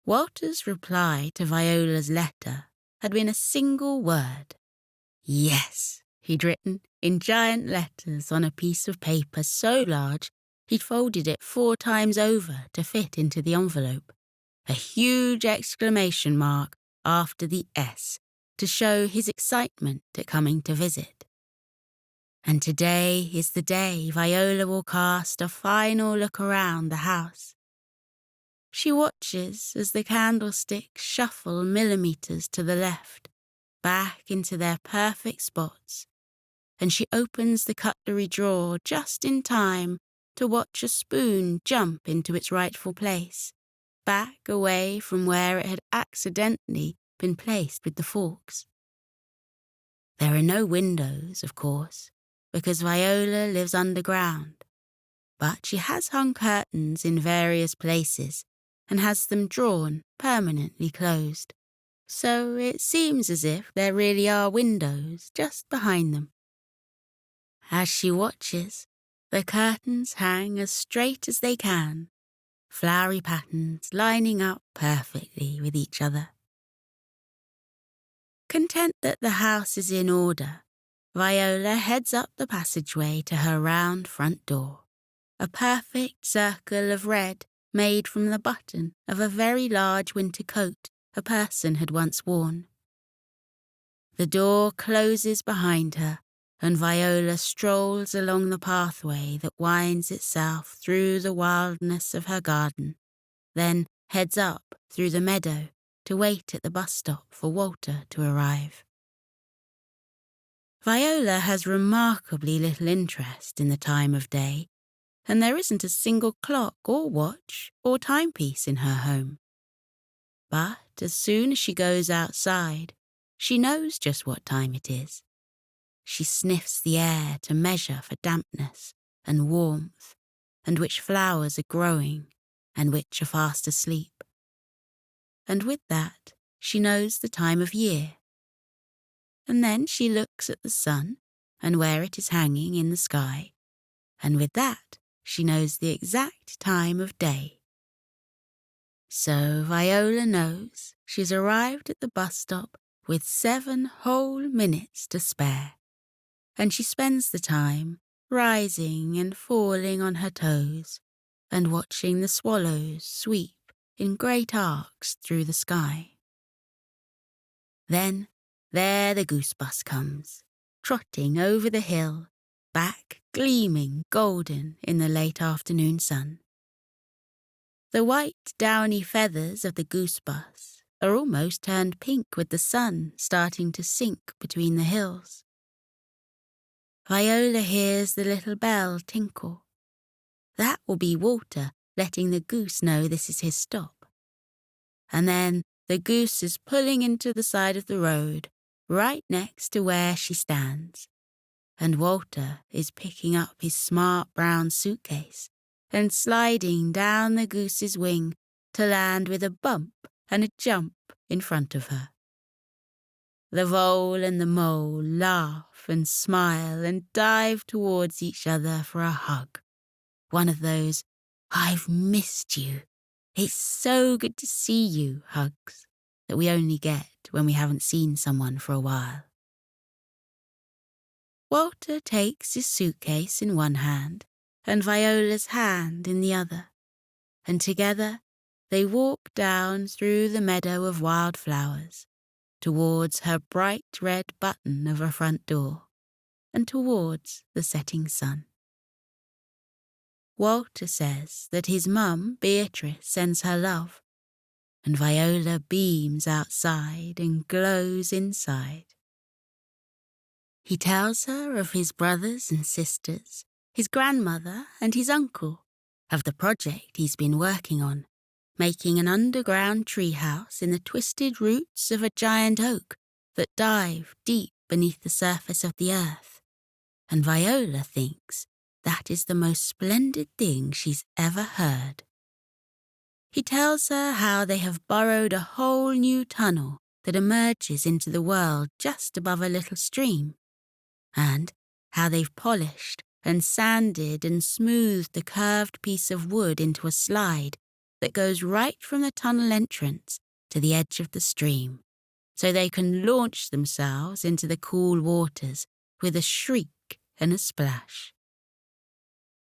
Walter's reply to Viola's letter had been a single word. Yes, he'd written in giant letters on a piece of paper so large he'd folded it 4 times over to fit into the envelope, a huge exclamation mark after the S to show his excitement at coming to visit. And today is the day Viola will cast a final look around the house. She watches as the candlesticks shuffle millimeters to the left, back into their perfect spots, and she opens the cutlery drawer just in time to watch a spoon jump into its rightful place, back away from where it had accidentally been placed with the forks. There are no windows, of course, because Viola lives underground, but she has hung curtains in various places and has them drawn permanently closed, so it seems as if there really are windows just behind them. As she watches, the curtains hang as straight as they can, flowery patterns lining up perfectly with each other. Content that the house is in order, Viola heads up the passageway to her round front door, a perfect circle of red made from the button of a very large winter coat a person had once worn. The door closes behind her, and Viola strolls along the pathway that winds itself through the wildness of her garden, then heads up through the meadow to wait at the bus stop for Walter to arrive. Viola has remarkably little interest in the time of day, and there isn't a single clock or watch or timepiece in her home. But as soon as she goes outside, she knows just what time it is. She sniffs the air to measure for dampness and warmth, and which flowers are growing and which are fast asleep. And with that, she knows the time of year. And then she looks at the sun and where it is hanging in the sky, and with that, she knows the exact time of day. So Viola knows she's arrived at the bus stop with 7 whole minutes to spare, and she spends the time rising and falling on her toes and watching the swallows sweep in great arcs through the sky. Then there the goose bus comes, trotting over the hill, back gleaming golden in the late afternoon sun. The white downy feathers of the goose bus are almost turned pink with the sun starting to sink between the hills. Viola hears the little bell tinkle. That will be Walter letting the goose know this is his stop. And then the goose is pulling into the side of the road, right next to where she stands. And Walter is picking up his smart brown suitcase and sliding down the goose's wing to land with a bump and a jump in front of her. The vole and the mole laugh and smile and dive towards each other for a hug. One of those, "I've missed you. It's so good to see you" hugs that we only get when we haven't seen someone for a while. Walter takes his suitcase in one hand and Viola's hand in the other, and together they walk down through the meadow of wildflowers towards her bright red button of a front door and towards the setting sun. Walter says that his mum, Beatrice, sends her love, and Viola beams outside and glows inside. He tells her of his brothers and sisters, his grandmother and his uncle, of the project he's been working on, making an underground treehouse in the twisted roots of a giant oak that dive deep beneath the surface of the earth. And Viola thinks that is the most splendid thing she's ever heard. He tells her how they have burrowed a whole new tunnel that emerges into the world just above a little stream, and how they've polished and sanded and smoothed the curved piece of wood into a slide that goes right from the tunnel entrance to the edge of the stream, so they can launch themselves into the cool waters with a shriek and a splash.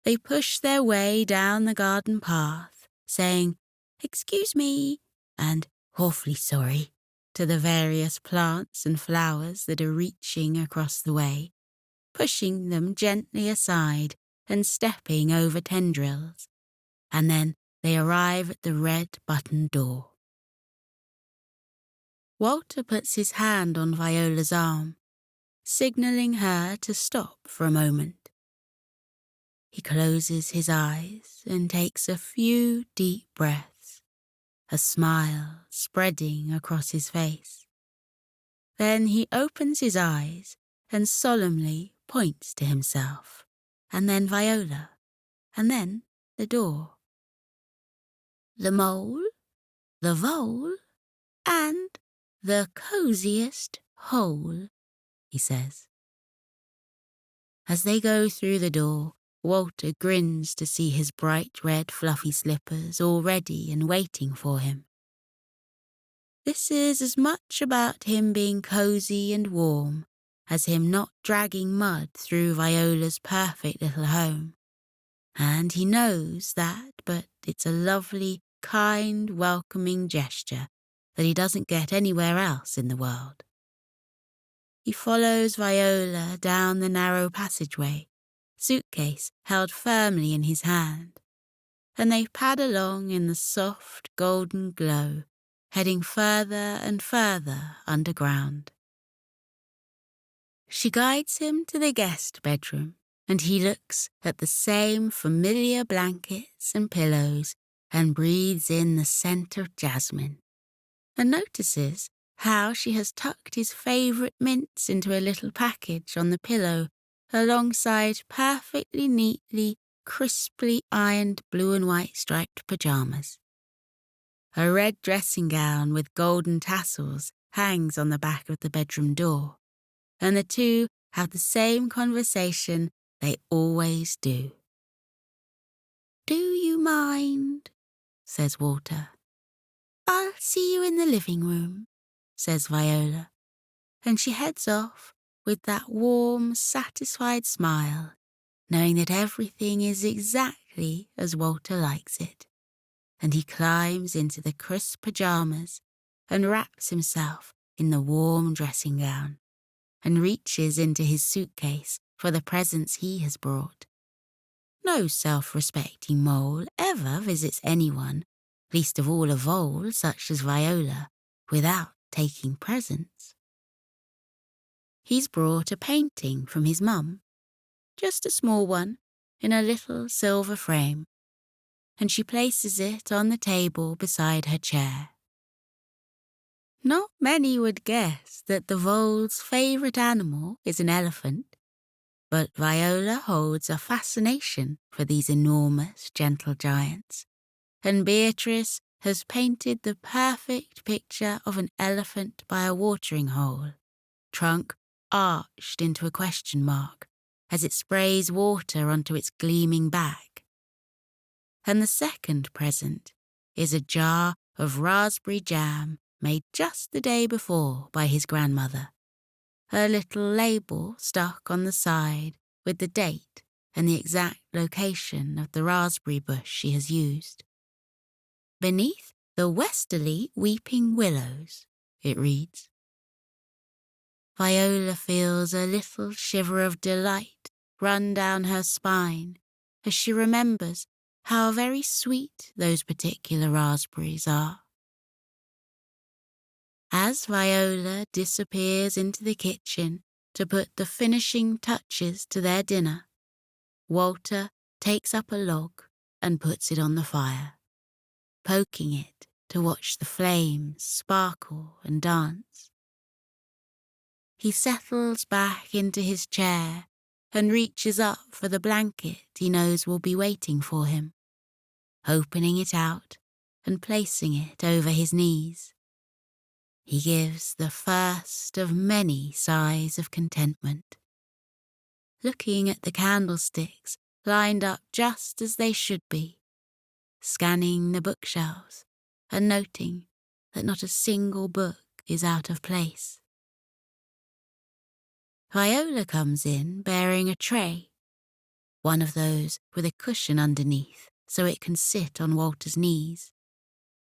They push their way down the garden path, saying, "Excuse me," and "Awfully sorry," to the various plants and flowers that are reaching across the way, pushing them gently aside and stepping over tendrils, and then they arrive at the red button door. Walter puts his hand on Viola's arm, signalling her to stop for a moment. He closes his eyes and takes a few deep breaths, a smile spreading across his face. Then he opens his eyes and solemnly points to himself, and then Viola, and then the door. "The mole, the vole, and the coziest hole," he says. As they go through the door, Walter grins to see his bright red fluffy slippers all ready and waiting for him. This is as much about him being cozy and warm as him not dragging mud through Viola's perfect little home. And he knows that, but it's a lovely, kind, welcoming gesture that he doesn't get anywhere else in the world. He follows Viola down the narrow passageway, suitcase held firmly in his hand, and they pad along in the soft, golden glow, heading further and further underground. She guides him to the guest bedroom, and he looks at the same familiar blankets and pillows and breathes in the scent of jasmine, and notices how she has tucked his favourite mints into a little package on the pillow alongside perfectly neatly, crisply ironed blue and white striped pyjamas. A red dressing gown with golden tassels hangs on the back of the bedroom door, and the two have the same conversation they always do. "Do you mind?" says Walter. "I'll see you in the living room," says Viola, and she heads off with that warm, satisfied smile, knowing that everything is exactly as Walter likes it. And he climbs into the crisp pyjamas and wraps himself in the warm dressing gown and reaches into his suitcase for the presents he has brought. No self-respecting mole ever visits anyone, least of all a vole such as Viola, without taking presents. He's brought a painting from his mum, just a small one, in a little silver frame, and she places it on the table beside her chair. Not many would guess that the vole's favourite animal is an elephant, but Viola holds a fascination for these enormous, gentle giants, and Beatrice has painted the perfect picture of an elephant by a watering hole, trunk arched into a question mark as it sprays water onto its gleaming back. And the second present is a jar of raspberry jam made just the day before by his grandmother, a little label stuck on the side with the date and the exact location of the raspberry bush she has used. "Beneath the westerly weeping willows," it reads. Viola feels a little shiver of delight run down her spine as she remembers how very sweet those particular raspberries are. As Viola disappears into the kitchen to put the finishing touches to their dinner, Walter takes up a log and puts it on the fire, poking it to watch the flames sparkle and dance. He settles back into his chair and reaches up for the blanket he knows will be waiting for him, opening it out and placing it over his knees. He gives the first of many sighs of contentment, looking at the candlesticks lined up just as they should be, scanning the bookshelves and noting that not a single book is out of place. Viola comes in bearing a tray, one of those with a cushion underneath so it can sit on Walter's knees,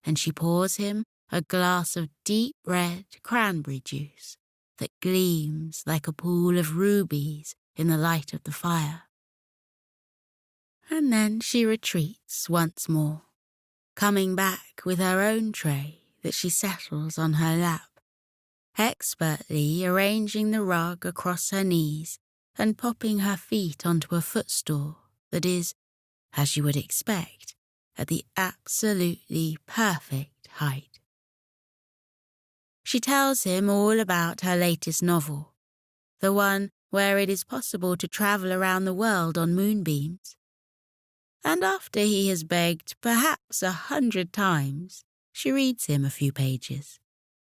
and she pours him a glass of deep red cranberry juice that gleams like a pool of rubies in the light of the fire. And then she retreats once more, coming back with her own tray that she settles on her lap, expertly arranging the rug across her knees and popping her feet onto a footstool that is, as you would expect, at the absolutely perfect height. She tells him all about her latest novel, the one where it is possible to travel around the world on moonbeams. And after he has begged perhaps 100 times, she reads him a few pages,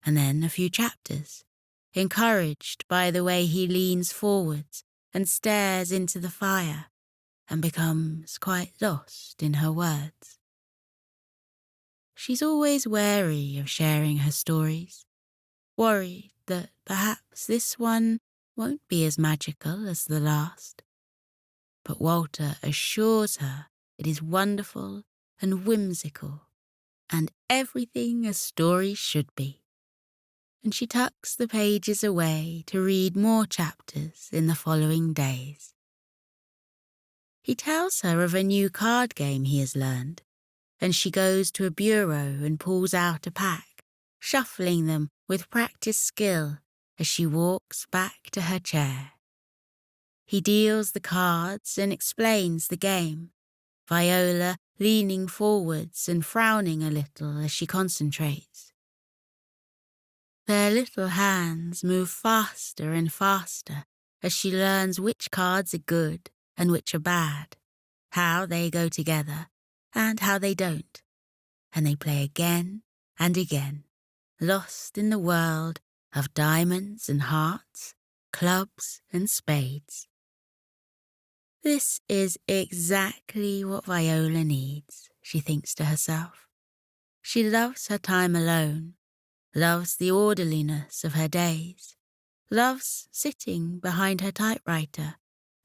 and then a few chapters, encouraged by the way he leans forwards and stares into the fire and becomes quite lost in her words. She's always wary of sharing her stories, worried that perhaps this one won't be as magical as the last. But Walter assures her it is wonderful and whimsical, and everything a story should be. And she tucks the pages away to read more chapters in the following days. He tells her of a new card game he has learned, and she goes to a bureau and pulls out a pack, shuffling them with practiced skill as she walks back to her chair. He deals the cards and explains the game, Viola leaning forwards and frowning a little as she concentrates. Their little hands move faster and faster as she learns which cards are good and which are bad, how they go together and how they don't, and they play again and again, lost in the world of diamonds and hearts, clubs and spades. This is exactly what Viola needs, she thinks to herself. She loves her time alone, loves the orderliness of her days, loves sitting behind her typewriter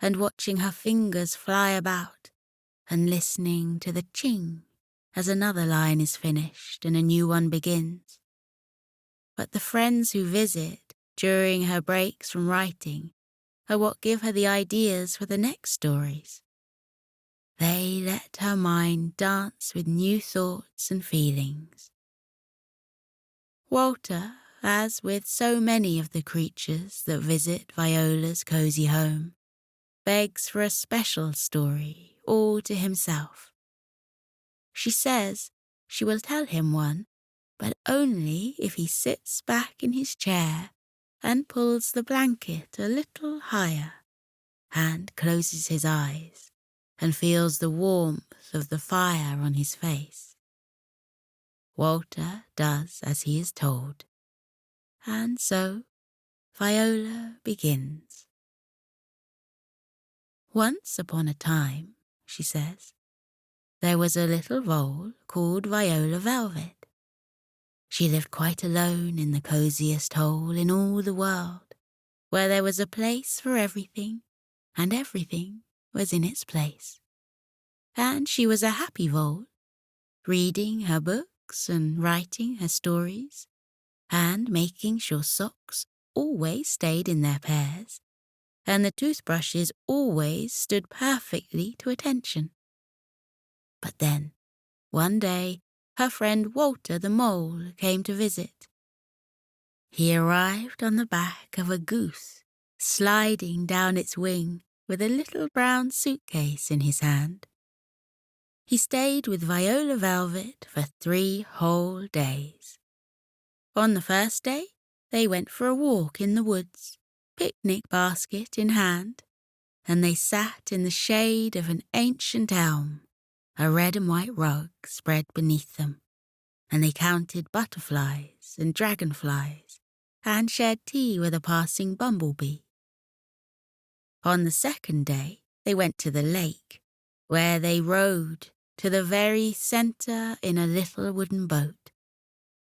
and watching her fingers fly about and listening to the ching as another line is finished and a new one begins. But the friends who visit during her breaks from writing are what give her the ideas for the next stories. They let her mind dance with new thoughts and feelings. Walter, as with so many of the creatures that visit Viola's cozy home, begs for a special story all to himself. She says she will tell him one, but only if he sits back in his chair and pulls the blanket a little higher and closes his eyes and feels the warmth of the fire on his face. Walter does as he is told, and so Viola begins. Once upon a time, she says, there was a little vole called Viola Velvet. She lived quite alone in the coziest hole in all the world, where there was a place for everything, and everything was in its place. And she was a happy vole, reading her books and writing her stories, and making sure socks always stayed in their pairs, and the toothbrushes always stood perfectly to attention. But then, one day, her friend Walter the mole came to visit. He arrived on the back of a goose, sliding down its wing with a little brown suitcase in his hand. He stayed with Viola Velvet for 3 whole days. On the first day, they went for a walk in the woods, picnic basket in hand, and they sat in the shade of an ancient elm, a red and white rug spread beneath them, and they counted butterflies and dragonflies and shared tea with a passing bumblebee. On the second day, they went to the lake, where they rowed to the very centre in a little wooden boat,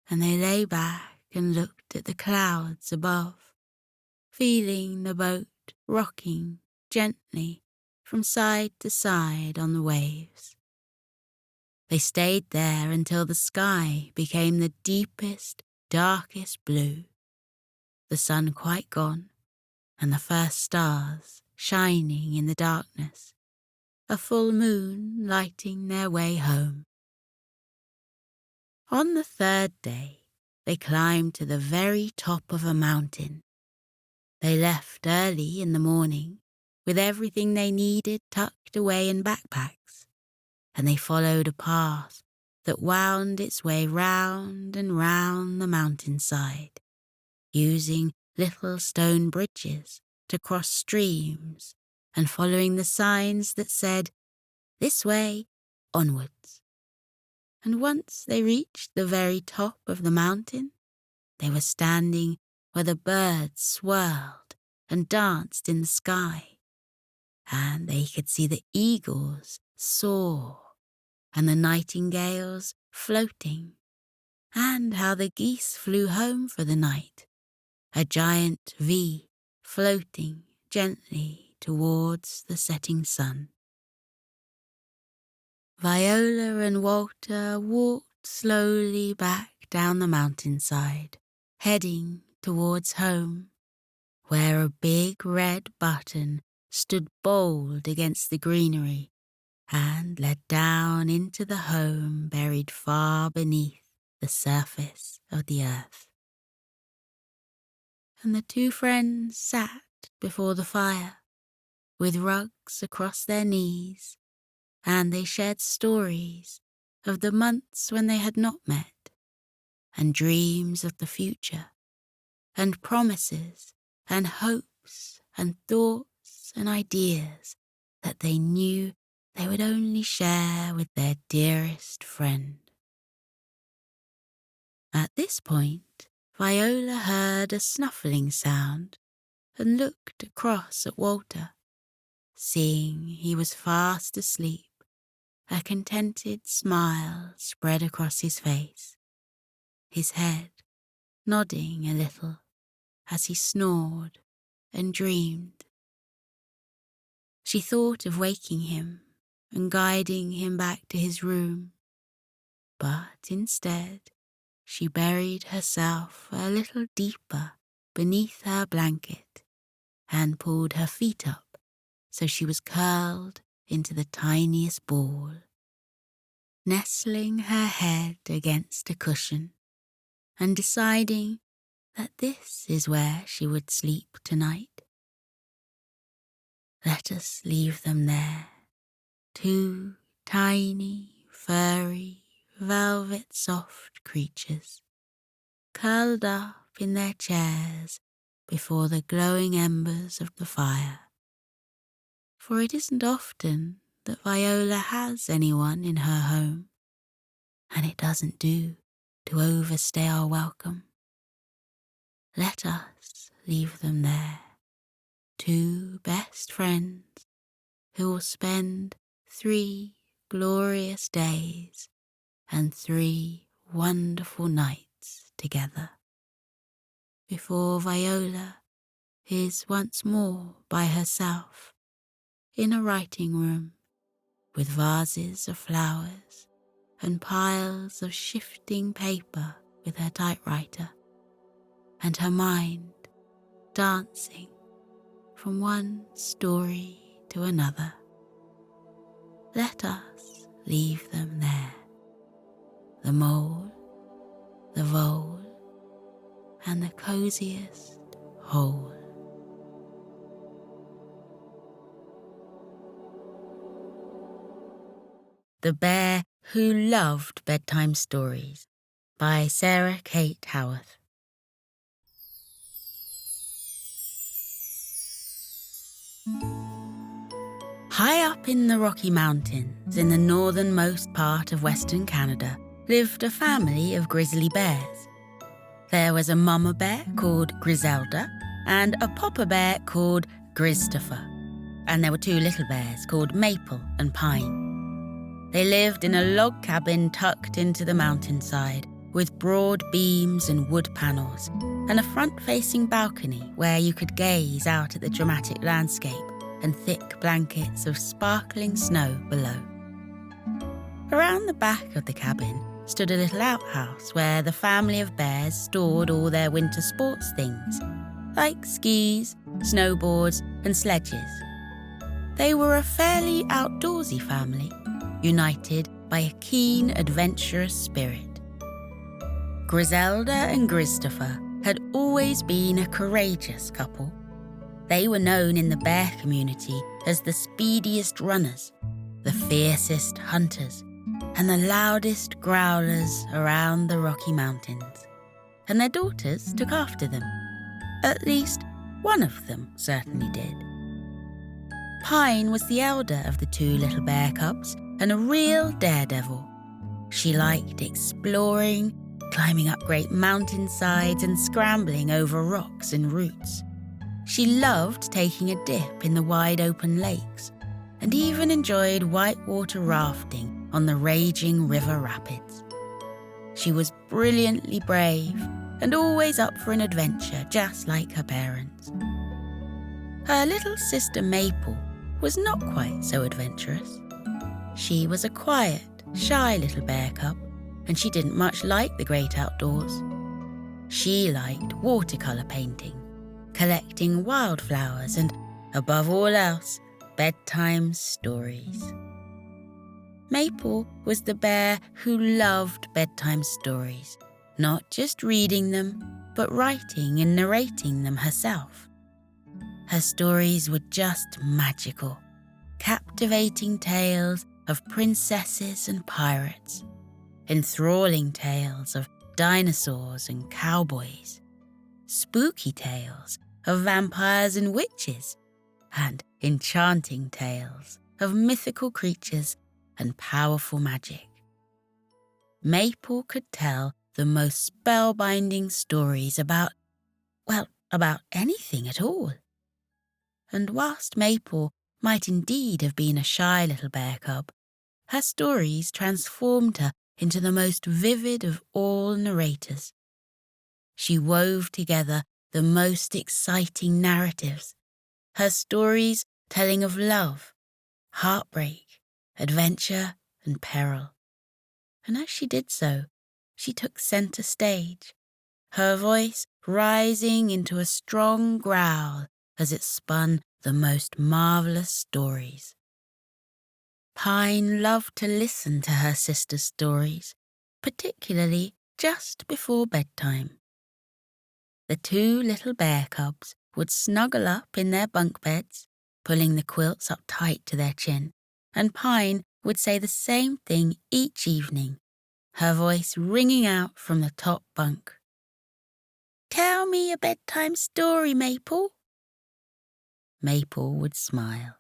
and they lay back and looked at the clouds above, feeling the boat rocking gently from side to side on the waves. They stayed there until the sky became the deepest, darkest blue, the sun quite gone, and the first stars shining in the darkness, a full moon lighting their way home. On the third day, they climbed to the very top of a mountain. They left early in the morning, with everything they needed tucked away in backpacks, and they followed a path that wound its way round and round the mountainside, using little stone bridges to cross streams and following the signs that said, "This way, onwards." And once they reached the very top of the mountain, they were standing where the birds swirled and danced in the sky, and they could see the eagles soar and the nightingales floating, and how the geese flew home for the night, a giant V floating gently towards the setting sun. Viola and Walter walked slowly back down the mountainside, heading towards home, where a big red button stood bold against the greenery and led down into the home buried far beneath the surface of the earth. And the two friends sat before the fire, with rugs across their knees, and they shared stories of the months when they had not met, and dreams of the future, and promises, and hopes, and thoughts, and ideas that they knew they would only share with their dearest friend. At this point, Viola heard a snuffling sound and looked across at Walter, seeing he was fast asleep. A contented smile spread across his face, his head nodding a little as he snored and dreamed. She thought of waking him and guiding him back to his room, but instead she buried herself a little deeper beneath her blanket and pulled her feet up so she was curled into the tiniest ball, nestling her head against a cushion and deciding that this is where she would sleep tonight. Let us leave them there, two tiny, furry, velvet-soft creatures, curled up in their chairs before the glowing embers of the fire. For it isn't often that Viola has anyone in her home, and it doesn't do to overstay our welcome. Let us leave them there, two best friends who will spend 3 glorious days and 3 wonderful nights together, before Viola is once more by herself in a writing room with vases of flowers and piles of shifting paper with her typewriter, and her mind dancing from one story to another. Let us leave them there, the mole, the vole, and the coziest hole. The Bear Who Loved Bedtime Stories by Sarah Kate Howarth. High up in the Rocky Mountains, in the northernmost part of Western Canada, lived a family of grizzly bears. There was a mama bear called Griselda and a papa bear called Christopher, and there were 2 little bears called Maple and Pine. They lived in a log cabin tucked into the mountainside with broad beams and wood panels and a front-facing balcony where you could gaze out at the dramatic landscape and thick blankets of sparkling snow below. Around the back of the cabin stood a little outhouse where the family of bears stored all their winter sports things, like skis, snowboards, and sledges. They were a fairly outdoorsy family, united by a keen, adventurous spirit. Griselda and Christopher had always been a courageous couple. They were known in the bear community as the speediest runners, the fiercest hunters, and the loudest growlers around the Rocky Mountains. And their daughters took after them. At least one of them certainly did. Pine was the elder of the 2 little bear cubs and a real daredevil. She liked exploring, climbing up great mountainsides and scrambling over rocks and roots. She loved taking a dip in the wide-open lakes and even enjoyed whitewater rafting on the raging river rapids. She was brilliantly brave and always up for an adventure, just like her parents. Her little sister Maple was not quite so adventurous. She was a quiet, shy little bear cub, and she didn't much like the great outdoors. She liked watercolour painting, collecting wildflowers, and, above all else, bedtime stories. Maple was the bear who loved bedtime stories, not just reading them, but writing and narrating them herself. Her stories were just magical, captivating tales of princesses and pirates, enthralling tales of dinosaurs and cowboys, spooky tales of vampires and witches, and enchanting tales of mythical creatures and powerful magic. Maple could tell the most spellbinding stories about anything at all. And whilst Maple might indeed have been a shy little bear cub, her stories transformed her into the most vivid of all narrators. She wove together the most exciting narratives, her stories telling of love, heartbreak, adventure, and peril. And as she did so, she took centre stage, her voice rising into a strong growl as it spun the most marvellous stories. Pine loved to listen to her sister's stories, particularly just before bedtime. The two little bear cubs would snuggle up in their bunk beds, pulling the quilts up tight to their chin, and Pine would say the same thing each evening, her voice ringing out from the top bunk. "Tell me a bedtime story, Maple." Maple would smile,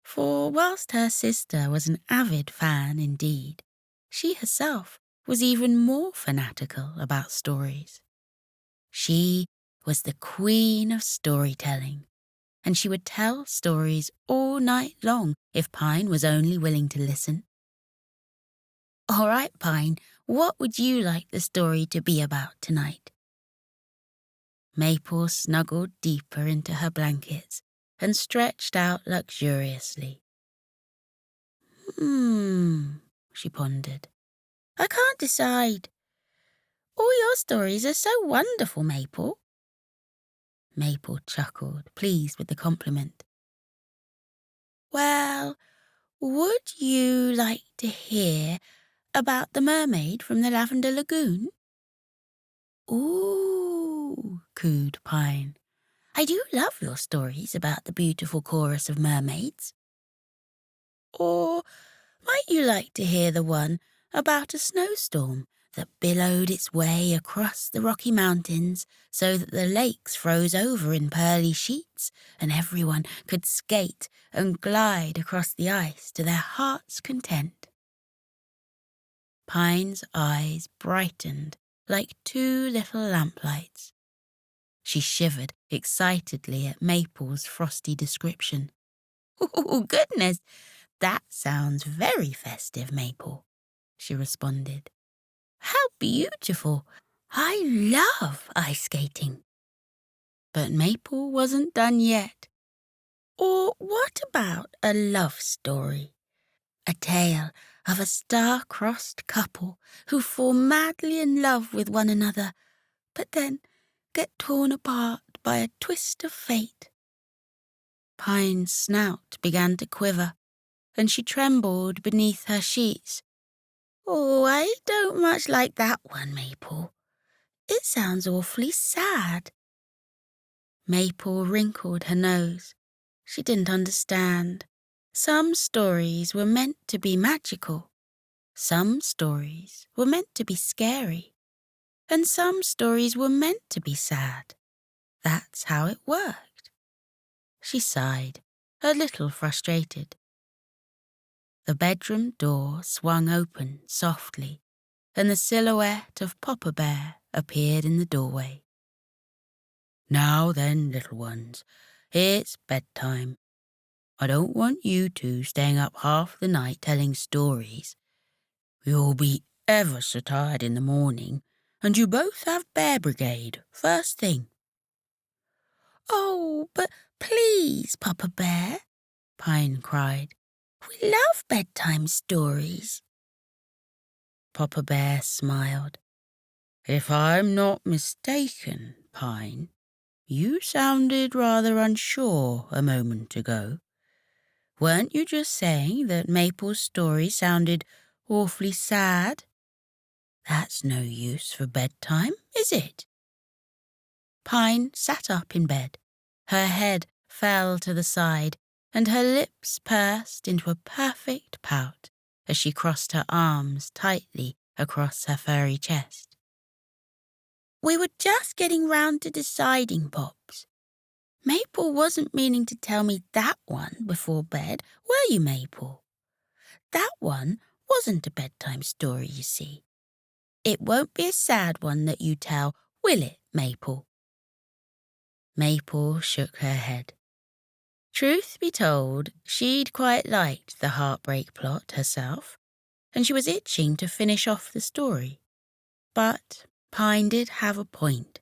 for whilst her sister was an avid fan indeed, she herself was even more fanatical about stories. She was the queen of storytelling, and she would tell stories all night long if Pine was only willing to listen. "All right, Pine, what would you like the story to be about tonight?" Maple snuggled deeper into her blankets and stretched out luxuriously. She pondered. "I can't decide. All your stories are so wonderful, Maple." Maple chuckled, pleased with the compliment. "Well, would you like to hear about the mermaid from the Lavender Lagoon?" "Ooh," cooed Pine. "I do love your stories about the beautiful chorus of mermaids." "Or might you like to hear the one about a snowstorm that billowed its way across the Rocky Mountains so that the lakes froze over in pearly sheets and everyone could skate and glide across the ice to their heart's content?" Pine's eyes brightened like two little lamplights. She shivered excitedly at Maple's frosty description. "Oh, goodness, that sounds very festive, Maple," she responded. "How beautiful! I love ice skating." But Maple wasn't done yet. "Or what about a love story? A tale of a star-crossed couple who fall madly in love with one another, but then get torn apart by a twist of fate." Pine's snout began to quiver, and she trembled beneath her sheets. "Oh, I don't much like that one, Maple. It sounds awfully sad." Maple wrinkled her nose. She didn't understand. Some stories were meant to be magical. Some stories were meant to be scary. And some stories were meant to be sad. That's how it worked. She sighed, a little frustrated. The bedroom door swung open softly, and the silhouette of Papa Bear appeared in the doorway. Now then, little ones, it's bedtime. I don't want you two staying up half the night telling stories. You'll be ever so tired in the morning, and you both have Bear Brigade first thing." "Oh, but please, Papa Bear," Pine cried. "We love bedtime stories." Papa Bear smiled. "If I'm not mistaken, Pine, you sounded rather unsure a moment ago. Weren't you just saying that Maple's story sounded awfully sad? That's no use for bedtime, is it?" Pine sat up in bed. Her head fell to the side, and her lips pursed into a perfect pout as she crossed her arms tightly across her furry chest. "We were just getting round to deciding, Pops. Maple wasn't meaning to tell me that one before bed, were you, Maple? That one wasn't a bedtime story, you see. It won't be a sad one that you tell, will it, Maple?" Maple shook her head. Truth be told, she'd quite liked the heartbreak plot herself, and she was itching to finish off the story. But Pine did have a point.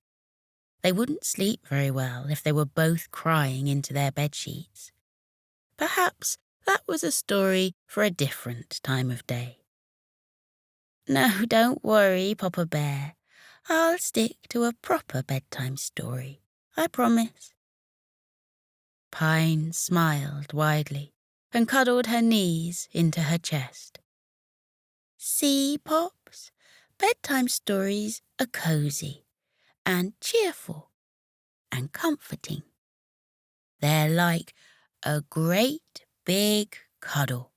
They wouldn't sleep very well if they were both crying into their bedsheets. Perhaps that was a story for a different time of day. "No, don't worry, Papa Bear. I'll stick to a proper bedtime story, I promise." Pine smiled widely and cuddled her knees into her chest. "See, Pops, bedtime stories are cozy and cheerful and comforting. They're like a great big cuddle.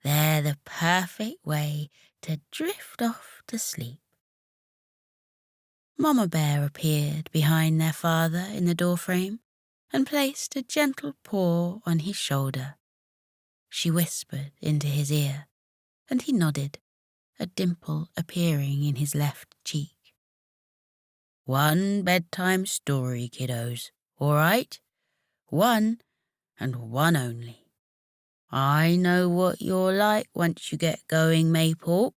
They're the perfect way to drift off to sleep." Mama Bear appeared behind their father in the doorframe and placed a gentle paw on his shoulder. She whispered into his ear, and he nodded, a dimple appearing in his left cheek. "One bedtime story, kiddos, all right? One and one only. I know what you're like once you get going, Maple."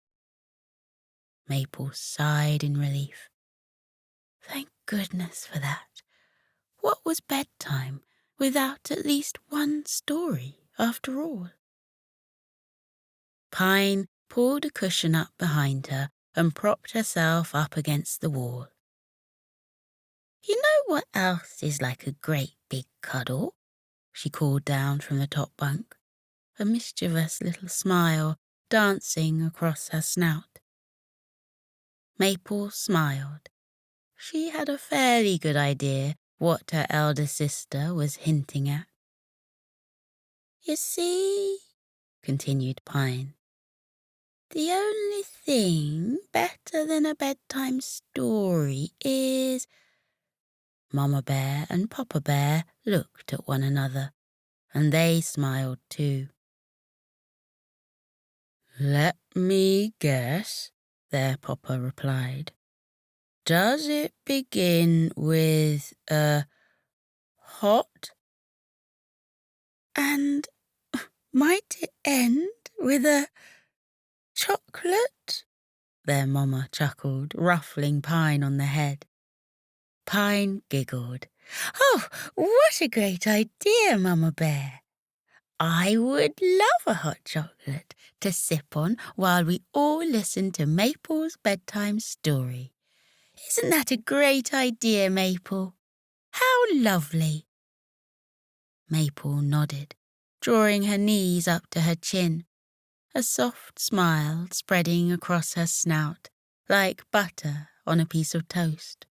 Maple sighed in relief. Thank goodness for that. What was bedtime without at least one story, after all? Pine pulled a cushion up behind her and propped herself up against the wall. "You know what else is like a great big cuddle?" she called down from the top bunk, a mischievous little smile dancing across her snout. Maple smiled. She had a fairly good idea what her elder sister was hinting at. "You see," continued Pine, "the only thing better than a bedtime story is—" Mama Bear and Papa Bear looked at one another, and they smiled too. "Let me guess," their Papa replied. "Does it begin with a hot? And might it end with a chocolate?" Their Mama chuckled, ruffling Pine on the head. Pine giggled. "Oh, what a great idea, Mama Bear. I would love a hot chocolate to sip on while we all listen to Maple's bedtime story. Isn't that a great idea, Maple? How lovely!" Maple nodded, drawing her knees up to her chin, a soft smile spreading across her snout like butter on a piece of toast.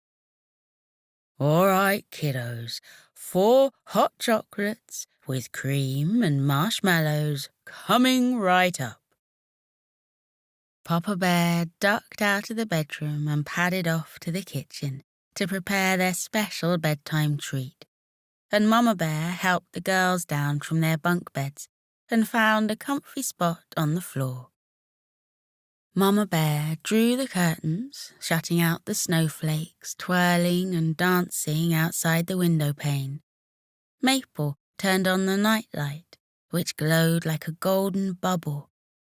"All right, kiddos, 4 hot chocolates with cream and marshmallows coming right up." Papa Bear ducked out of the bedroom and padded off to the kitchen to prepare their special bedtime treat, and Mama Bear helped the girls down from their bunk beds and found a comfy spot on the floor. Mama Bear drew the curtains, shutting out the snowflakes twirling and dancing outside the window pane. Maple turned on the nightlight, which glowed like a golden bubble,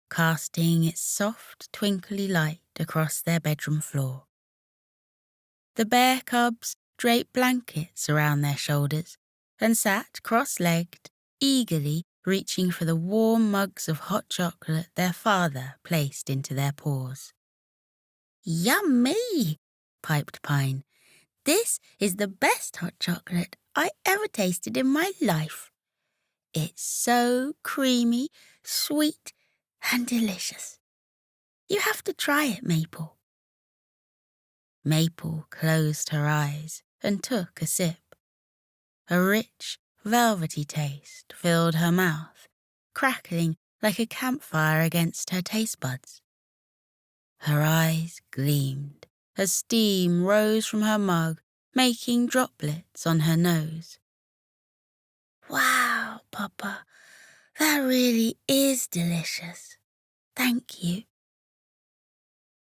casting its soft, twinkly light across their bedroom floor. The bear cubs draped blankets around their shoulders and sat cross-legged, eagerly reaching for the warm mugs of hot chocolate their father placed into their paws. "Yummy!" piped Pine. "This is the best hot chocolate I ever tasted in my life. It's so creamy, sweet, and delicious. You have to try it, Maple." Maple closed her eyes and took a sip. A rich, velvety taste filled her mouth, crackling like a campfire against her taste buds. Her eyes gleamed as steam rose from her mug, making droplets on her nose. "Wow, Papa, that really is delicious. Thank you."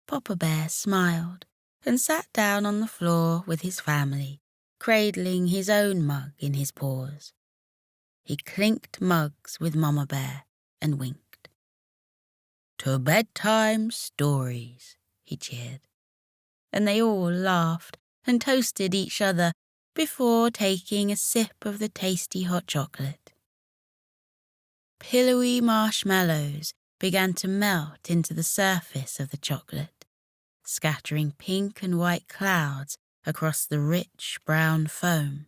Papa Bear smiled and sat down on the floor with his family, cradling his own mug in his paws. He clinked mugs with Mama Bear and winked. "To bedtime stories," he cheered. And they all laughed and toasted each other before taking a sip of the tasty hot chocolate. Pillowy marshmallows began to melt into the surface of the chocolate, scattering pink and white clouds across the rich brown foam.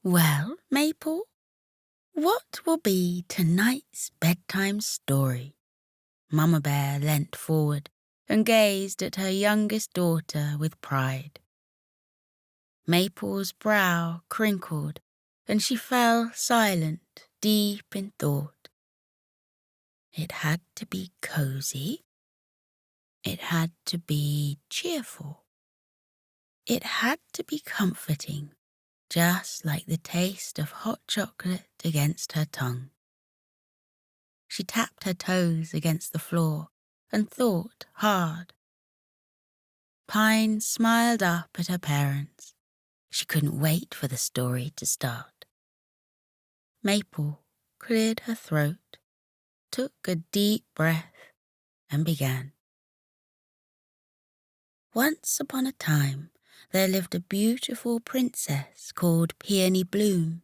"Well, Maple, what will be tonight's bedtime story?" Mama Bear leant forward and gazed at her youngest daughter with pride. Maple's brow crinkled, and she fell silent, deep in thought. It had to be cozy. It had to be cheerful. It had to be comforting, just like the taste of hot chocolate against her tongue. She tapped her toes against the floor and thought hard. Pine smiled up at her parents. She couldn't wait for the story to start. Maple cleared her throat, took a deep breath, and began. Once upon a time, there lived a beautiful princess called Peony Bloom.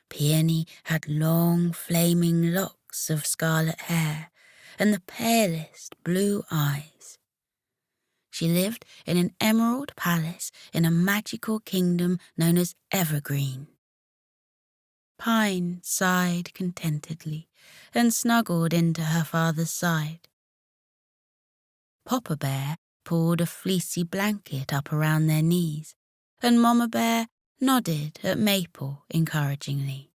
Peony had long, flaming locks of scarlet hair and the palest blue eyes. She lived in an emerald palace in a magical kingdom known as Evergreen. Pine sighed contentedly and snuggled into her father's side. Papa Bear pulled a fleecy blanket up around their knees, and Mama Bear nodded at Maple encouragingly.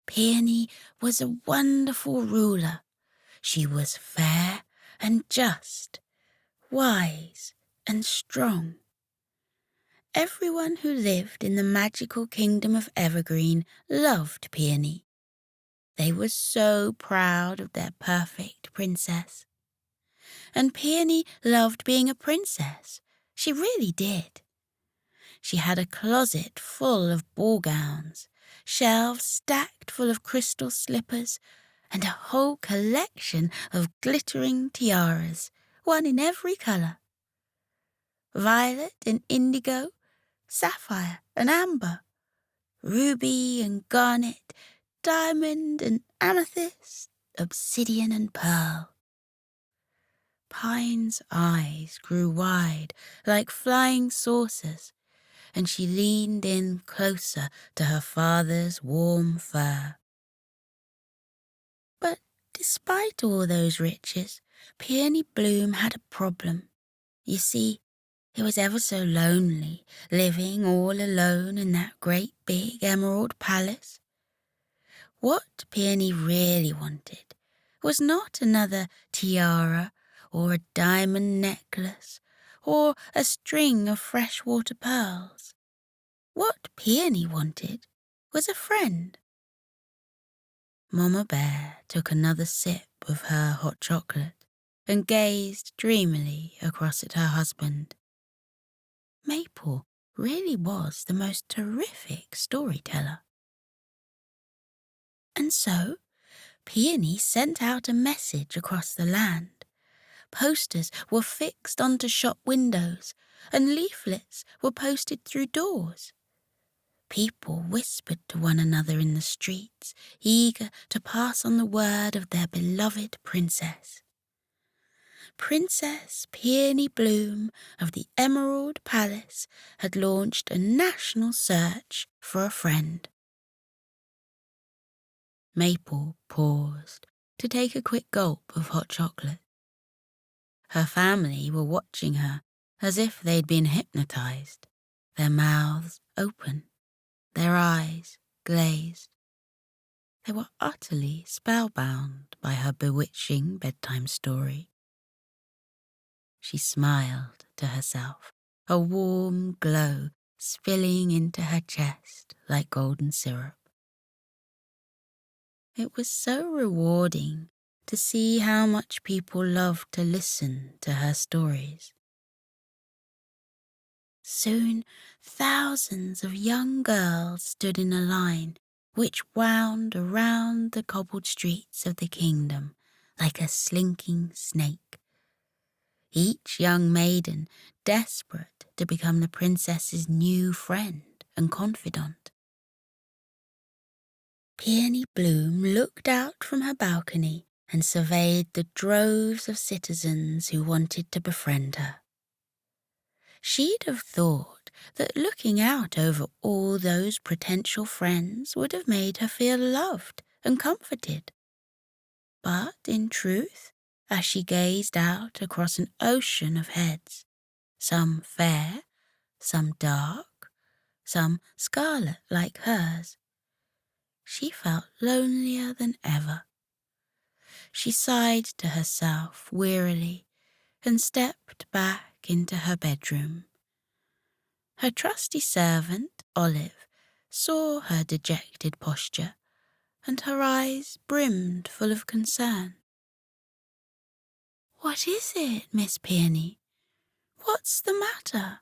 Peony was a wonderful ruler. She was fair and just, wise and strong. Everyone who lived in the magical kingdom of Evergreen loved Peony. They were so proud of their perfect princess. And Peony loved being a princess. She really did. She had a closet full of ball gowns, shelves stacked full of crystal slippers, and a whole collection of glittering tiaras, one in every colour. Violet and indigo, sapphire and amber, ruby and garnet, diamond and amethyst, obsidian and pearl. Pine's eyes grew wide like flying saucers, and she leaned in closer to her father's warm fur. But despite all those riches, Peony Bloom had a problem. You see, it was ever so lonely, living all alone in that great big emerald palace. What Peony really wanted was not another tiara or a diamond necklace or a string of freshwater pearls. What Peony wanted was a friend. Mama Bear took another sip of her hot chocolate and gazed dreamily across at her husband. Maple really was the most terrific storyteller. And so, Peony sent out a message across the land. Posters were fixed onto shop windows, and leaflets were posted through doors. People whispered to one another in the streets, eager to pass on the word of their beloved princess. Princess Peony Bloom of the Emerald Palace had launched a national search for a friend. Maple paused to take a quick gulp of hot chocolate. Her family were watching her as if they'd been hypnotized, their mouths open, their eyes glazed. They were utterly spellbound by her bewitching bedtime story. She smiled to herself, a warm glow spilling into her chest like golden syrup. It was so rewarding to see how much people loved to listen to her stories. Soon, thousands of young girls stood in a line which wound around the cobbled streets of the kingdom like a slinking snake. Each young maiden desperate to become the princess's new friend and confidant. Peony Bloom looked out from her balcony and surveyed the droves of citizens who wanted to befriend her. She'd have thought that looking out over all those potential friends would have made her feel loved and comforted. But in truth, as she gazed out across an ocean of heads, some fair, some dark, some scarlet like hers, she felt lonelier than ever. She sighed to herself wearily and stepped back into her bedroom. Her trusty servant, Olive, saw her dejected posture, and her eyes brimmed full of concern. "What is it, Miss Peony? What's the matter?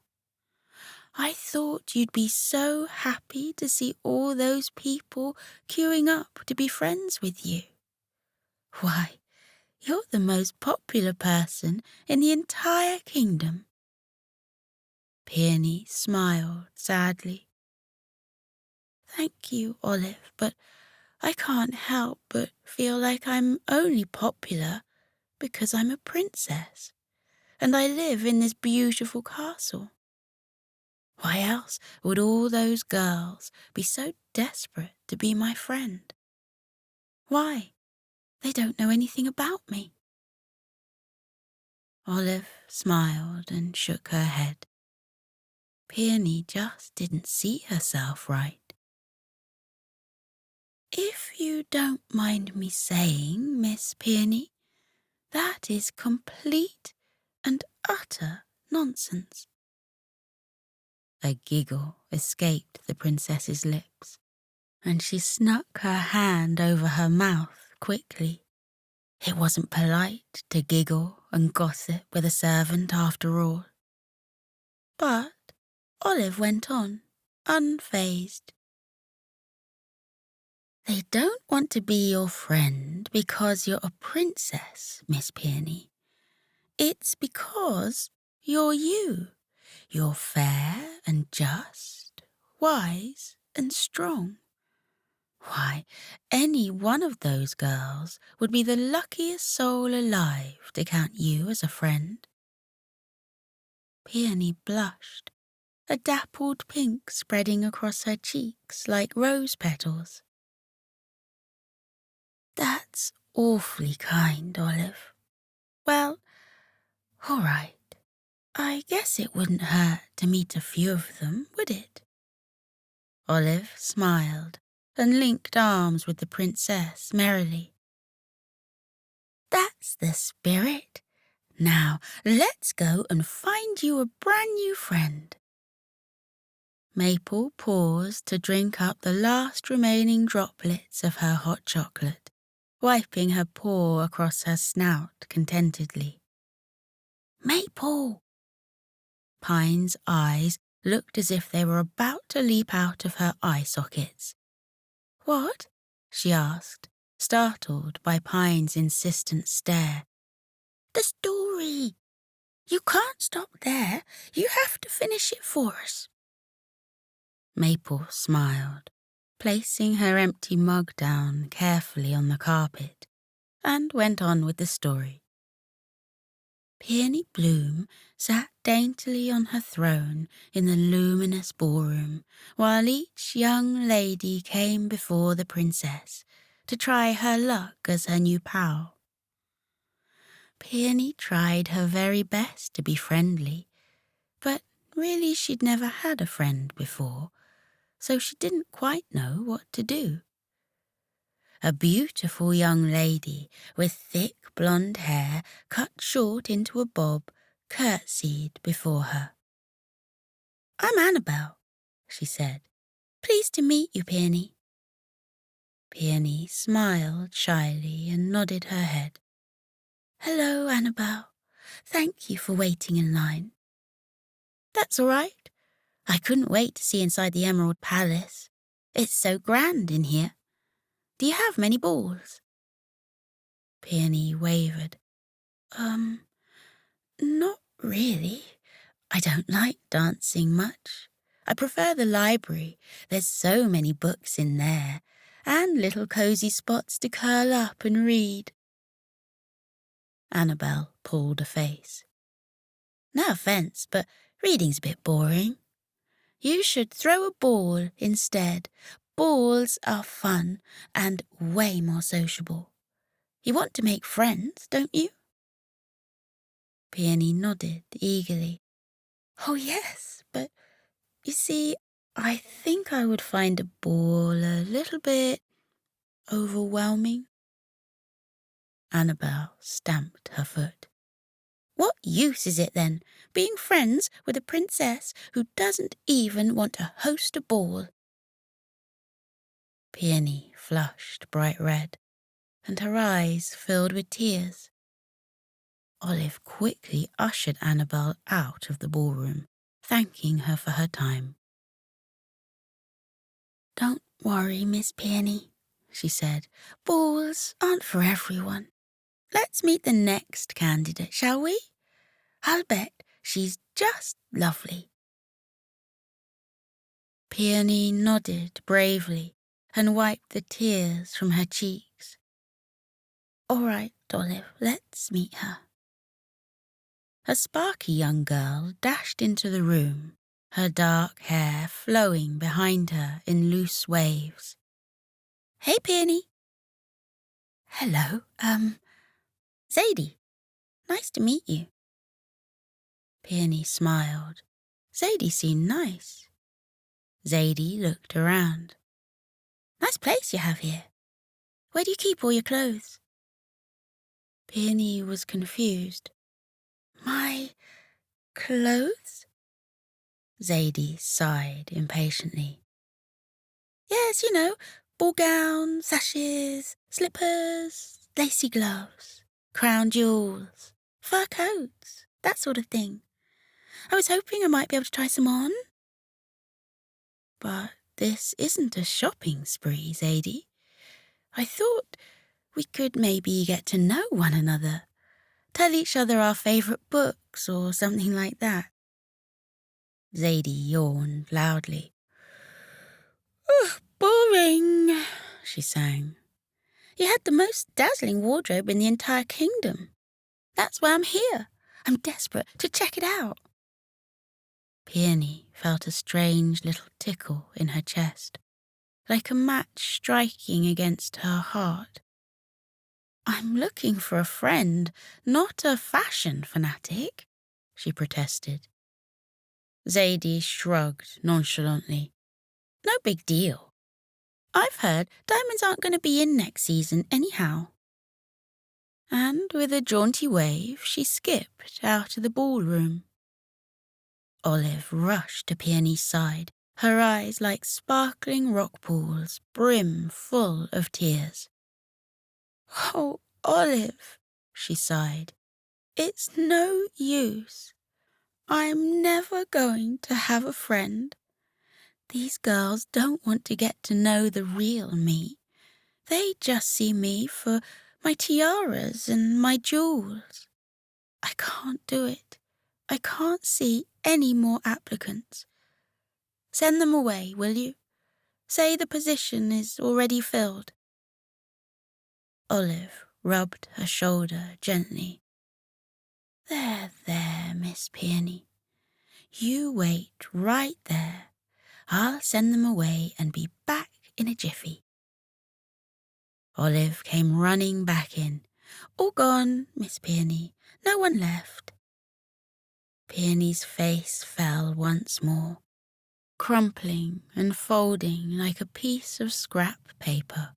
I thought you'd be so happy to see all those people queuing up to be friends with you. Why, you're the most popular person in the entire kingdom." Peony smiled sadly. "Thank you, Olive, but I can't help but feel like I'm only popular because I'm a princess, and I live in this beautiful castle. Why else would all those girls be so desperate to be my friend? Why? They don't know anything about me." Olive smiled and shook her head. Peony just didn't see herself right. "If you don't mind me saying, Miss Peony, that is complete and utter nonsense." A giggle escaped the princess's lips, and she snuck her hand over her mouth quickly. It wasn't polite to giggle and gossip with a servant after all. But Olive went on, unfazed. "They don't want to be your friend because you're a princess, Miss Peony. It's because you're you. You're fair and just, wise and strong. Why, any one of those girls would be the luckiest soul alive to count you as a friend." Peony blushed, a dappled pink spreading across her cheeks like rose petals. "That's awfully kind, Olive. Well, all right. I guess it wouldn't hurt to meet a few of them, would it?" Olive smiled and linked arms with the princess merrily. "That's the spirit. Now, let's go and find you a brand new friend." Maple paused to drink up the last remaining droplets of her hot chocolate, wiping her paw across her snout contentedly. "Maple!" Pine's eyes looked as if they were about to leap out of her eye sockets. "What?" she asked, startled by Pine's insistent stare. "The story! You can't stop there. You have to finish it for us." Maple smiled, placing her empty mug down carefully on the carpet, and went on with the story. Peony Bloom sat daintily on her throne in the luminous ballroom, while each young lady came before the princess to try her luck as her new pal. Peony tried her very best to be friendly, but really she'd never had a friend before, so she didn't quite know what to do. A beautiful young lady with thick blonde hair cut short into a bob curtsied before her. "I'm Annabelle," she said. "Pleased to meet you, Peony." Peony smiled shyly and nodded her head. "Hello, Annabelle. Thank you for waiting in line." "That's all right. I couldn't wait to see inside the Emerald Palace. It's so grand in here. Do you have many balls?" Peony wavered. Not really. I don't like dancing much. I prefer the library. There's so many books in there, and little cozy spots to curl up and read." Annabelle pulled a face. "No offense, but reading's a bit boring. You should throw a ball instead. Balls are fun and way more sociable. You want to make friends, don't you?" Peony nodded eagerly. "Oh, yes, but you see, I think I would find a ball a little bit overwhelming." Annabelle stamped her foot. "What use is it, then, being friends with a princess who doesn't even want to host a ball?" Peony flushed bright red, and her eyes filled with tears. Olive quickly ushered Annabelle out of the ballroom, thanking her for her time. "Don't worry, Miss Peony," she said. "Balls aren't for everyone. Let's meet the next candidate, shall we? I'll bet she's just lovely." Peony nodded bravely and wiped the tears from her cheeks. "All right, Olive, let's meet her." A sparky young girl dashed into the room, her dark hair flowing behind her in loose waves. "Hey, Peony." "Hello, Zadie. Nice to meet you." Peony smiled. Zadie seemed nice. Zadie looked around. "Nice place you have here. Where do you keep all your clothes?" Peony was confused. "My clothes?" Zadie sighed impatiently. "Yes, you know, ball gowns, sashes, slippers, lacy gloves, crown jewels, fur coats, that sort of thing. I was hoping I might be able to try some on." "But this isn't a shopping spree, Zadie. I thought we could maybe get to know one another, tell each other our favourite books or something like that." Zadie yawned loudly. "Ugh, boring," she sang. "You had the most dazzling wardrobe in the entire kingdom. That's why I'm here. I'm desperate to check it out." Peony felt a strange little tickle in her chest, like a match striking against her heart. "I'm looking for a friend, not a fashion fanatic," she protested. Zadie shrugged nonchalantly. "No big deal. I've heard diamonds aren't going to be in next season anyhow." And with a jaunty wave, she skipped out of the ballroom. Olive rushed to Peony's side, her eyes like sparkling rock pools, brim full of tears. "Oh, Olive," she sighed, "it's no use. I'm never going to have a friend. These girls don't want to get to know the real me. They just see me for my tiaras and my jewels. I can't do it. I can't see any more applicants. Send them away, will you? Say the position is already filled." Olive rubbed her shoulder gently. There, Miss Peony. You wait right there. I'll send them away and be back in a jiffy. Olive came running back in. "All gone, Miss Peony. No one left." Peony's face fell once more, crumpling and folding like a piece of scrap paper.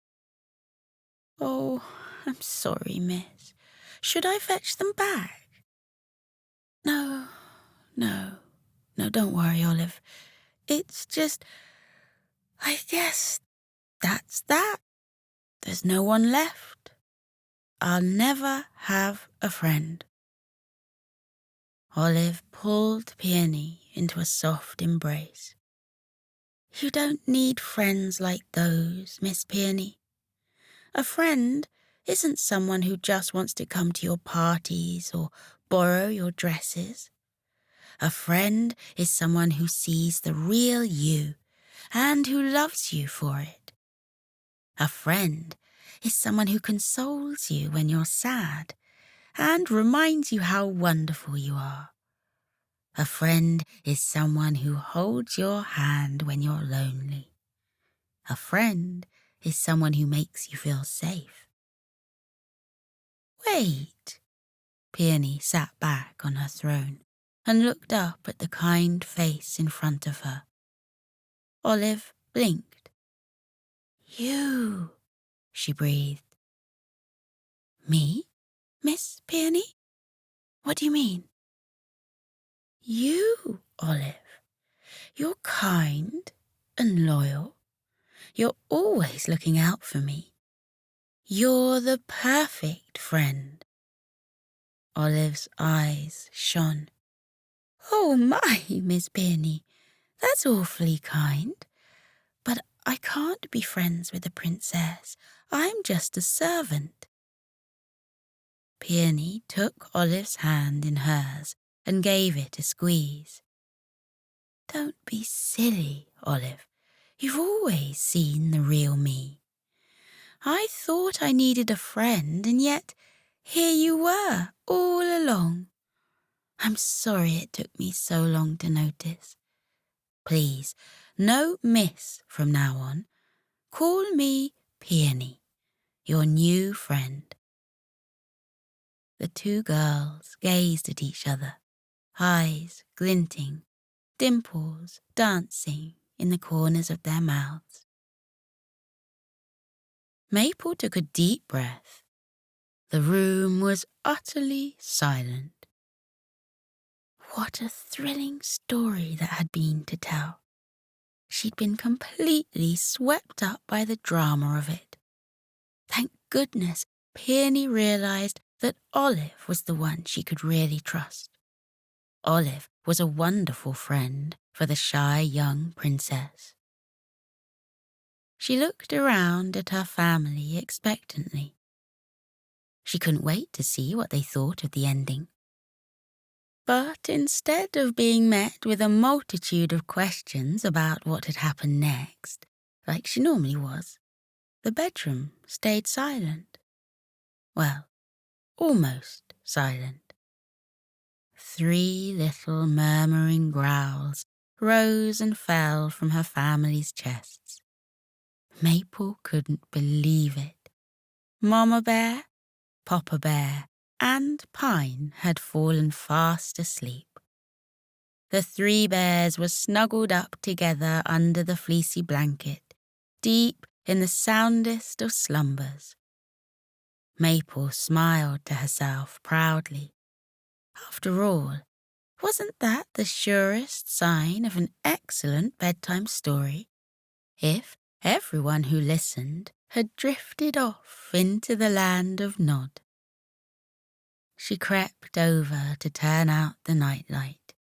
"Oh, I'm sorry, miss. Should I fetch them back?" No, don't worry, Olive. It's just, I guess that's that. There's no one left. I'll never have a friend." Olive pulled Peony into a soft embrace. "You don't need friends like those, Miss Peony. A friend isn't someone who just wants to come to your parties or borrow your dresses. A friend is someone who sees the real you and who loves you for it. A friend is someone who consoles you when you're sad and reminds you how wonderful you are. A friend is someone who holds your hand when you're lonely. A friend is someone who makes you feel safe." "Wait." Peony sat back on her throne and looked up at the kind face in front of her. Olive blinked. "You," she breathed. "Me, Miss Peony? What do you mean?" "You, Olive. You're kind and loyal. You're always looking out for me. You're the perfect friend." Olive's eyes shone. "Oh my, Miss Peony, that's awfully kind. But I can't be friends with the princess. I'm just a servant." Peony took Olive's hand in hers and gave it a squeeze. "Don't be silly, Olive. You've always seen the real me. I thought I needed a friend, and yet here you were all along. I'm sorry it took me so long to notice. Please, no miss from now on. Call me Peony, your new friend." The two girls gazed at each other, eyes glinting, dimples dancing in the corners of their mouths. Maple took a deep breath. The room was utterly silent. What a thrilling story that had been to tell. She'd been completely swept up by the drama of it. Thank goodness Peony realized that Olive was the one she could really trust. Olive was a wonderful friend for the shy young princess. She looked around at her family expectantly. She couldn't wait to see what they thought of the ending. But instead of being met with a multitude of questions about what had happened next, like she normally was, the bedroom stayed silent. Well, almost silent. 3 little murmuring growls rose and fell from her family's chests. Maple couldn't believe it. Mama Bear, Papa Bear, and Pine had fallen fast asleep. The 3 bears were snuggled up together under the fleecy blanket, deep in the soundest of slumbers. Maple smiled to herself proudly. After all, wasn't that the surest sign of an excellent bedtime story? If everyone who listened had drifted off into the land of Nod. She crept over to turn out the nightlight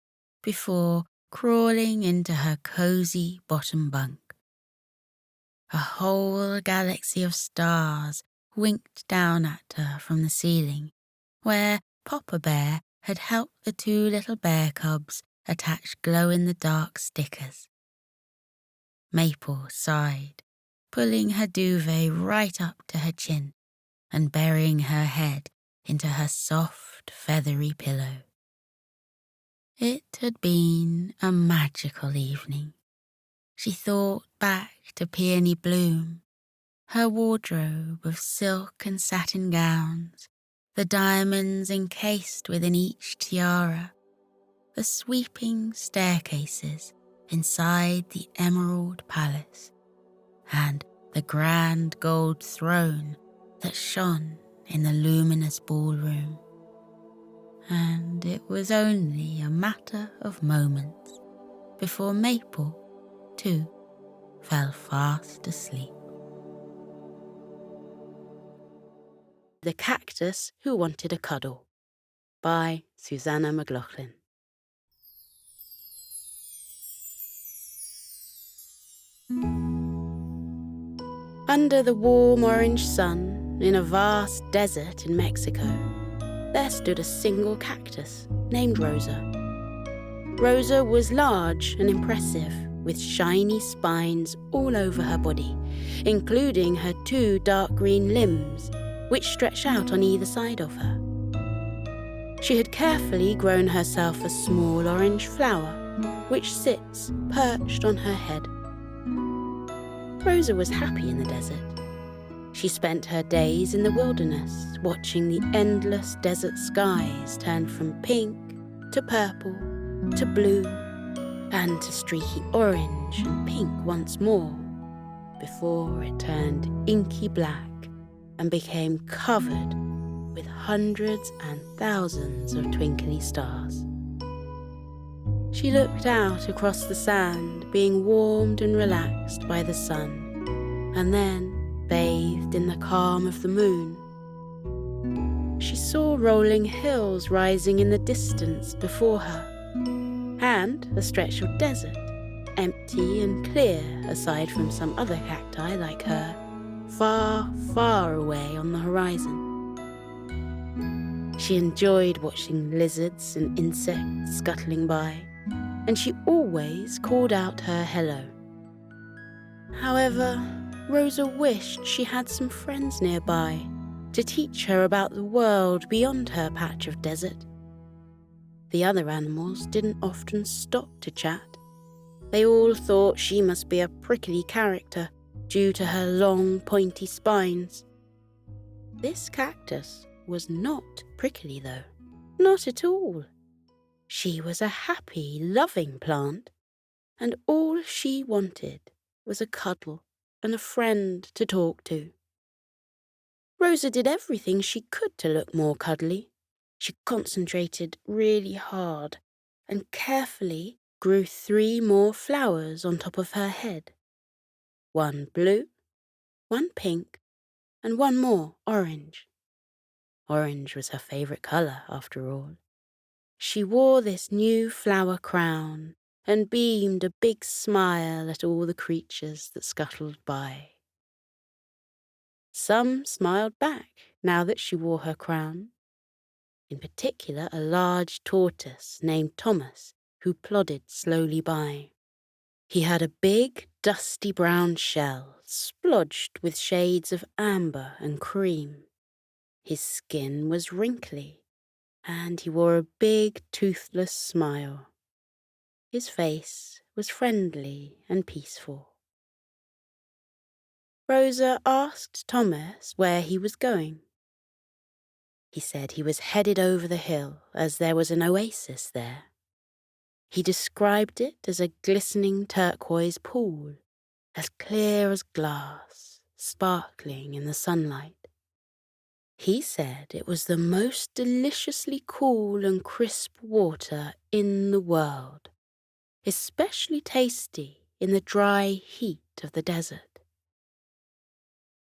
before crawling into her cozy bottom bunk. A whole galaxy of stars winked down at her from the ceiling, where Papa Bear had helped the two little bear cubs attach glow-in-the-dark stickers. Maple sighed, pulling her duvet right up to her chin and burying her head into her soft, feathery pillow. It had been a magical evening. She thought back to Peony Bloom, her wardrobe of silk and satin gowns, the diamonds encased within each tiara, the sweeping staircases inside the Emerald Palace, and the grand gold throne that shone in the luminous ballroom. And it was only a matter of moments before Maple, too, fell fast asleep. The Cactus Who Wanted a Cuddle by Susanna McLaughlin. Under the warm orange sun, in a vast desert in Mexico, there stood a single cactus named Rosa. Rosa was large and impressive, with shiny spines all over her body, including her two dark green limbs, which stretched out on either side of her. She had carefully grown herself a small orange flower, which sits perched on her head. Rosa was happy in the desert. She spent her days in the wilderness, watching the endless desert skies turn from pink to purple to blue and to streaky orange and pink once more, before it turned inky black and became covered with hundreds and thousands of twinkly stars. She looked out across the sand, being warmed and relaxed by the sun, and then bathed in the calm of the moon. She saw rolling hills rising in the distance before her, and a stretch of desert, empty and clear aside from some other cacti like her, far, far away on the horizon. She enjoyed watching lizards and insects scuttling by, and she always called out her hello. However, Rosa wished she had some friends nearby to teach her about the world beyond her patch of desert. The other animals didn't often stop to chat. They all thought she must be a prickly character due to her long, pointy spines. This cactus was not prickly, though. Not at all. She was a happy, loving plant, and all she wanted was a cuddle and a friend to talk to. Rosa did everything she could to look more cuddly. She concentrated really hard and carefully grew 3 more flowers on top of her head. 1 blue, 1 pink, and 1 more orange. Orange was her favourite colour, after all. She wore this new flower crown and beamed a big smile at all the creatures that scuttled by. Some smiled back now that she wore her crown. In particular, a large tortoise named Thomas, who plodded slowly by. He had a big, dusty brown shell, splodged with shades of amber and cream. His skin was wrinkly, and he wore a big, toothless smile. His face was friendly and peaceful. Rosa asked Thomas where he was going. He said he was headed over the hill as there was an oasis there. He described it as a glistening turquoise pool, as clear as glass, sparkling in the sunlight. He said it was the most deliciously cool and crisp water in the world, especially tasty in the dry heat of the desert.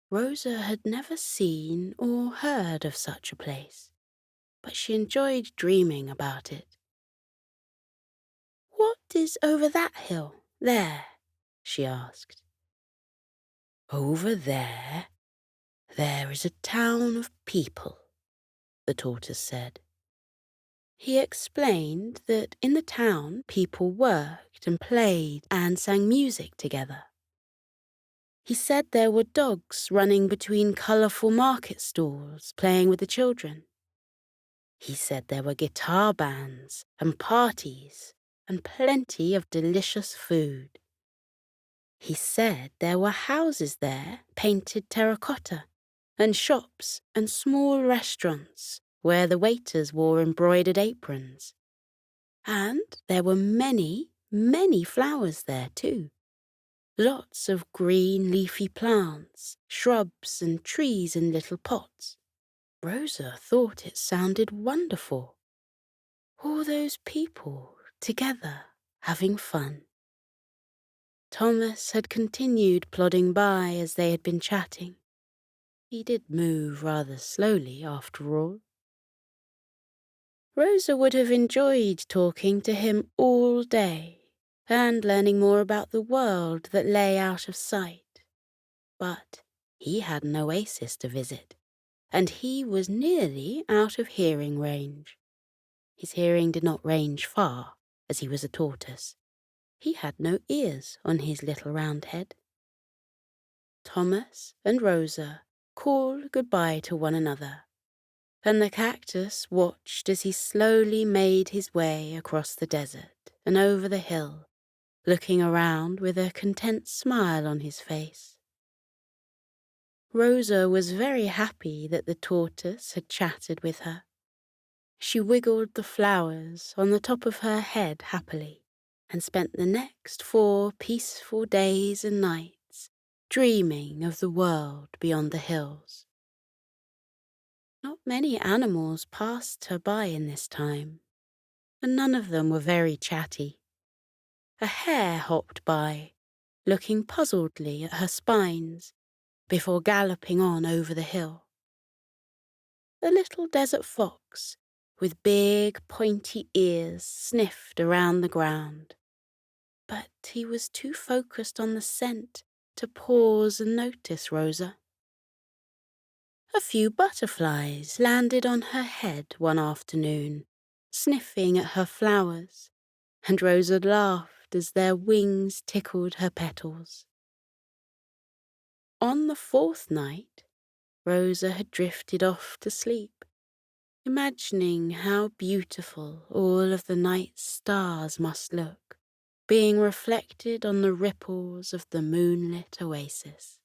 Rosa had never seen or heard of such a place, but she enjoyed dreaming about it. "What is over that hill, there?" she asked. "Over there? There is a town of people," the tortoise said. He explained that in the town people worked and played and sang music together. He said there were dogs running between colourful market stalls playing with the children. He said there were guitar bands and parties and plenty of delicious food. He said there were houses there painted terracotta and shops and small restaurants where the waiters wore embroidered aprons. And there were many, many flowers there too. Lots of green leafy plants, shrubs and trees in little pots. Rosa thought it sounded wonderful. All those people together having fun. Thomas had continued plodding by as they had been chatting. He did move rather slowly after all. Rosa would have enjoyed talking to him all day and learning more about the world that lay out of sight. But he had an oasis to visit, and he was nearly out of hearing range. His hearing did not range far, as he was a tortoise. He had no ears on his little round head. Thomas and Rosa called goodbye to one another, and the cactus watched as he slowly made his way across the desert and over the hill, looking around with a content smile on his face. Rosa was very happy that the tortoise had chatted with her. She wiggled the flowers on the top of her head happily and spent the next 4 peaceful days and nights dreaming of the world beyond the hills. Not many animals passed her by in this time, and none of them were very chatty. A hare hopped by, looking puzzledly at her spines before galloping on over the hill. A little desert fox with big pointy ears sniffed around the ground, but he was too focused on the scent to pause and notice Rosa. A few butterflies landed on her head one afternoon, sniffing at her flowers, and Rosa laughed as their wings tickled her petals. On the 4th night, Rosa had drifted off to sleep, imagining how beautiful all of the night's stars must look, being reflected on the ripples of the moonlit oasis.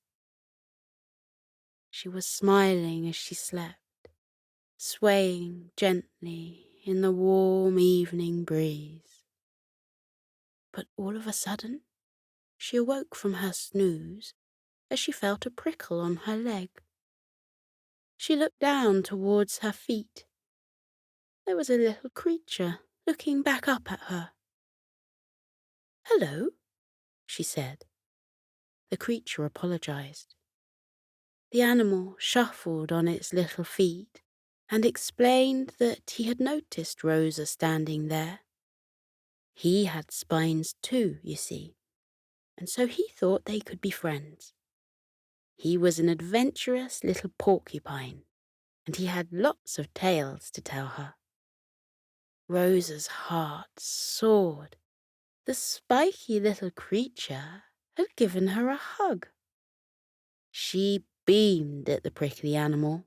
She was smiling as she slept, swaying gently in the warm evening breeze. But all of a sudden, she awoke from her snooze as she felt a prickle on her leg. She looked down towards her feet. There was a little creature looking back up at her. "Hello," she said. The creature apologized. The animal shuffled on its little feet and explained that he had noticed Rosa standing there. He had spines too, you see, and so he thought they could be friends. He was an adventurous little porcupine, and he had lots of tales to tell her. Rosa's heart soared. The spiky little creature had given her a hug. She beamed at the prickly animal.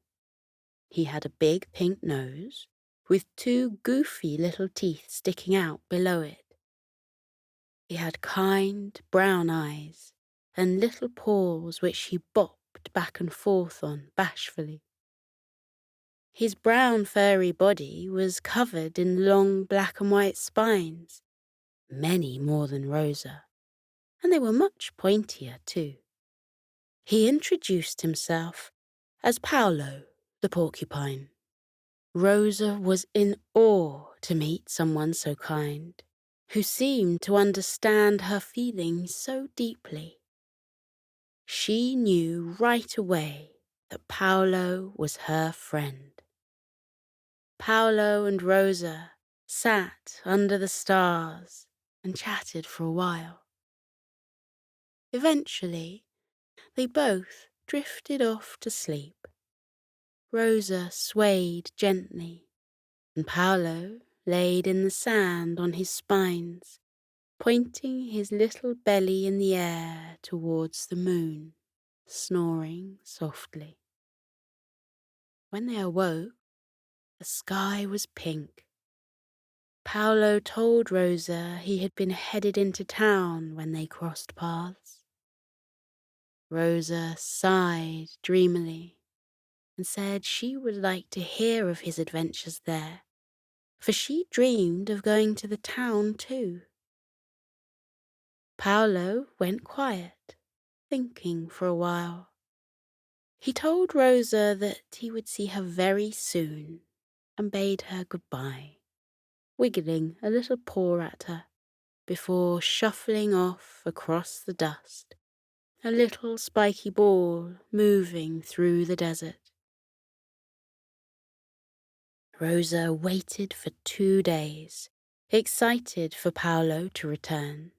He had a big pink nose, with 2 goofy little teeth sticking out below it. He had kind brown eyes and little paws which he bopped back and forth on bashfully. His brown furry body was covered in long black and white spines, many more than Rosa, and they were much pointier too. He introduced himself as Paolo, the porcupine. Rosa was in awe to meet someone so kind, who seemed to understand her feelings so deeply. She knew right away that Paolo was her friend. Paolo and Rosa sat under the stars and chatted for a while. Eventually, they both drifted off to sleep. Rosa swayed gently, and Paolo laid in the sand on his spines, pointing his little belly in the air towards the moon, snoring softly. When they awoke, the sky was pink. Paolo told Rosa he had been headed into town when they crossed paths. Rosa sighed dreamily and said she would like to hear of his adventures there, for she dreamed of going to the town too. Paolo went quiet, thinking for a while. He told Rosa that he would see her very soon and bade her goodbye, wiggling a little paw at her before shuffling off across the dust, a little spiky ball moving through the desert. Rosa waited for 2 days, excited for Paolo to return.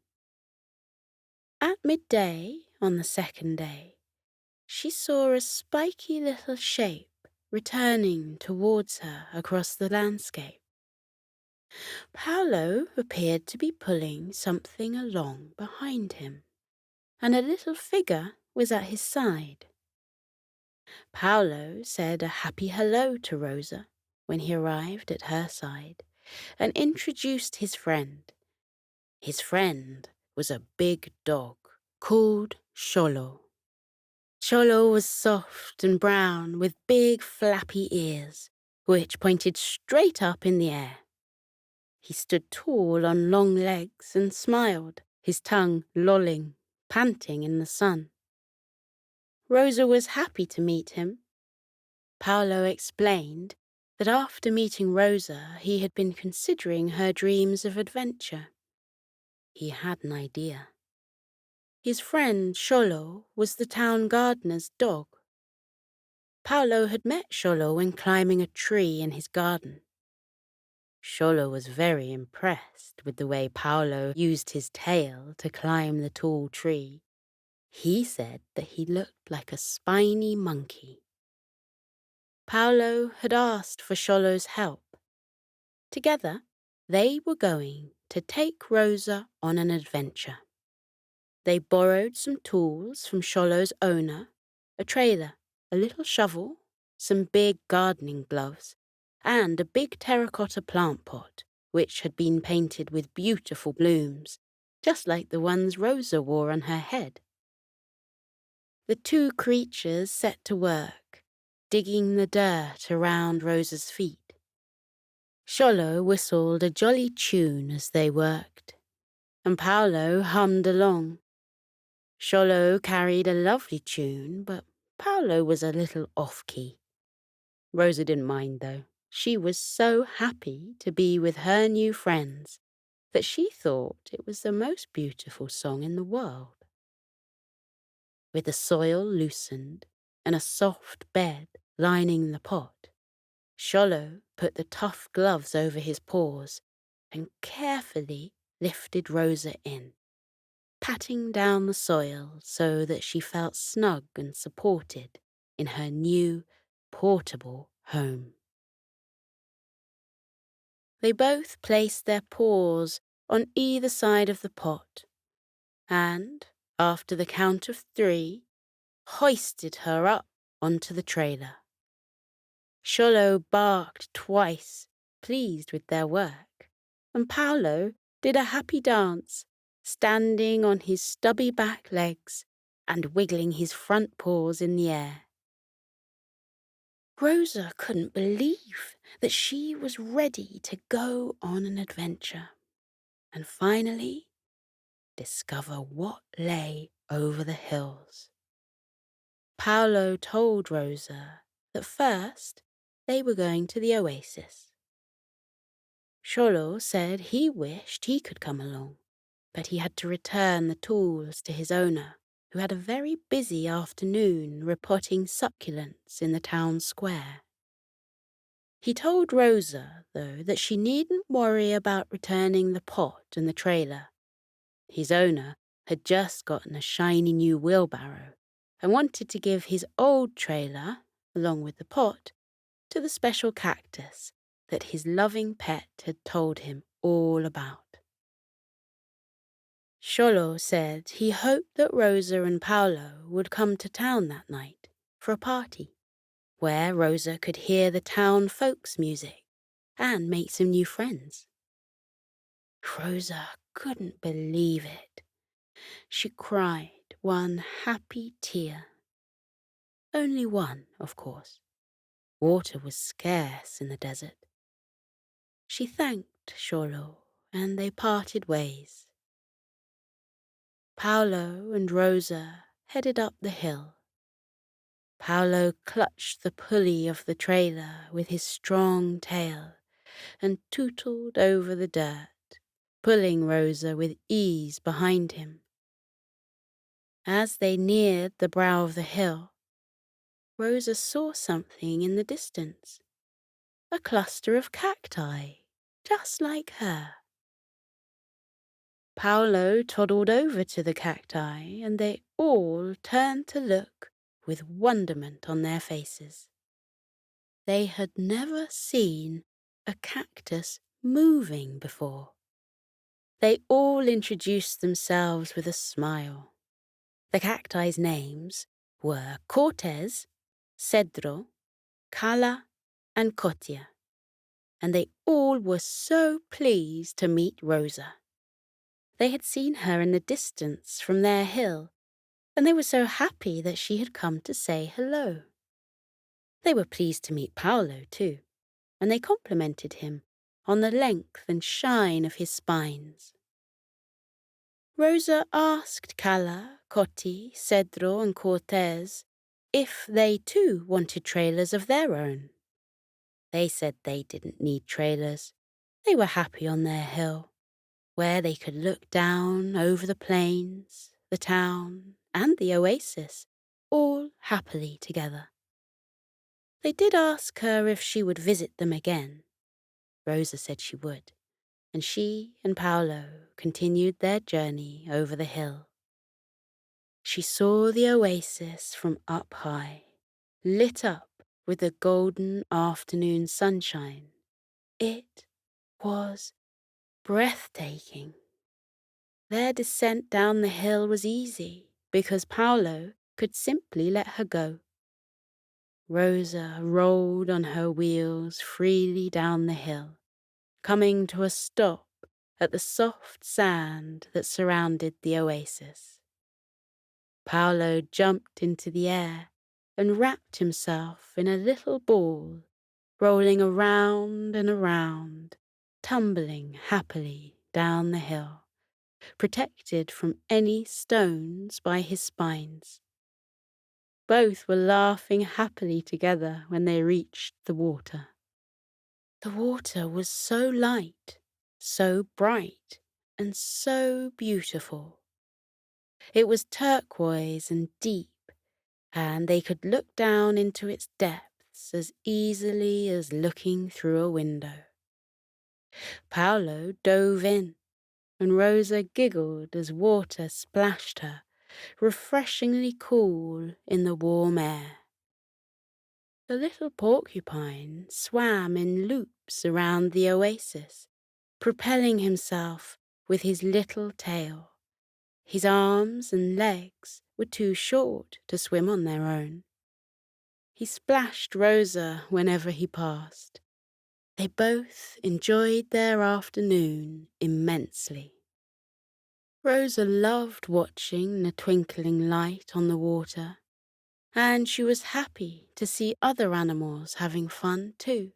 At midday on the second day, she saw a spiky little shape returning towards her across the landscape. Paolo appeared to be pulling something along behind him, and a little figure was at his side. Paolo said a happy hello to Rosa when he arrived at her side and introduced his friend. His friend was a big dog called Xolo. Xolo was soft and brown with big flappy ears, which pointed straight up in the air. He stood tall on long legs and smiled, his tongue lolling, panting in the sun. Rosa was happy to meet him. Paolo explained that after meeting Rosa, he had been considering her dreams of adventure. He had an idea. His friend Xolo was the town gardener's dog. Paolo had met Xolo when climbing a tree in his garden. Xolo was very impressed with the way Paolo used his tail to climb the tall tree. He said that he looked like a spiny monkey. Paolo had asked for Xolo's help. Together, they were going to take Rosa on an adventure. They borrowed some tools from Xolo's owner, a trailer, a little shovel, some big gardening gloves, and a big terracotta plant pot, which had been painted with beautiful blooms, just like the ones Rosa wore on her head. The two creatures set to work, digging the dirt around Rosa's feet. Xolo whistled a jolly tune as they worked, and Paolo hummed along. Xolo carried a lovely tune, but Paolo was a little off-key. Rosa didn't mind, though. She was so happy to be with her new friends that she thought it was the most beautiful song in the world. With the soil loosened and a soft bed lining the pot, Xolo put the tough gloves over his paws and carefully lifted Rosa in, patting down the soil so that she felt snug and supported in her new, portable home. They both placed their paws on either side of the pot and, after the count of 3, hoisted her up onto the trailer. Xolo barked twice, pleased with their work, and Paolo did a happy dance, standing on his stubby back legs and wiggling his front paws in the air. Rosa couldn't believe that she was ready to go on an adventure and finally discover what lay over the hills. Paolo told Rosa that first they were going to the oasis. Xolo said he wished he could come along, but he had to return the tools to his owner who had a very busy afternoon repotting succulents in the town square. He told Rosa, though, that she needn't worry about returning the pot and the trailer. His owner had just gotten a shiny new wheelbarrow and wanted to give his old trailer, along with the pot, to the special cactus that his loving pet had told him all about. Xolo said he hoped that Rosa and Paolo would come to town that night for a party, where Rosa could hear the town folks' music and make some new friends. Rosa couldn't believe it. She cried one happy tear. Only one, of course. Water was scarce in the desert. She thanked Xolo, and they parted ways. Paolo and Rosa headed up the hill. Paolo clutched the pulley of the trailer with his strong tail and tootled over the dirt, pulling Rosa with ease behind him. As they neared the brow of the hill, Rosa saw something in the distance, a cluster of cacti, just like her. Paolo toddled over to the cacti, and they all turned to look with wonderment on their faces. They had never seen a cactus moving before. They all introduced themselves with a smile. The cacti's names were Cortez, Cedro, Cala, and Cotia, and they all were so pleased to meet Rosa. They had seen her in the distance from their hill, and they were so happy that she had come to say hello. They were pleased to meet Paolo, too, and they complimented him on the length and shine of his spines. Rosa asked Cala, Coti, Cedro, and Cortez if they too wanted trailers of their own. They said they didn't need trailers. They were happy on their hill, where they could look down over the plains, the town, and the oasis, all happily together. They did ask her if she would visit them again. Rosa said she would, and she and Paolo continued their journey over the hill. She saw the oasis from up high, lit up with the golden afternoon sunshine. It was breathtaking. Their descent down the hill was easy because Paolo could simply let her go. Rosa rolled on her wheels freely down the hill, coming to a stop at the soft sand that surrounded the oasis. Paolo jumped into the air and wrapped himself in a little ball, rolling around and around, tumbling happily down the hill, protected from any stones by his spines. Both were laughing happily together when they reached the water. The water was so light, so bright, and so beautiful. It was turquoise and deep, and they could look down into its depths as easily as looking through a window. Paolo dove in, and Rosa giggled as water splashed her, refreshingly cool in the warm air. The little porcupine swam in loops around the oasis, propelling himself with his little tail. His arms and legs were too short to swim on their own. He splashed Rosa whenever he passed. They both enjoyed their afternoon immensely. Rosa loved watching the twinkling light on the water, and she was happy to see other animals having fun too.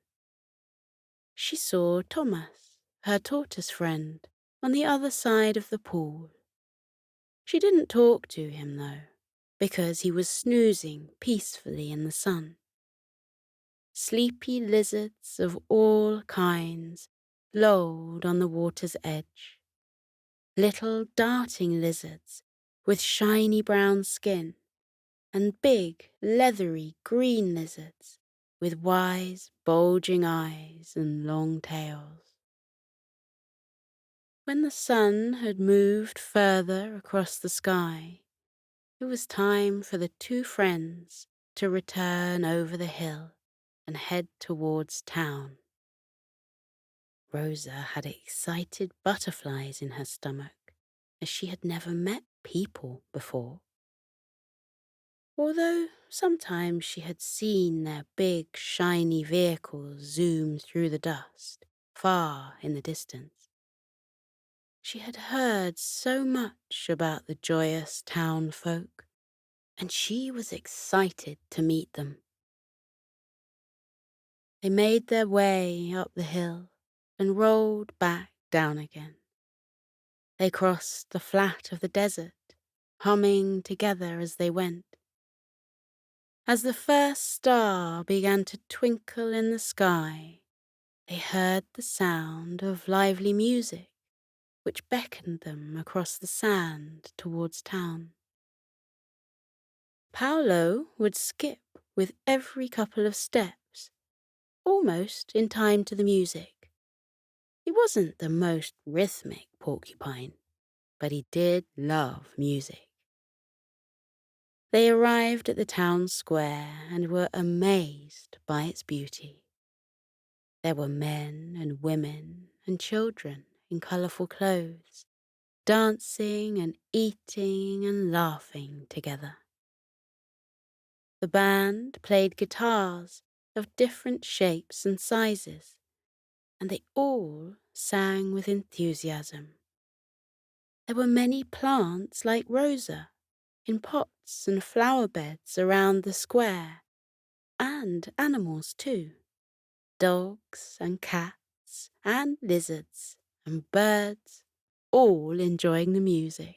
She saw Thomas, her tortoise friend, on the other side of the pool. She didn't talk to him, though, because he was snoozing peacefully in the sun. Sleepy lizards of all kinds lolled on the water's edge. Little darting lizards with shiny brown skin, and big, leathery green lizards with wise, bulging eyes and long tails. When the sun had moved further across the sky, it was time for the two friends to return over the hill and head towards town. Rosa had excited butterflies in her stomach, as she had never met people before. Although sometimes she had seen their big, shiny vehicles zoom through the dust, far in the distance. She had heard so much about the joyous town folk, and she was excited to meet them. They made their way up the hill and rolled back down again. They crossed the flat of the desert, humming together as they went. As the first star began to twinkle in the sky, they heard the sound of lively music, which beckoned them across the sand towards town. Paolo would skip with every couple of steps, almost in time to the music. He wasn't the most rhythmic porcupine, but he did love music. They arrived at the town square and were amazed by its beauty. There were men and women and children in colourful clothes, dancing and eating and laughing together. The band played guitars of different shapes and sizes, and they all sang with enthusiasm. There were many plants like Rosa, in pots and flower beds around the square, and animals too, dogs and cats and lizards and birds, all enjoying the music.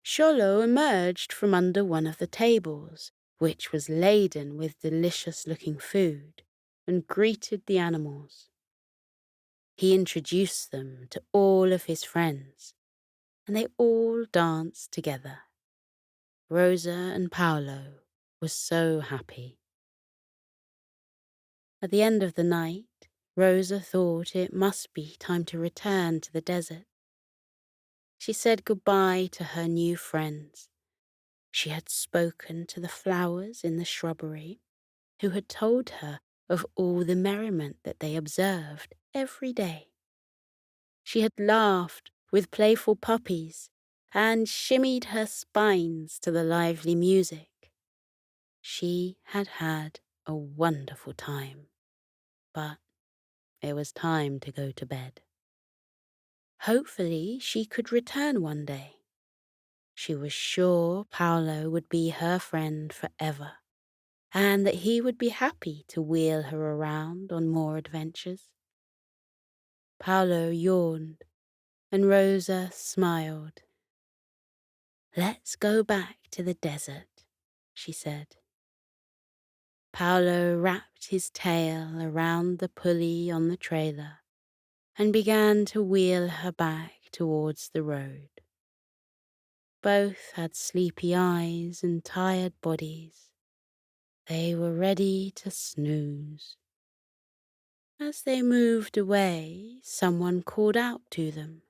Xolo emerged from under one of the tables, which was laden with delicious-looking food, and greeted the animals. He introduced them to all of his friends, and they all danced together. Rosa and Paolo were so happy. At the end of the night, Rosa thought it must be time to return to the desert. She said goodbye to her new friends. She had spoken to the flowers in the shrubbery, who had told her of all the merriment that they observed every day. She had laughed with playful puppies and shimmied her spines to the lively music. She had had a wonderful time, but it was time to go to bed. Hopefully she could return one day. She was sure Paolo would be her friend forever, and that he would be happy to wheel her around on more adventures. Paolo yawned, and Rosa smiled. "Let's go back to the desert," she said. Paolo wrapped his tail around the pulley on the trailer and began to wheel her back towards the road. Both had sleepy eyes and tired bodies. They were ready to snooze. As they moved away, someone called out to them.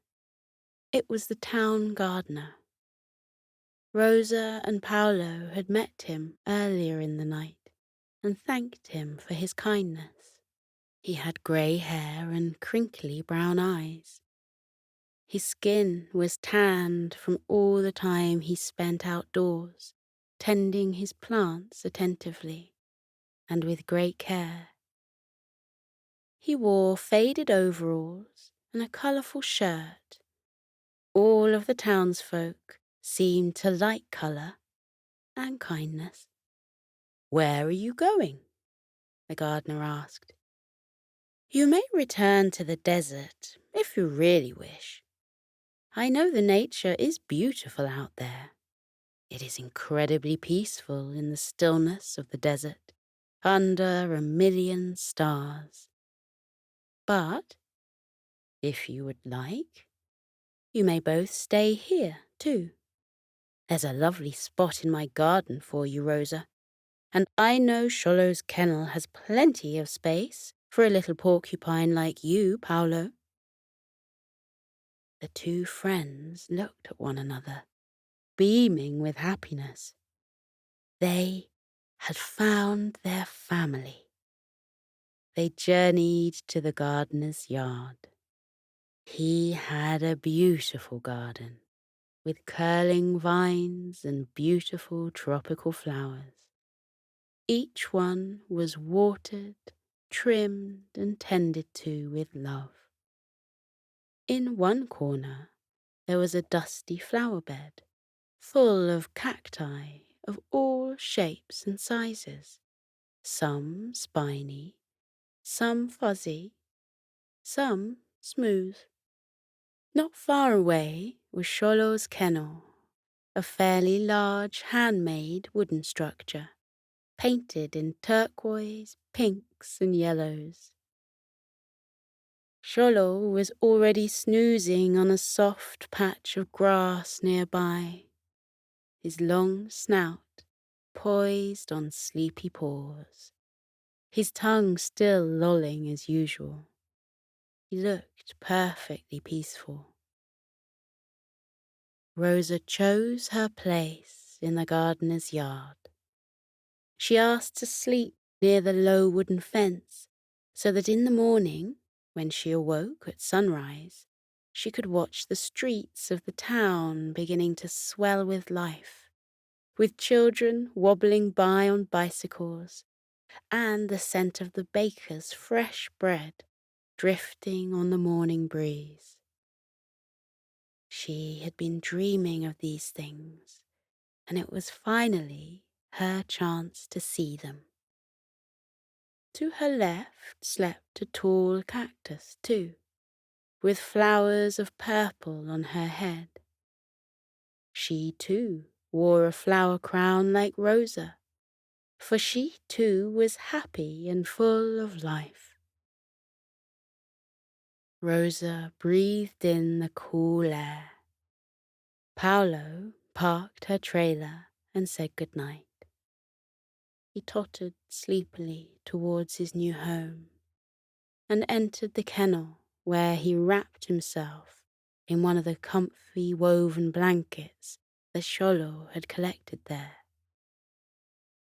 It was the town gardener. Rosa and Paolo had met him earlier in the night and thanked him for his kindness. He had grey hair and crinkly brown eyes. His skin was tanned from all the time he spent outdoors, tending his plants attentively and with great care. He wore faded overalls and a colourful shirt. All of the townsfolk seemed to like colour and kindness. "Where are you going?" the gardener asked. "You may return to the desert if you really wish. I know the nature is beautiful out there. It is incredibly peaceful in the stillness of the desert, under a million stars. But, if you would like, You may both stay here, too. There's a lovely spot in my garden for you, Rosa, and I know Xolo's kennel has plenty of space for a little porcupine like you, Paolo." The two friends looked at one another, beaming with happiness. They had found their family. They journeyed to the gardener's yard. He had a beautiful garden, with curling vines and beautiful tropical flowers. Each one was watered, trimmed, and tended to with love. In one corner, there was a dusty flower bed, full of cacti of all shapes and sizes, some spiny, some fuzzy, some smooth. Not far away was Xolo's kennel, a fairly large handmade wooden structure, painted in turquoise, pinks, and yellows. Xolo was already snoozing on a soft patch of grass nearby, his long snout poised on sleepy paws, his tongue still lolling as usual. He looked perfectly peaceful. Rosa chose her place in the gardener's yard. She asked to sleep near the low wooden fence so that in the morning, when she awoke at sunrise, she could watch the streets of the town beginning to swell with life, with children wobbling by on bicycles, and the scent of the baker's fresh bread drifting on the morning breeze. She had been dreaming of these things, and it was finally her chance to see them. To her left slept a tall cactus, too, with flowers of purple on her head. She, too, wore a flower crown like Rosa, for she, too, was happy and full of life. Rosa breathed in the cool air. Paolo parked her trailer and said good night. He tottered sleepily towards his new home and entered the kennel where he wrapped himself in one of the comfy woven blankets that Xolo had collected there.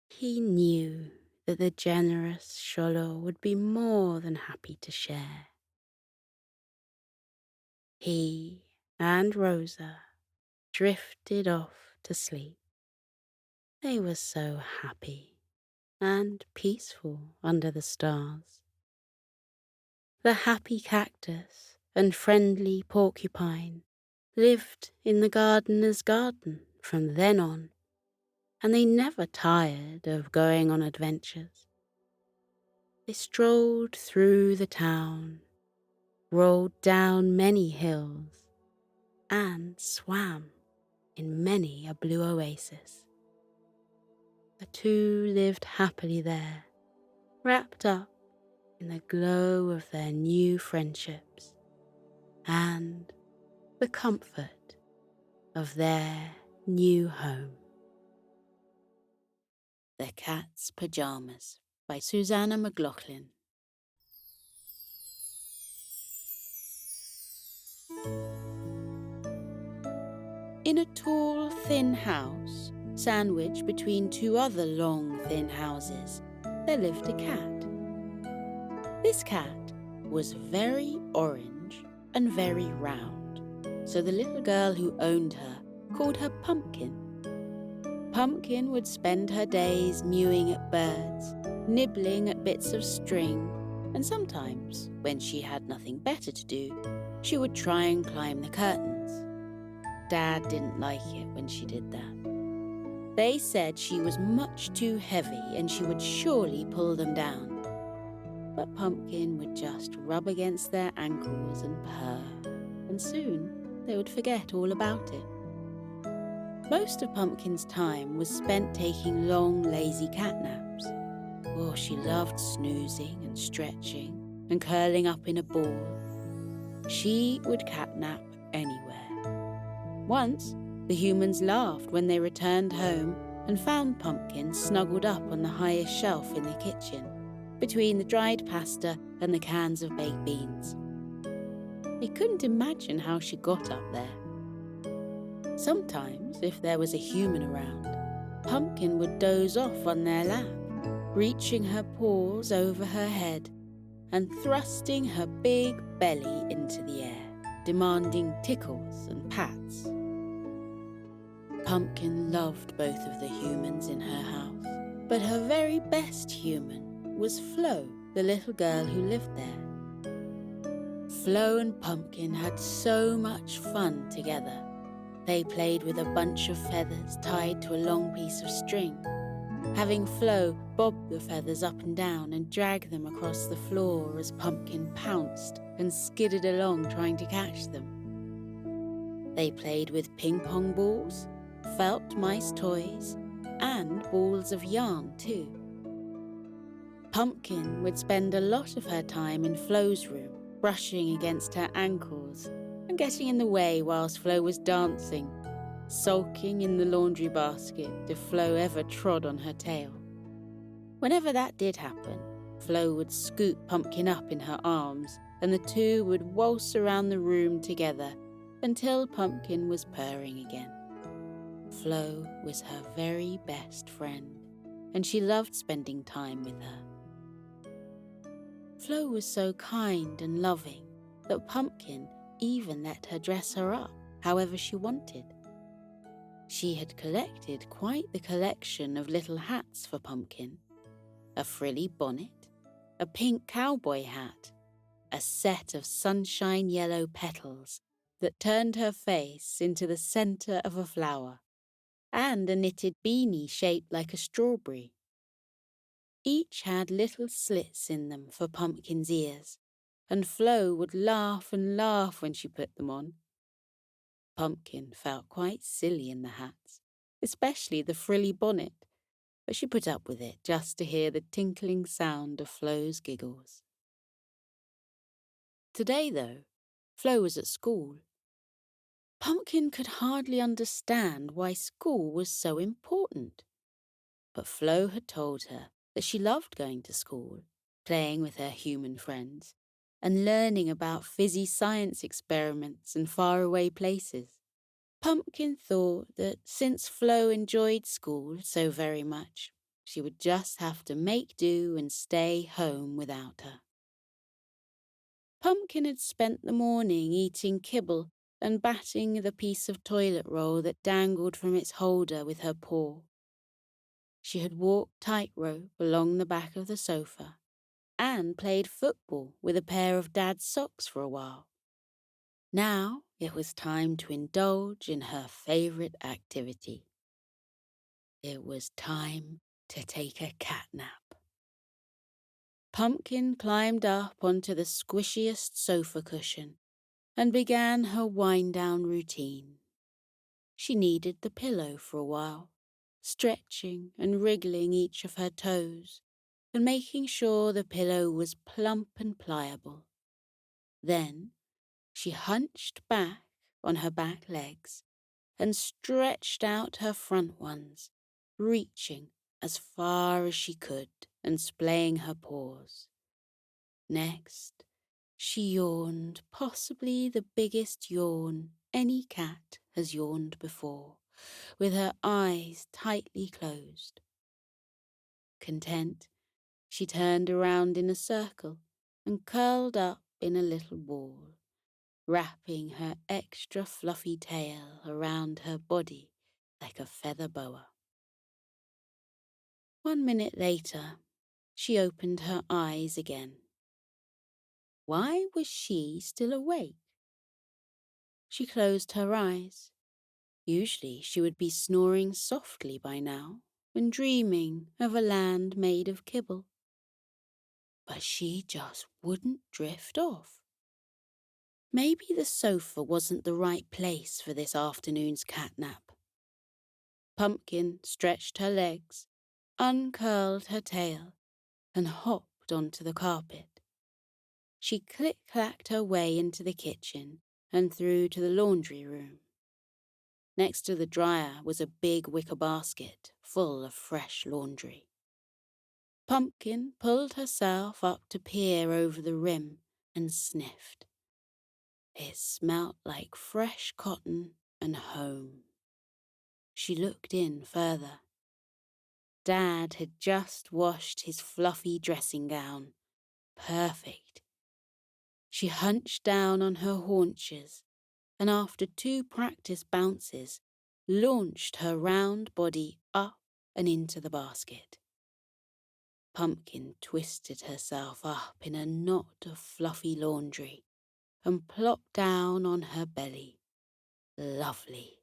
He knew that the generous Xolo would be more than happy to share. He and Rosa drifted off to sleep. They were so happy and peaceful under the stars. The happy cactus and friendly porcupine lived in the gardener's garden from then on, and they never tired of going on adventures. They strolled through the town, rolled down many hills, and swam in many a blue oasis. The two lived happily there, wrapped up in the glow of their new friendships and the comfort of their new home. The Cat's Pyjamas by Susanna McLaughlin. In a tall, thin house, sandwiched between two other long, thin houses, there lived a cat. This cat was very orange and very round, so the little girl who owned her called her Pumpkin. Pumpkin would spend her days mewing at birds, nibbling at bits of string, and sometimes, when she had nothing better to do, she would try and climb the curtains. Dad didn't like it when she did that. They said she was much too heavy and she would surely pull them down. But Pumpkin would just rub against their ankles and purr, and soon they would forget all about it. Most of Pumpkin's time was spent taking long, lazy cat naps. Oh, she loved snoozing and stretching and curling up in a ball. She would catnap anywhere. Once, the humans laughed when they returned home and found Pumpkin snuggled up on the highest shelf in the kitchen, between the dried pasta and the cans of baked beans. They couldn't imagine how she got up there. Sometimes, if there was a human around, Pumpkin would doze off on their lap, reaching her paws over her head and thrusting her big belly into the air, demanding tickles and pats. Pumpkin loved both of the humans in her house, but her very best human was Flo, the little girl who lived there. Flo and Pumpkin had so much fun together. They played with a bunch of feathers tied to a long piece of string, having Flo bob the feathers up and down and drag them across the floor as Pumpkin pounced and skidded along trying to catch them. They played with ping-pong balls, felt mice toys, and balls of yarn too. Pumpkin would spend a lot of her time in Flo's room, brushing against her ankles and getting in the way whilst Flo was dancing, sulking in the laundry basket if Flo ever trod on her tail. Whenever that did happen, Flo would scoop Pumpkin up in her arms and the two would waltz around the room together until Pumpkin was purring again. Flo was her very best friend, and she loved spending time with her. Flo was so kind and loving that Pumpkin even let her dress her up however she wanted. She had collected quite the collection of little hats for Pumpkin. A frilly bonnet, a pink cowboy hat, a set of sunshine yellow petals that turned her face into the centre of a flower, and a knitted beanie shaped like a strawberry. Each had little slits in them for Pumpkin's ears, and Flo would laugh and laugh when she put them on. Pumpkin felt quite silly in the hats, especially the frilly bonnet, but she put up with it just to hear the tinkling sound of Flo's giggles. Today, though, Flo was at school. Pumpkin could hardly understand why school was so important, but Flo had told her that she loved going to school, playing with her human friends, and learning about fizzy science experiments and faraway places. Pumpkin thought that since Flo enjoyed school so very much, she would just have to make do and stay home without her. Pumpkin had spent the morning eating kibble and batting the piece of toilet roll that dangled from its holder with her paw. She had walked tightrope along the back of the sofa and played football with a pair of Dad's socks for a while. Now it was time to indulge in her favourite activity. It was time to take a cat nap. Pumpkin climbed up onto the squishiest sofa cushion and began her wind-down routine. She kneaded the pillow for a while, stretching and wriggling each of her toes and making sure the pillow was plump and pliable. Then she hunched back on her back legs and stretched out her front ones, reaching as far as she could and splaying her paws. Next, she yawned possibly the biggest yawn any cat has yawned before, with her eyes tightly closed. Content, she turned around in a circle and curled up in a little ball, wrapping her extra fluffy tail around her body like a feather boa. 1 minute later, she opened her eyes again. Why was she still awake? She closed her eyes. Usually she would be snoring softly by now and dreaming of a land made of kibble. But she just wouldn't drift off. Maybe the sofa wasn't the right place for this afternoon's catnap. Pumpkin stretched her legs, uncurled her tail, and hopped onto the carpet. She click-clacked her way into the kitchen and through to the laundry room. Next to the dryer was a big wicker basket full of fresh laundry. Pumpkin pulled herself up to peer over the rim and sniffed. It smelt like fresh cotton and home. She looked in further. Dad had just washed his fluffy dressing gown. Perfect. She hunched down on her haunches and after 2 practice bounces, launched her round body up and into the basket. Pumpkin twisted herself up in a knot of fluffy laundry and plopped down on her belly. Lovely.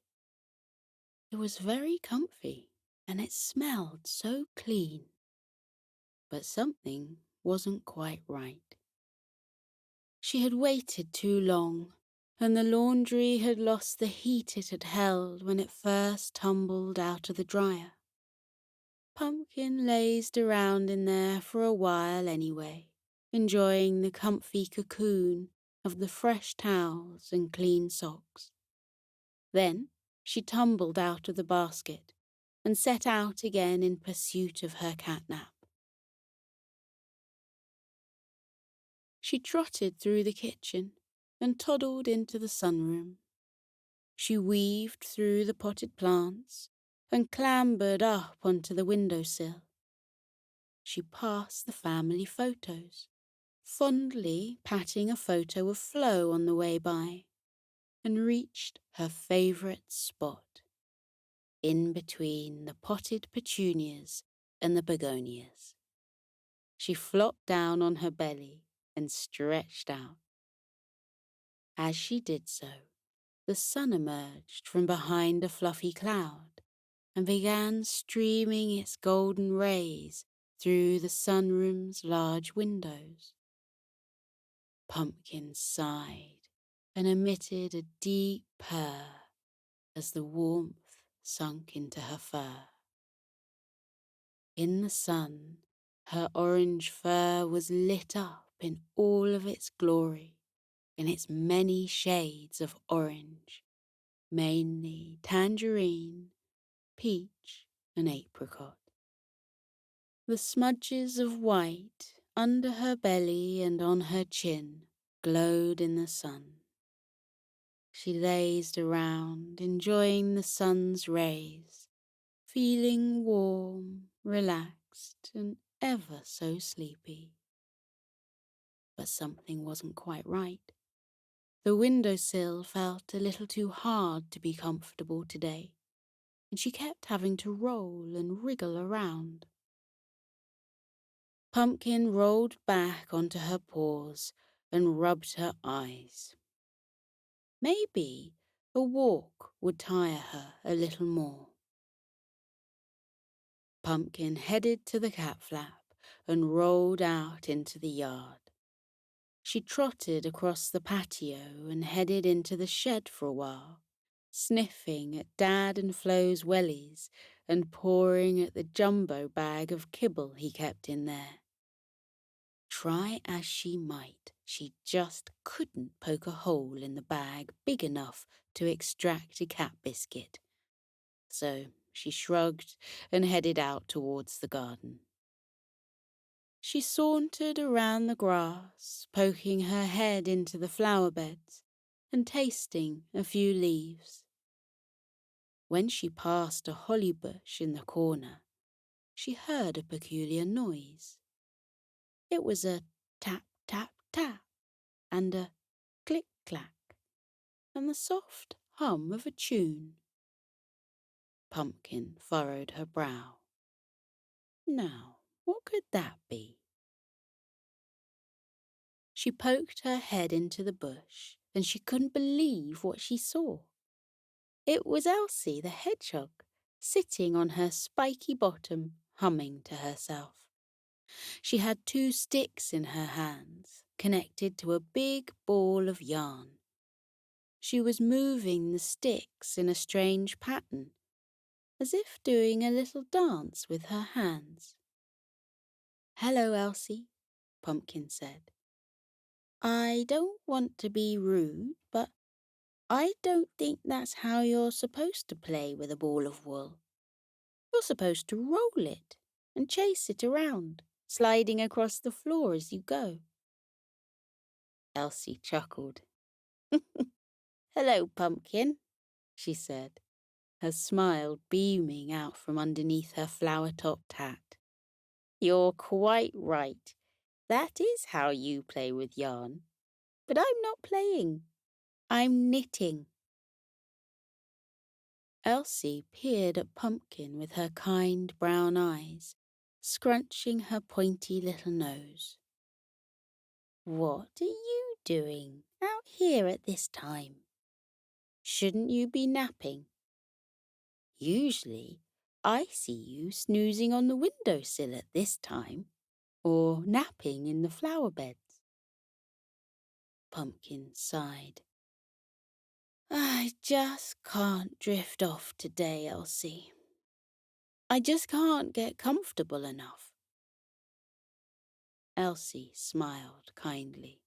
It was very comfy and it smelled so clean. But something wasn't quite right. She had waited too long, and the laundry had lost the heat it had held when it first tumbled out of the dryer. Pumpkin lazed around in there for a while anyway, enjoying the comfy cocoon of the fresh towels and clean socks. Then she tumbled out of the basket and set out again in pursuit of her catnap. She trotted through the kitchen and toddled into the sunroom. She weaved through the potted plants and clambered up onto the windowsill. She passed the family photos, fondly patting a photo of Flo on the way by, and reached her favourite spot, in between the potted petunias and the begonias. She flopped down on her belly and stretched out. As she did so, the sun emerged from behind a fluffy cloud and began streaming its golden rays through the sunroom's large windows. Pumpkin sighed and emitted a deep purr as the warmth sunk into her fur. In the sun, her orange fur was lit up in all of its glory, in its many shades of orange, mainly tangerine, peach, and apricot. The smudges of white under her belly and on her chin glowed in the sun. She lazed around, enjoying the sun's rays, feeling warm, relaxed, and ever so sleepy. But something wasn't quite right. The windowsill felt a little too hard to be comfortable today, and she kept having to roll and wriggle around. Pumpkin rolled back onto her paws and rubbed her eyes. Maybe a walk would tire her a little more. Pumpkin headed to the cat flap and rolled out into the yard. She trotted across the patio and headed into the shed for a while, sniffing at Dad and Flo's wellies and pawing at the jumbo bag of kibble he kept in there. Try as she might, she just couldn't poke a hole in the bag big enough to extract a cat biscuit. So she shrugged and headed out towards the garden. She sauntered around the grass, poking her head into the flower beds and tasting a few leaves. When she passed a holly bush in the corner, she heard a peculiar noise. It was a tap, tap, tap, and a click, clack, and the soft hum of a tune. Pumpkin furrowed her brow. Now, what could that be? She poked her head into the bush, and she couldn't believe what she saw. It was Elsie the hedgehog, sitting on her spiky bottom, humming to herself. She had 2 sticks in her hands, connected to a big ball of yarn. She was moving the sticks in a strange pattern, as if doing a little dance with her hands. "Hello, Elsie," Pumpkin said. "I don't want to be rude, but I don't think that's how you're supposed to play with a ball of wool. You're supposed to roll it and chase it around, sliding across the floor as you go. Elsie chuckled. Hello, Pumpkin, she said, her smile beaming out from underneath her flower-topped hat. You're quite right. That is how you play with yarn. But I'm not playing. I'm knitting. Elsie peered at Pumpkin with her kind brown eyes, scrunching her pointy little nose. What are you doing out here at this time? Shouldn't you be napping? Usually, I see you snoozing on the windowsill at this time, or napping in the flower beds. Pumpkin sighed. I just can't drift off today, Elsie. I just can't get comfortable enough. Elsie smiled kindly.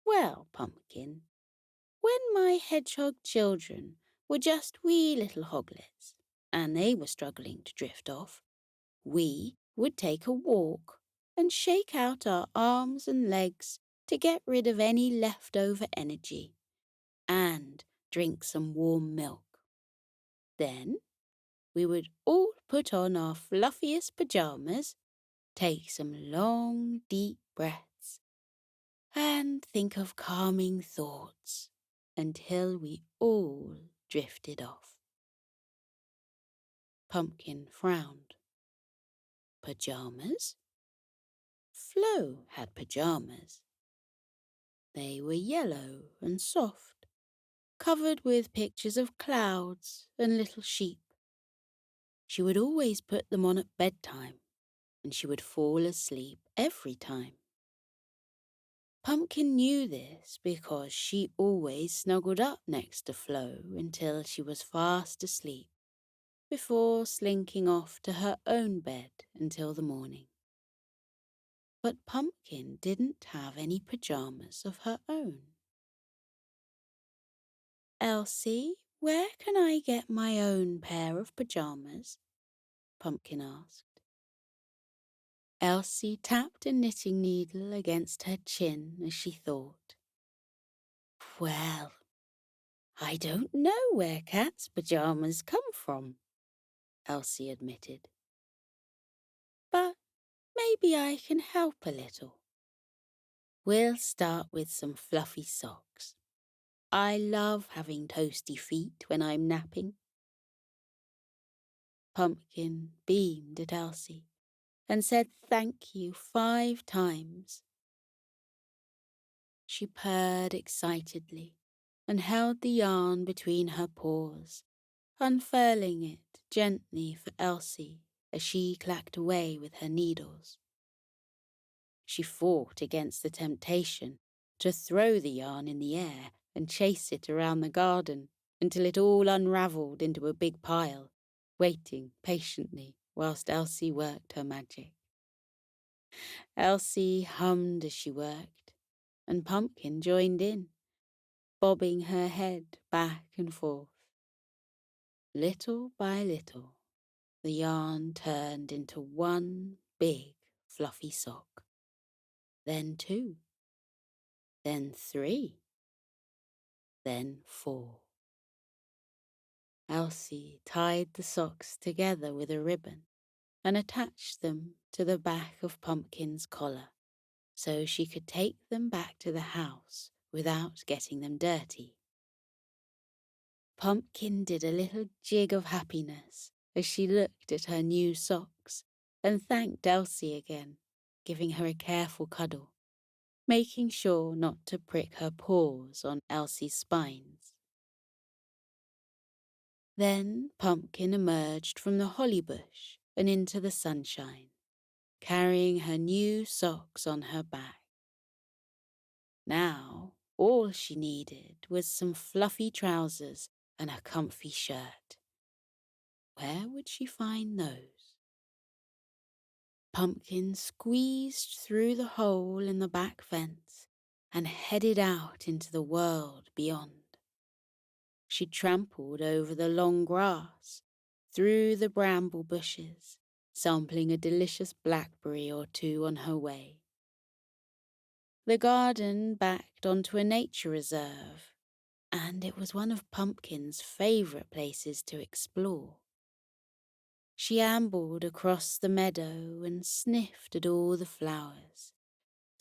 Well, Pumpkin, when my hedgehog children were just wee little hoglets, and they were struggling to drift off, we would take a walk and shake out our arms and legs to get rid of any leftover energy, and drink some warm milk. Then we would all put on our fluffiest pyjamas, take some long, deep breaths, and think of calming thoughts until we all drifted off. Pumpkin frowned. Pyjamas? Flo had pyjamas. They were yellow and soft, covered with pictures of clouds and little sheep. She would always put them on at bedtime, and she would fall asleep every time. Pumpkin knew this because she always snuggled up next to Flo until she was fast asleep, before slinking off to her own bed until the morning. But Pumpkin didn't have any pyjamas of her own. Elsie, where can I get my own pair of pyjamas? Pumpkin asked. Elsie tapped a knitting needle against her chin as she thought. Well, I don't know where cats' pyjamas come from, Elsie admitted. But maybe I can help a little. We'll start with some fluffy socks. I love having toasty feet when I'm napping. Pumpkin beamed at Elsie and said thank you 5 times. She purred excitedly and held the yarn between her paws, unfurling it gently for Elsie as she clacked away with her needles. She fought against the temptation to throw the yarn in the air and chase it around the garden until it all unravelled into a big pile, waiting patiently whilst Elsie worked her magic. Elsie hummed as she worked, and Pumpkin joined in, bobbing her head back and forth. Little by little, the yarn turned into one big fluffy sock, then 2, then 3, then 4. Elsie tied the socks together with a ribbon and attached them to the back of Pumpkin's collar so she could take them back to the house without getting them dirty. Pumpkin did a little jig of happiness as she looked at her new socks and thanked Elsie again, giving her a careful cuddle, making sure not to prick her paws on Elsie's spines. Then Pumpkin emerged from the holly bush and into the sunshine, carrying her new socks on her back. Now, all she needed was some fluffy trousers and a comfy shirt. Where would she find those? Pumpkin squeezed through the hole in the back fence and headed out into the world beyond. She trampled over the long grass, through the bramble bushes, sampling a delicious blackberry or two on her way. The garden backed onto a nature reserve, and it was one of Pumpkin's favourite places to explore. She ambled across the meadow and sniffed at all the flowers,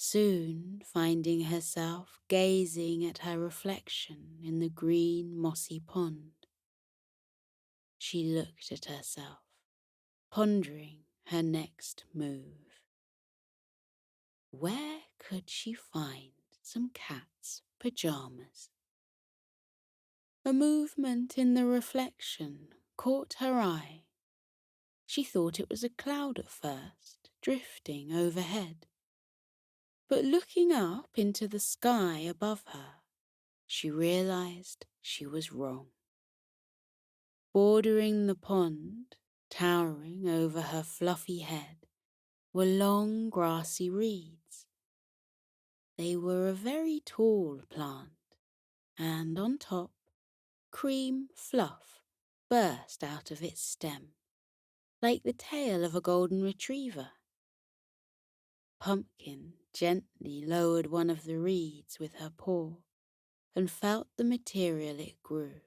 soon finding herself gazing at her reflection in the green mossy pond. She looked at herself, pondering her next move. Where could she find some cat's pyjamas? A movement in the reflection caught her eye. She thought it was a cloud at first, drifting overhead. But looking up into the sky above her, she realized she was wrong. Bordering the pond, towering over her fluffy head, were long grassy reeds. They were a very tall plant, and on top, cream fluff burst out of its stem, like the tail of a golden retriever. Pumpkin gently lowered one of the reeds with her paw and felt the material it grew.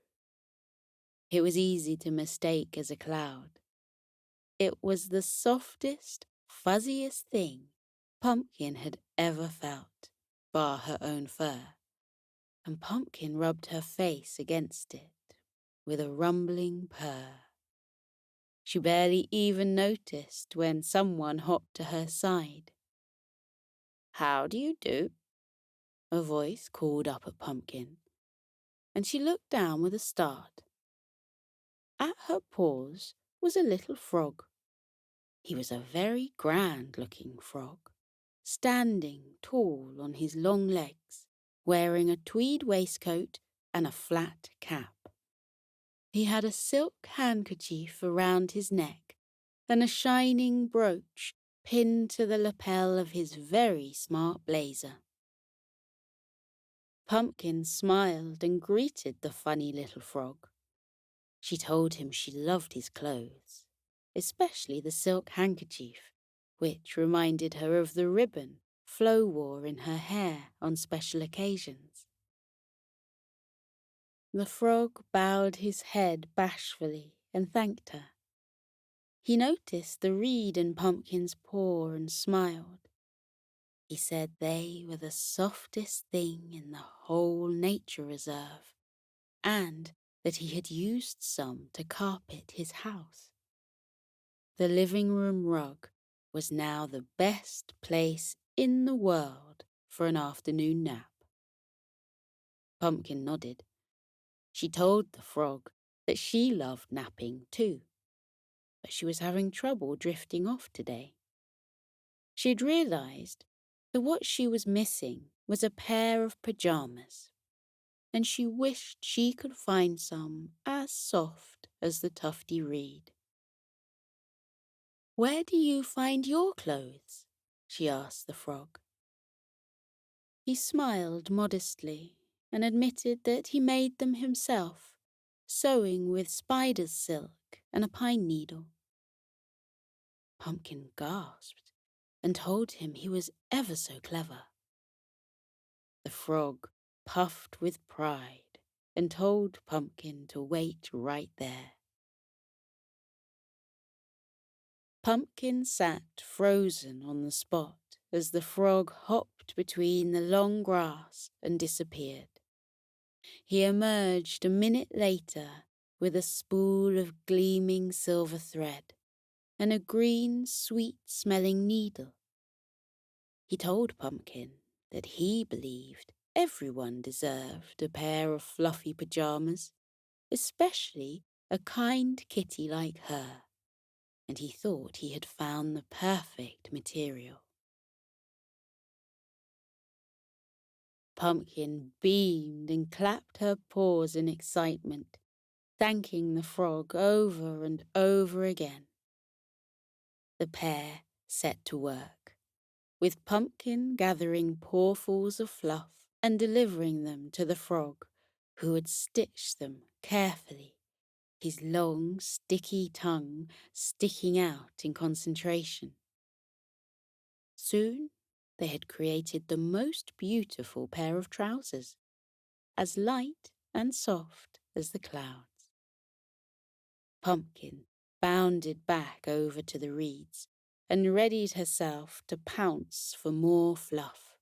It was easy to mistake as a cloud. It was the softest, fuzziest thing Pumpkin had ever felt, bar her own fur, and Pumpkin rubbed her face against it with a rumbling purr. She barely even noticed when someone hopped to her side. "How do you do?" a voice called up at Pumpkin, and she looked down with a start. At her paws was a little frog. He was a very grand-looking frog, standing tall on his long legs, wearing a tweed waistcoat and a flat cap. He had a silk handkerchief around his neck and a shining brooch pinned to the lapel of his very smart blazer. Pumpkin smiled and greeted the funny little frog. She told him she loved his clothes, especially the silk handkerchief, which reminded her of the ribbon Flo wore in her hair on special occasions. The frog bowed his head bashfully and thanked her. He noticed the reed in Pumpkin's paw and smiled. He said they were the softest thing in the whole nature reserve, and that he had used some to carpet his house. The living room rug was now the best place in the world for an afternoon nap. Pumpkin nodded. She told the frog that she loved napping too, but she was having trouble drifting off today. She'd realized that what she was missing was a pair of pyjamas, and she wished she could find some as soft as the tufty reed. "Where do you find your clothes?" she asked the frog. He smiled modestly and admitted that he made them himself, sewing with spider's silk and a pine needle. Pumpkin gasped and told him he was ever so clever. The frog puffed with pride and told Pumpkin to wait right there. Pumpkin sat frozen on the spot as the frog hopped between the long grass and disappeared. He emerged a minute later with a spool of gleaming silver thread and a green, sweet-smelling needle. He told Pumpkin that he believed everyone deserved a pair of fluffy pyjamas, especially a kind kitty like her, and he thought he had found the perfect material. Pumpkin beamed and clapped her paws in excitement, thanking the frog over and over again. The pair set to work, with Pumpkin gathering pawfuls of fluff and delivering them to the frog, who had stitched them carefully, his long, sticky tongue sticking out in concentration. Soon they had created the most beautiful pair of trousers, as light and soft as the clouds. Pumpkin bounded back over to the reeds and readied herself to pounce for more fluff.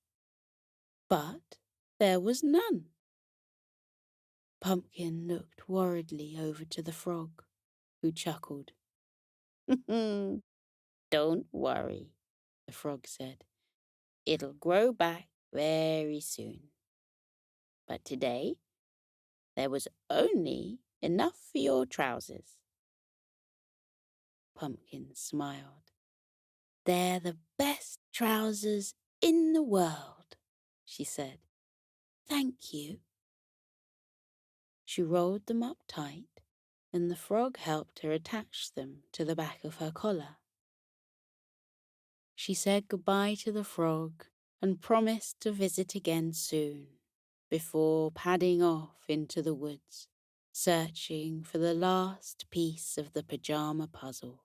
But there was none. Pumpkin looked worriedly over to the frog, who chuckled. Don't worry, the frog said. It'll grow back very soon. But today, there was only enough for your trousers. Pumpkin smiled. They're the best trousers in the world, she said. Thank you. She rolled them up tight, and the frog helped her attach them to the back of her collar. She said goodbye to the frog and promised to visit again soon, before padding off into the woods, searching for the last piece of the pyjama puzzle.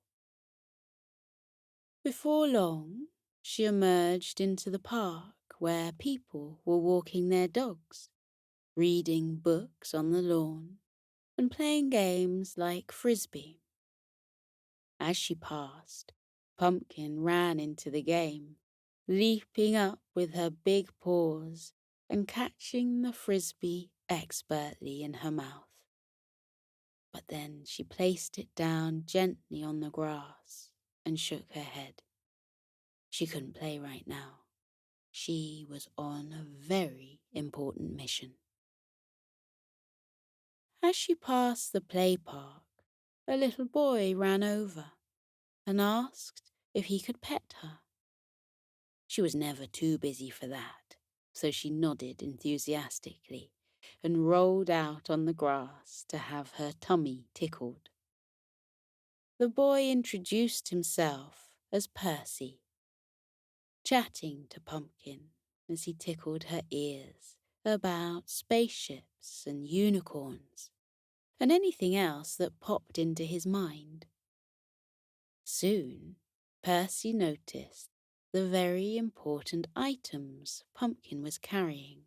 Before long, she emerged into the park where people were walking their dogs, reading books on the lawn, and playing games like frisbee. As she passed, Pumpkin ran into the game, leaping up with her big paws and catching the frisbee expertly in her mouth. But then she placed it down gently on the grass and shook her head. She couldn't play right now. She was on a very important mission. As she passed the play park, a little boy ran over and asked if he could pet her. She was never too busy for that, so she nodded enthusiastically and rolled out on the grass to have her tummy tickled. The boy introduced himself as Percy, chatting to Pumpkin as he tickled her ears about spaceships and unicorns and anything else that popped into his mind. Soon, Percy noticed the very important items Pumpkin was carrying.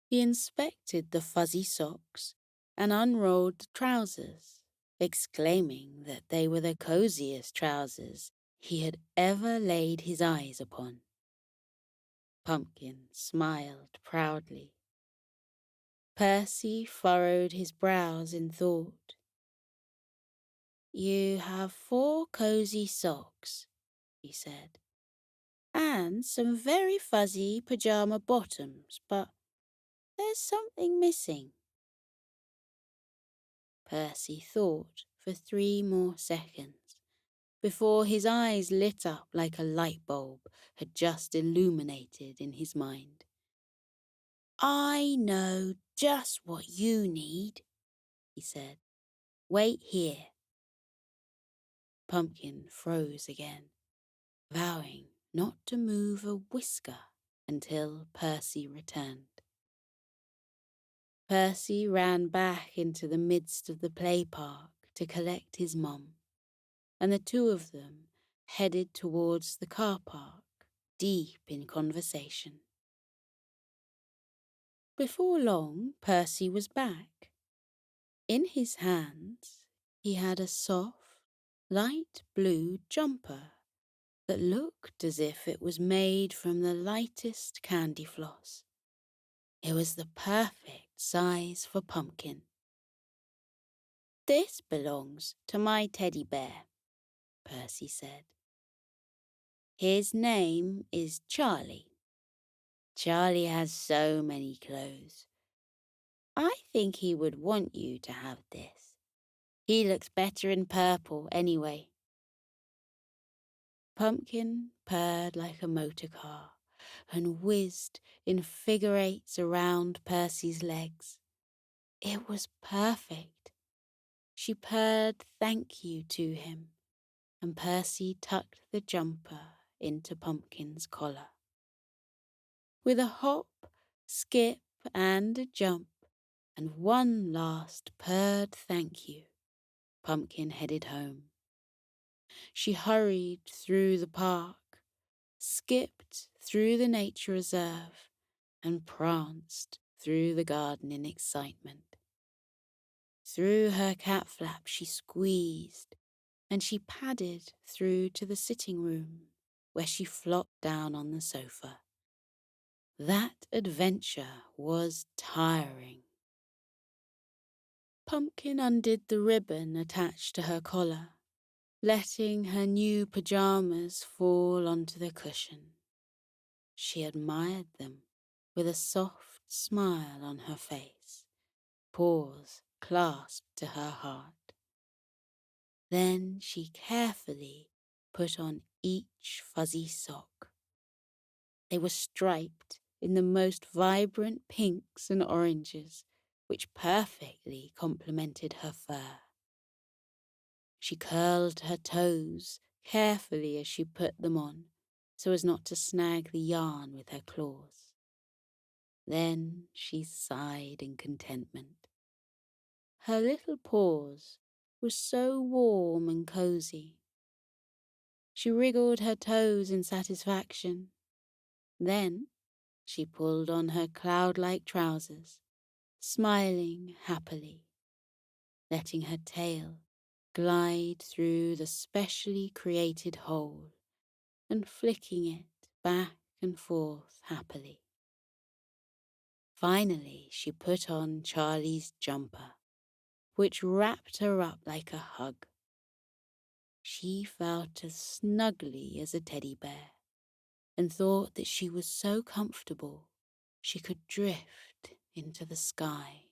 He inspected the fuzzy socks and unrolled the trousers, exclaiming that they were the coziest trousers he had ever laid his eyes upon. Pumpkin smiled proudly. Percy furrowed his brows in thought. You have 4 cozy socks, he said, and some very fuzzy pyjama bottoms, but there's something missing. Percy thought for 3 more seconds before his eyes lit up like a light bulb had just illuminated in his mind. I know just what you need, he said. Wait here. Pumpkin froze again, vowing not to move a whisker until Percy returned. Percy ran back into the midst of the play park to collect his mum, and the two of them headed towards the car park, deep in conversation. Before long, Percy was back. In his hands, he had a soft, light blue jumper that looked as if it was made from the lightest candy floss. It was the perfect size for Pumpkin. This belongs to my teddy bear, Percy said. His name is Charlie. Charlie has so many clothes. I think he would want you to have this. He looks better in purple anyway. Pumpkin purred like a motor car and whizzed in figure eights around Percy's legs. It was perfect. She purred thank you to him, and Percy tucked the jumper into Pumpkin's collar. With a hop, skip, and a jump, and one last purred thank you, Pumpkin headed home. She hurried through the park, skipped through the nature reserve, and pranced through the garden in excitement. Through her cat flap she squeezed, and she padded through to the sitting room, where she flopped down on the sofa. That adventure was tiring. Pumpkin undid the ribbon attached to her collar, letting her new pyjamas fall onto the cushion. She admired them with a soft smile on her face, paws clasped to her heart. Then she carefully put on each fuzzy sock. They were striped in the most vibrant pinks and oranges, which perfectly complemented her fur. She curled her toes carefully as she put them on, so as not to snag the yarn with her claws. Then she sighed in contentment. Her little paws were so warm and cozy. She wriggled her toes in satisfaction. Then she pulled on her cloud-like trousers, smiling happily, letting her tail glide through the specially created hole and flicking it back and forth happily. Finally, she put on Charlie's jumper, which wrapped her up like a hug. She felt as snuggly as a teddy bear and thought that she was so comfortable she could drift into the sky.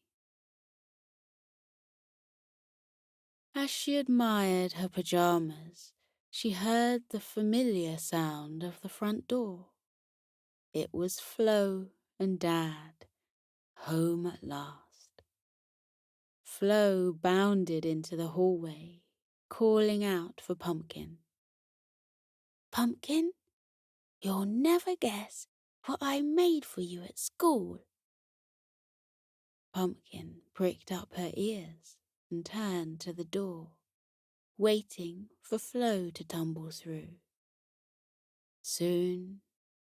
As she admired her pyjamas, she heard the familiar sound of the front door. It was Flo and Dad, home at last. Flo bounded into the hallway, calling out for Pumpkin. "Pumpkin, you'll never guess what I made for you at school." Pumpkin pricked up her ears and turned to the door, waiting for Flo to tumble through. Soon,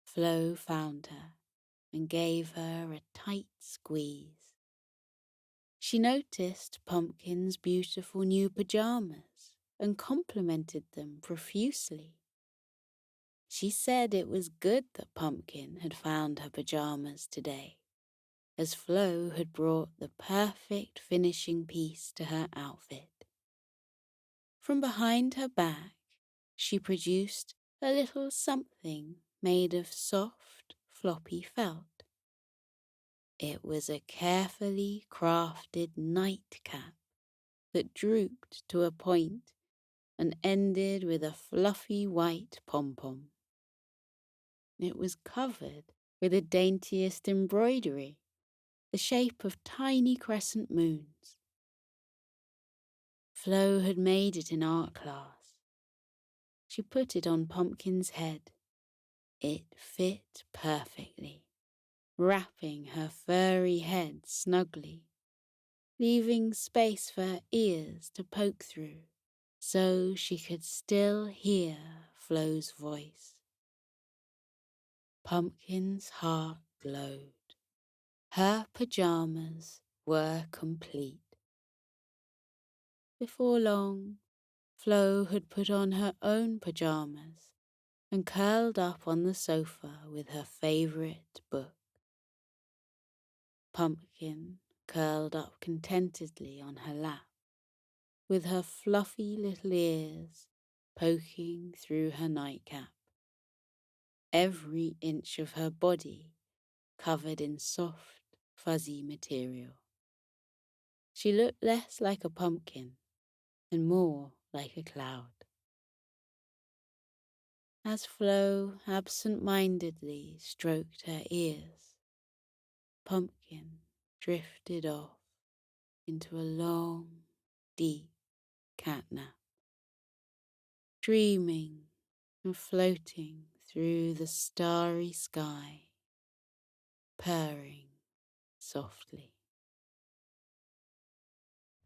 Flo found her and gave her a tight squeeze. She noticed Pumpkin's beautiful new pyjamas and complimented them profusely. She said it was good that Pumpkin had found her pyjamas today, as Flo had brought the perfect finishing piece to her outfit. From behind her back, she produced a little something made of soft, floppy felt. It was a carefully crafted nightcap that drooped to a point and ended with a fluffy white pom-pom. It was covered with the daintiest embroidery, the shape of tiny crescent moons. Flo had made it in art class. She put it on Pumpkin's head. It fit perfectly, wrapping her furry head snugly, leaving space for her ears to poke through, so she could still hear Flo's voice. Pumpkin's heart glowed. Her pyjamas were complete. Before long, Flo had put on her own pyjamas and curled up on the sofa with her favorite book. Pumpkin curled up contentedly on her lap, with her fluffy little ears poking through her nightcap. Every inch of her body covered in soft, fuzzy material. She looked less like a pumpkin and more like a cloud. As Flo absent-mindedly stroked her ears, Pumpkin drifted off into a long, deep catnap, dreaming and floating through the starry sky, purring softly.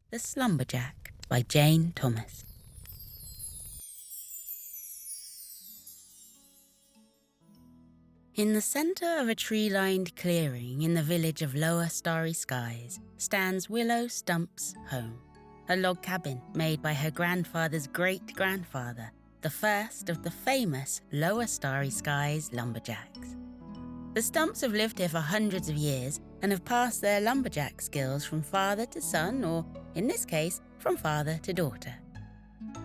The Slumberjack by Jane Thomas. In the centre of a tree-lined clearing in the village of Lower Starry Skies stands Willow Stump's home, a log cabin made by her grandfather's great-grandfather, the first of the famous Lower Starry Skies lumberjacks. The Stumps have lived here for hundreds of years and have passed their lumberjack skills from father to son, or, in this case, from father to daughter.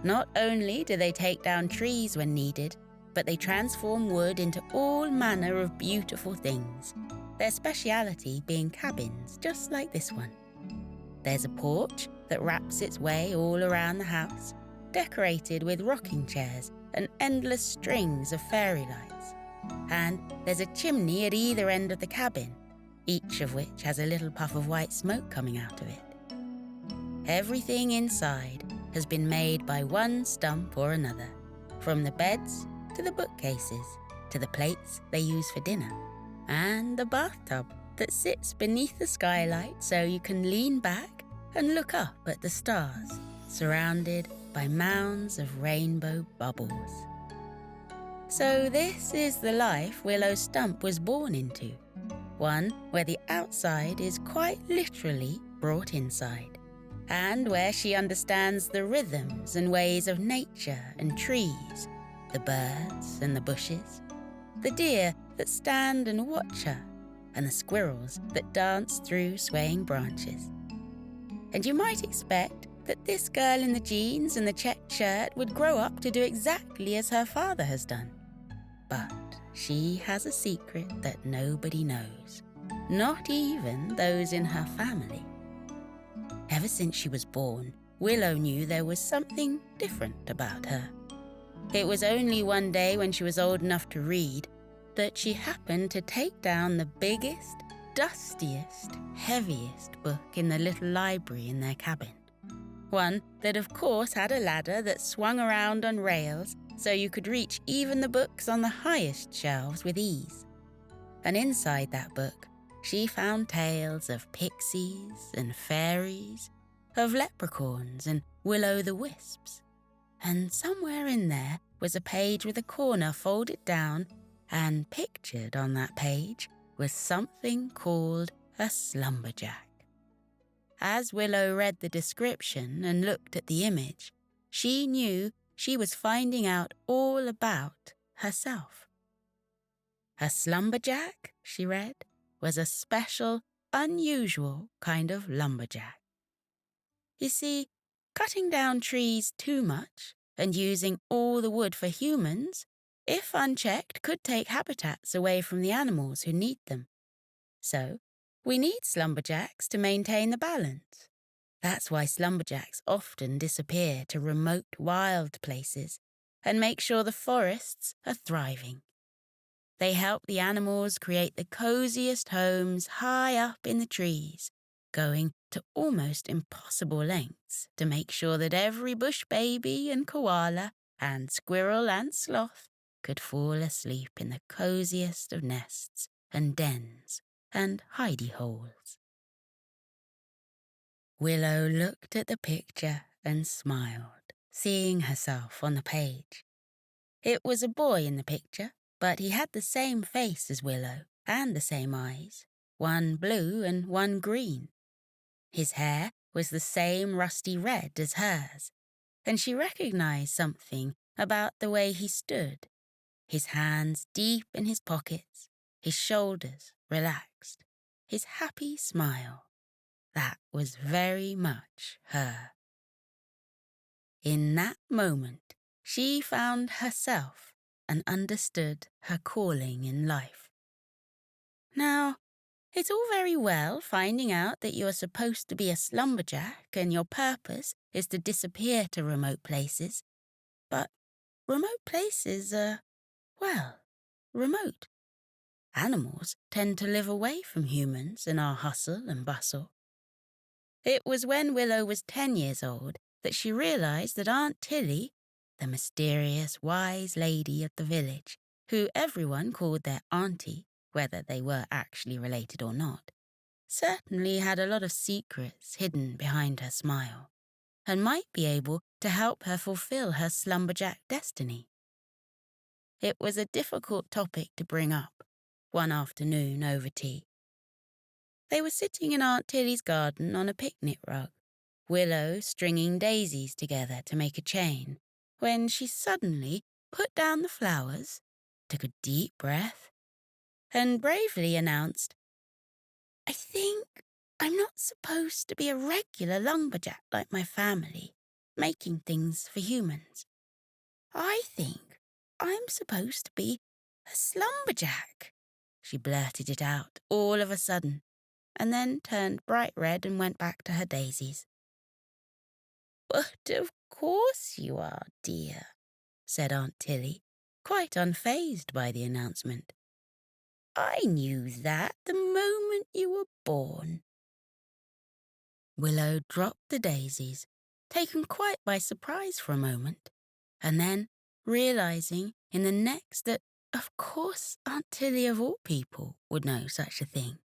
Not only do they take down trees when needed, but they transform wood into all manner of beautiful things, their speciality being cabins just like this one. There's a porch that wraps its way all around the house, decorated with rocking chairs and endless strings of fairy lights. And there's a chimney at either end of the cabin, each of which has a little puff of white smoke coming out of it. Everything inside has been made by one stump or another, from the beds to the bookcases, to the plates they use for dinner, and the bathtub that sits beneath the skylight so you can lean back and look up at the stars, surrounded by mounds of rainbow bubbles. So this is the life Willow Stump was born into, one where the outside is quite literally brought inside, and where she understands the rhythms and ways of nature and trees, the birds and the bushes, the deer that stand and watch her, and the squirrels that dance through swaying branches. And you might expect that this girl in the jeans and the checked shirt would grow up to do exactly as her father has done. But she has a secret that nobody knows, not even those in her family. Ever since she was born, Willow knew there was something different about her. It was only one day when she was old enough to read that she happened to take down the biggest, dustiest, heaviest book in the little library in their cabin. One that of course had a ladder that swung around on rails so you could reach even the books on the highest shelves with ease. And inside that book, she found tales of pixies and fairies, of leprechauns and will-o'-the-wisps. And somewhere in there was a page with a corner folded down, and pictured on that page was something called a slumberjack. As Willow read the description and looked at the image, she knew she was finding out all about herself. A slumberjack, she read, was a special, unusual kind of lumberjack. You see, cutting down trees too much and using all the wood for humans, if unchecked, could take habitats away from the animals who need them. So, we need slumberjacks to maintain the balance. That's why slumberjacks often disappear to remote wild places and make sure the forests are thriving. They help the animals create the coziest homes high up in the trees, going to almost impossible lengths to make sure that every bush baby and koala and squirrel and sloth could fall asleep in the coziest of nests and dens and hidey-holes. Willow looked at the picture and smiled, seeing herself on the page. It was a boy in the picture, but he had the same face as Willow and the same eyes, one blue and one green. His hair was the same rusty red as hers, and she recognized something about the way he stood, his hands deep in his pockets, his shoulders relaxed, his happy smile. That was very much her. In that moment, she found herself and understood her calling in life. Now, it's all very well finding out that you're supposed to be a slumberjack and your purpose is to disappear to remote places, but remote places are, well, remote. Animals tend to live away from humans in our hustle and bustle. It was when Willow was 10 years old that she realized that Aunt Tilly, the mysterious, wise lady of the village, who everyone called their auntie, whether they were actually related or not, certainly had a lot of secrets hidden behind her smile, and might be able to help her fulfill her slumberjack destiny. It was a difficult topic to bring up one afternoon over tea. They were sitting in Aunt Tilly's garden on a picnic rug, Willow stringing daisies together to make a chain, when she suddenly put down the flowers, took a deep breath, and bravely announced, "I think I'm not supposed to be a regular lumberjack like my family, making things for humans. I think I'm supposed to be a slumberjack." She blurted it out all of a sudden, and then turned bright red and went back to her daisies. "But of course you are, dear," said Aunt Tilly, quite unfazed by the announcement. "I knew that the moment you were born." Willow dropped the daisies, taken quite by surprise for a moment, and then realizing in the next that, of course, Aunt Tilly of all people would know such a thing.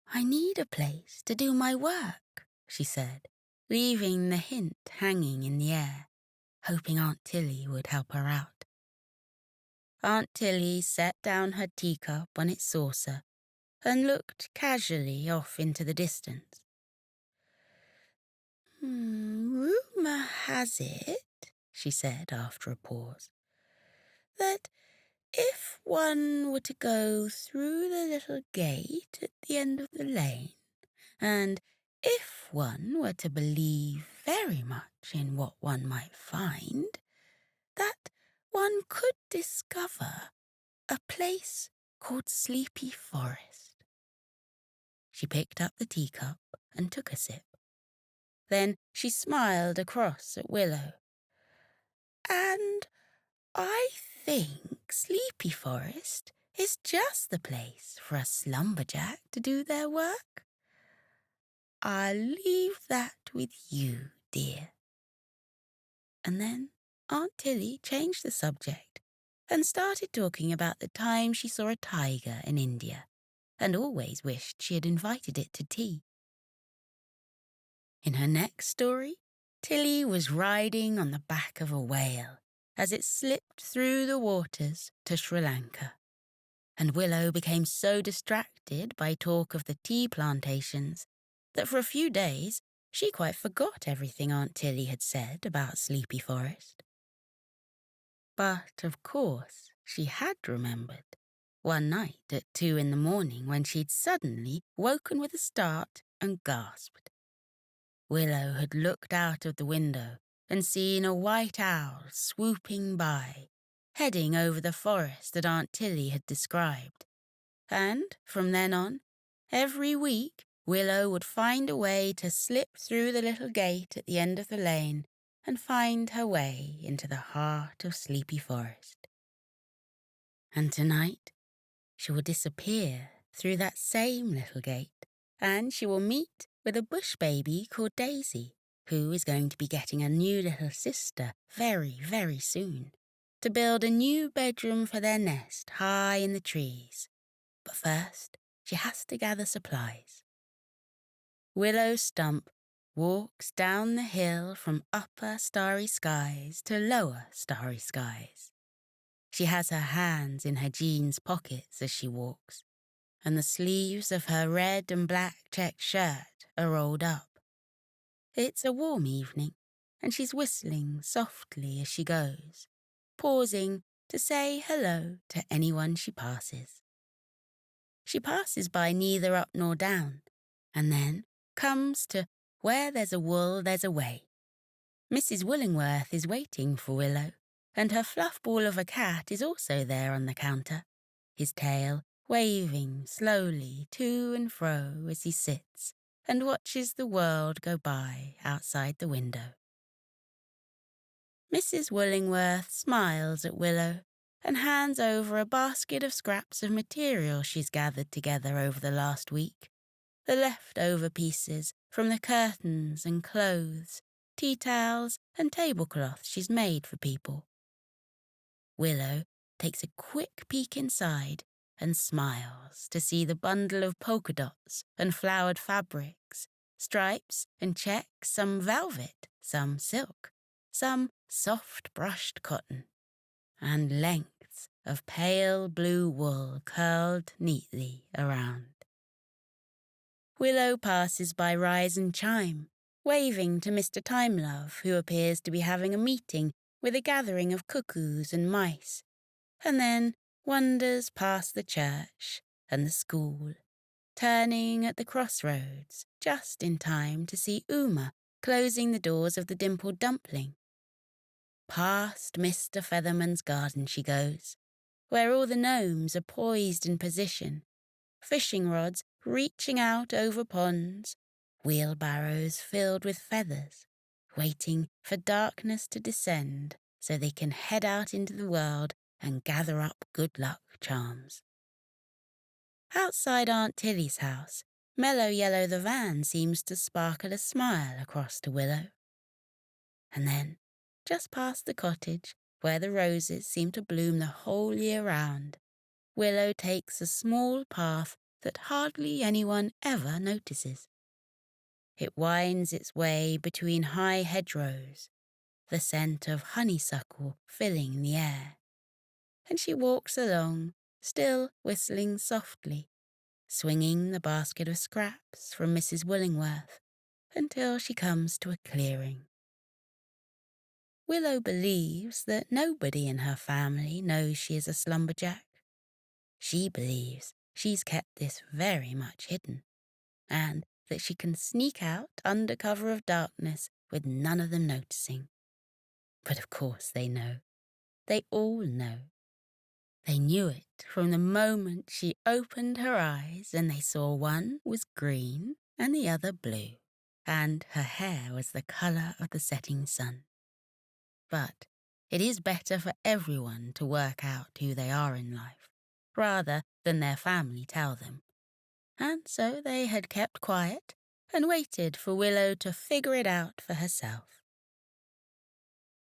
"I need a place to do my work," she said, leaving the hint hanging in the air, hoping Aunt Tilly would help her out. Aunt Tilly set down her teacup on its saucer and looked casually off into the distance. "Rumour has it," she said after a pause, "that if one were to go through the little gate at the end of the lane, and if one were to believe very much in what one might find, that one could discover a place called Sleepy Forest." She picked up the teacup and took a sip. Then she smiled across at Willow. "And I think Sleepy Forest is just the place for a slumberjack to do their work. I'll leave that with you, dear." And then Aunt Tilly changed the subject and started talking about the time she saw a tiger in India and always wished she had invited it to tea. In her next story, Tilly was riding on the back of a whale as it slipped through the waters to Sri Lanka, and Willow became so distracted by talk of the tea plantations that for a few days she quite forgot everything Aunt Tilly had said about Sleepy Forest. But, of course, she had remembered, one night at 2 a.m. when she'd suddenly woken with a start and gasped. Willow had looked out of the window and seen a white owl swooping by, heading over the forest that Aunt Tilly had described. And, from then on, every week Willow would find a way to slip through the little gate at the end of the lane and find her way into the heart of Sleepy Forest. And tonight, she will disappear through that same little gate, and she will meet with a bush baby called Daisy, who is going to be getting a new little sister very, very soon, to build a new bedroom for their nest high in the trees. But first, she has to gather supplies. Willow Stump walks down the hill from upper starry skies to lower starry skies. She has her hands in her jeans pockets as she walks, and the sleeves of her red and black checked shirt are rolled up. It's a warm evening, and she's whistling softly as she goes, pausing to say hello to anyone she passes. She passes by neither up nor down, and then comes to Where There's a Wool, There's a Way. Mrs. Wollingworth is waiting for Willow, and her fluff ball of a cat is also there on the counter, his tail waving slowly to and fro as he sits and watches the world go by outside the window. Mrs. Wollingworth smiles at Willow and hands over a basket of scraps of material she's gathered together over the last week, the leftover pieces from the curtains and clothes, tea towels and tablecloths she's made for people. Willow takes a quick peek inside and smiles to see the bundle of polka dots and flowered fabrics, stripes and checks, some velvet, some silk, some soft brushed cotton, and lengths of pale blue wool curled neatly around. Willow passes by Rise and Chime, waving to Mr. Timelove, who appears to be having a meeting with a gathering of cuckoos and mice, and then wanders past the church and the school, turning at the crossroads just in time to see Uma closing the doors of the Dimpled Dumpling. Past Mr. Featherman's garden she goes, where all the gnomes are poised in position, fishing rods reaching out over ponds, wheelbarrows filled with feathers, waiting for darkness to descend so they can head out into the world and gather up good luck charms. Outside Aunt Tilly's house, Mellow Yellow the van seems to sparkle a smile across to Willow. And then, just past the cottage, where the roses seem to bloom the whole year round, Willow takes a small path that hardly anyone ever notices. It winds its way between high hedgerows, the scent of honeysuckle filling the air, and she walks along, still whistling softly, swinging the basket of scraps from Mrs. Willingworth, until she comes to a clearing. Willow believes that nobody in her family knows she is a slumberjack. She believes she's kept this very much hidden, and that she can sneak out under cover of darkness with none of them noticing. But of course they know. They all know. They knew it from the moment she opened her eyes and they saw one was green and the other blue, and her hair was the colour of the setting sun. But it is better for everyone to work out who they are in life, rather than their family tell them. And so they had kept quiet and waited for Willow to figure it out for herself.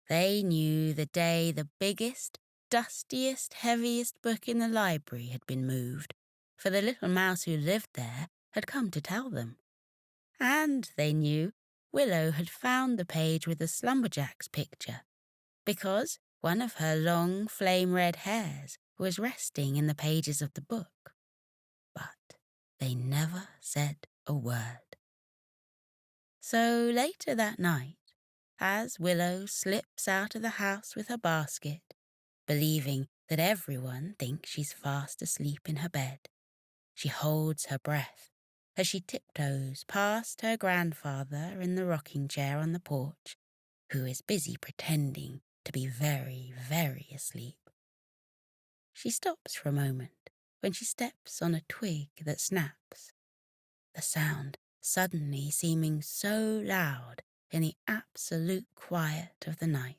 They knew the day the biggest, dustiest, heaviest book in the library had been moved, for the little mouse who lived there had come to tell them. And they knew Willow had found the page with the Slumberjack's picture, because one of her long flame-red hairs was resting in the pages of the book. But they never said a word. So later that night, as Willow slips out of the house with her basket, believing that everyone thinks she's fast asleep in her bed, she holds her breath as she tiptoes past her grandfather in the rocking chair on the porch, who is busy pretending to be very, very asleep. She stops for a moment when she steps on a twig that snaps, the sound suddenly seeming so loud in the absolute quiet of the night.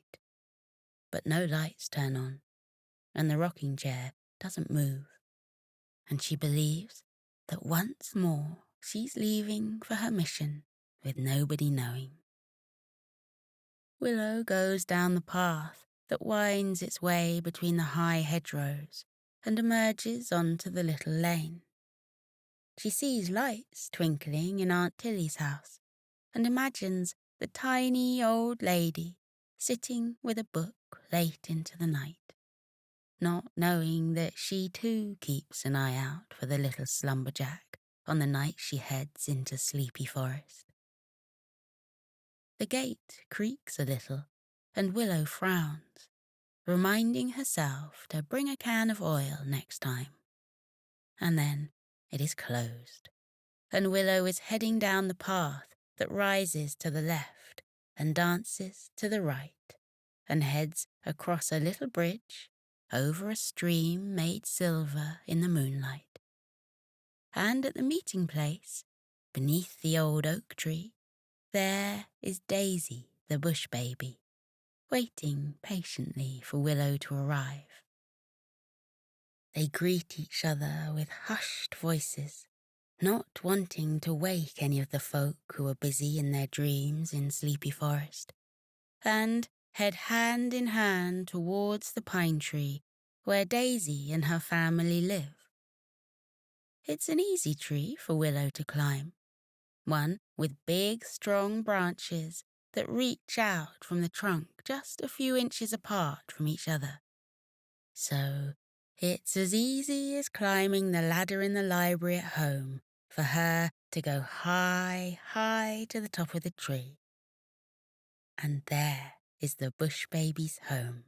But no lights turn on, and the rocking chair doesn't move, and she believes that once more she's leaving for her mission with nobody knowing. Willow goes down the path that winds its way between the high hedgerows and emerges onto the little lane. She sees lights twinkling in Aunt Tilly's house and imagines the tiny old lady sitting with a book late into the night, not knowing that she too keeps an eye out for the little slumberjack on the night she heads into Sleepy Forest. The gate creaks a little, and Willow frowns, reminding herself to bring a can of oil next time. And then it is closed, and Willow is heading down the path that rises to the left and dances to the right, and heads across a little bridge over a stream made silver in the moonlight. And at the meeting place, beneath the old oak tree, there is Daisy, the bush baby, waiting patiently for Willow to arrive. They greet each other with hushed voices, not wanting to wake any of the folk who are busy in their dreams in Sleepy Forest, and head hand in hand towards the pine tree where Daisy and her family live, It's an easy tree for Willow to climb, one with big, strong branches that reach out from the trunk just a few inches apart from each other. So it's as easy as climbing the ladder in the library at home for her to go high, high to the top of the tree. And there is the bush baby's home,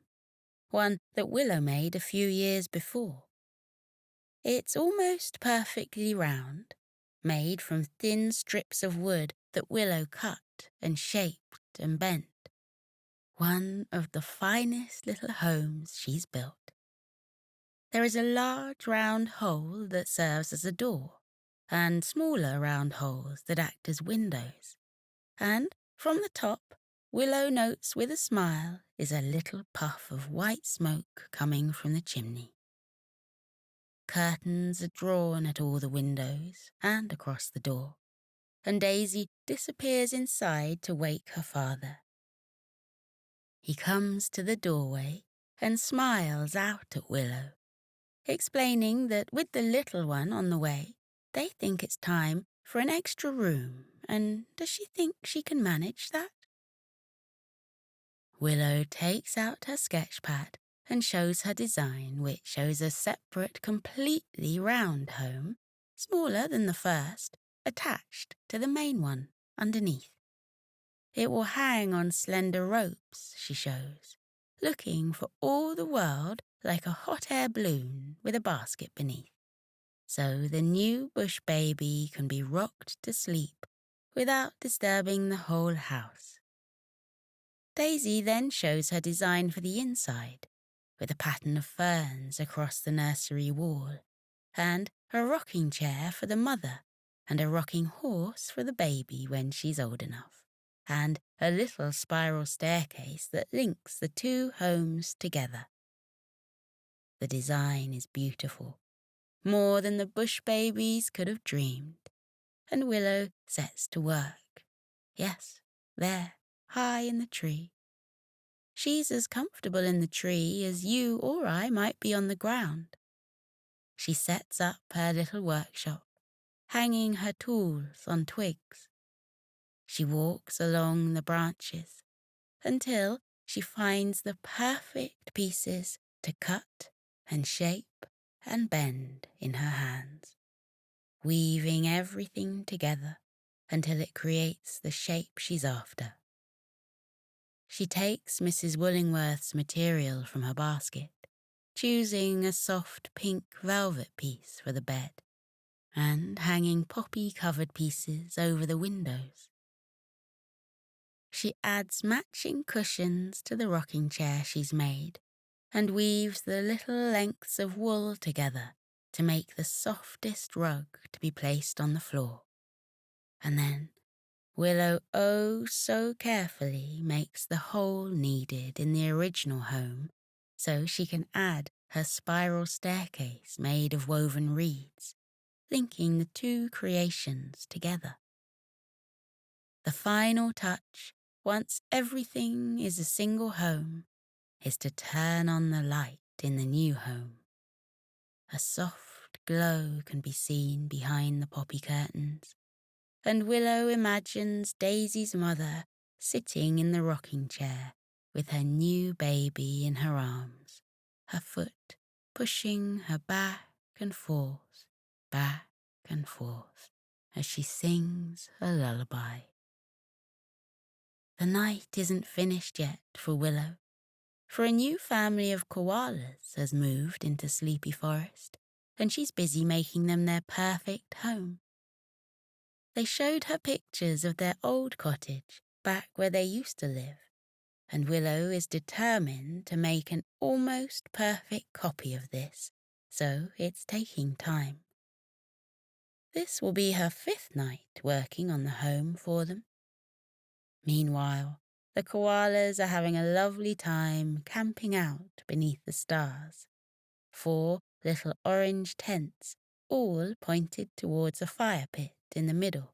one that Willow made a few years before. It's almost perfectly round, made from thin strips of wood that Willow cut and shaped and bent. One of the finest little homes she's built. There is a large round hole that serves as a door, and smaller round holes that act as windows. And from the top, Willow notes with a smile is a little puff of white smoke coming from the chimney. Curtains are drawn at all the windows and across the door, and Daisy disappears inside to wake her father. He comes to the doorway and smiles out at Willow, explaining that with the little one on the way, they think it's time for an extra room, and does she think she can manage that? Willow takes out her sketch pad and shows her design, which shows a separate, completely round home, smaller than the first, attached to the main one underneath. It will hang on slender ropes, she shows, looking for all the world like a hot air balloon with a basket beneath. So the new bush baby can be rocked to sleep without disturbing the whole house. Daisy then shows her design for the inside, with a pattern of ferns across the nursery wall, and a rocking chair for the mother, and a rocking horse for the baby when she's old enough, and a little spiral staircase that links the two homes together. The design is beautiful, more than the bush babies could have dreamed, and Willow sets to work. Yes, there, high in the tree. She's as comfortable in the tree as you or I might be on the ground. She sets up her little workshop, hanging her tools on twigs. She walks along the branches until she finds the perfect pieces to cut and shape and bend in her hands, weaving everything together until it creates the shape she's after. She takes Mrs. Wollingworth's material from her basket, choosing a soft pink velvet piece for the bed, and hanging poppy-covered pieces over the windows. She adds matching cushions to the rocking chair she's made, and weaves the little lengths of wool together to make the softest rug to be placed on the floor. And then Willow so carefully makes the hole needed in the original home so she can add her spiral staircase made of woven reeds, linking the two creations together. The final touch, once everything is a single home, is to turn on the light in the new home. A soft glow can be seen behind the poppy curtains, and Willow imagines Daisy's mother sitting in the rocking chair with her new baby in her arms, her foot pushing her back and forth, as she sings a lullaby. The night isn't finished yet for Willow, for a new family of koalas has moved into Sleepy Forest, and she's busy making them their perfect home. They showed her pictures of their old cottage back where they used to live, and Willow is determined to make an almost perfect copy of this, so it's taking time. This will be her 5th night working on the home for them. Meanwhile, the koalas are having a lovely time camping out beneath the stars. 4 little orange tents, all pointed towards a fire pit in the middle,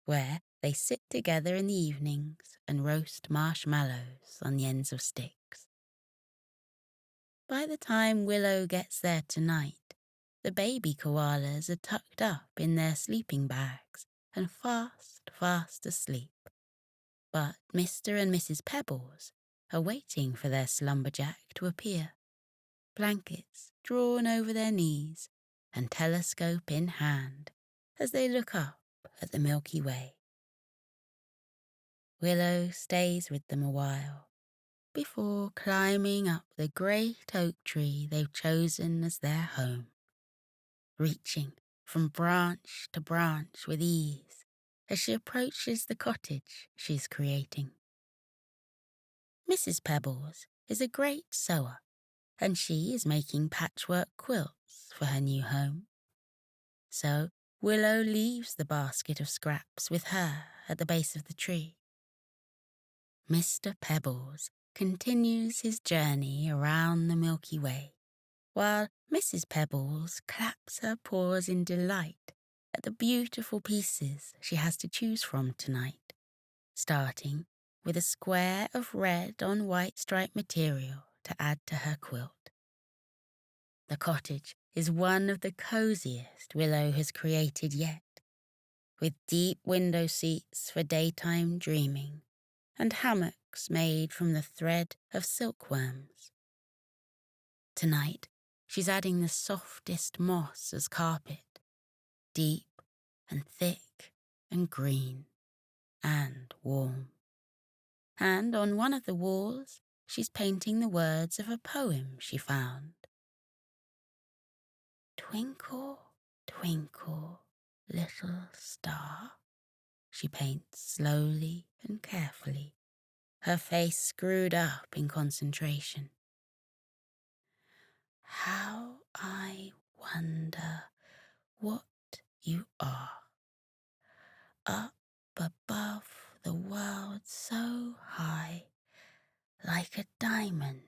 where they sit together in the evenings and roast marshmallows on the ends of sticks. By the time Willow gets there tonight, The baby koalas are tucked up in their sleeping bags and fast asleep. But Mr. and Mrs. Pebbles are waiting for their Slumberjack to appear, blankets drawn over their knees and telescope in hand as they look up at the Milky Way. Willow stays with them a while before climbing up the great oak tree they've chosen as their home, reaching from branch to branch with ease as she approaches the cottage she's creating. Mrs. Pebbles is a great sewer, and she is making patchwork quilts for her new home. So Willow leaves the basket of scraps with her at the base of the tree. Mr. Pebbles continues his journey around the Milky Way, while Mrs. Pebbles claps her paws in delight at the beautiful pieces she has to choose from tonight, starting with a square of red on white striped material to add to her quilt. The cottage is one of the coziest Willow has created yet, with deep window seats for daytime dreaming and hammocks made from the thread of silkworms. Tonight, she's adding the softest moss as carpet, deep and thick and green and warm. And on one of the walls, she's painting the words of a poem she found. Twinkle, twinkle, little star, she paints slowly and carefully, her face screwed up in concentration. How I wonder what you are, up above the world so high, like a diamond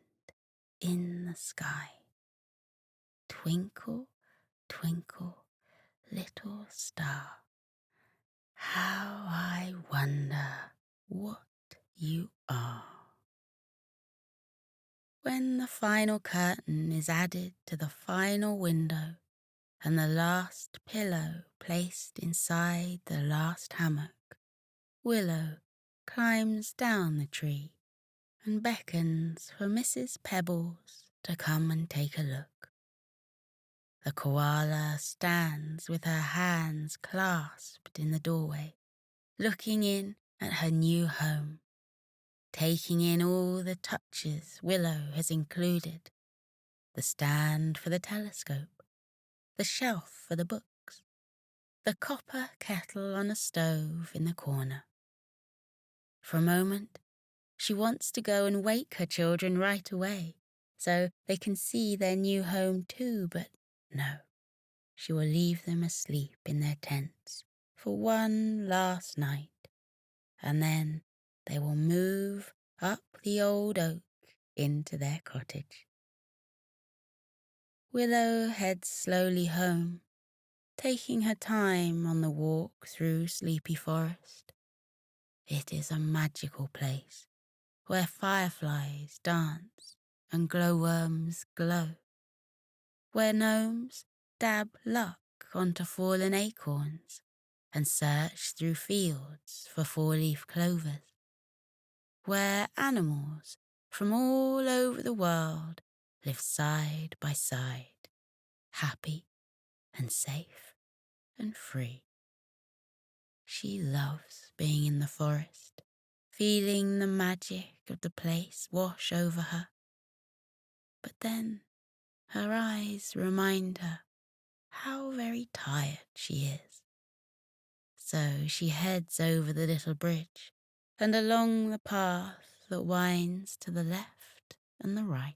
in the sky. Twinkle, twinkle, little star, how I wonder what you are. When the final curtain is added to the final window and the last pillow placed inside the last hammock, Willow climbs down the tree and beckons for Mrs. Pebbles to come and take a look. The koala stands with her hands clasped in the doorway, looking in at her new home, taking in all the touches Willow has included: the stand for the telescope, the shelf for the books, the copper kettle on a stove in the corner. For a moment, she wants to go and wake her children right away so they can see their new home too, but no. She will leave them asleep in their tents for one last night, and then they will move up the old oak into their cottage. Willow heads slowly home, taking her time on the walk through Sleepy Forest. It is a magical place where fireflies dance and glowworms glow, where gnomes dab luck onto fallen acorns and search through fields for four-leaf clovers, where animals from all over the world live side by side, happy and safe and free. She loves being in the forest, feeling the magic of the place wash over her. But then her eyes remind her how very tired she is. So she heads over the little bridge and along the path that winds to the left and the right.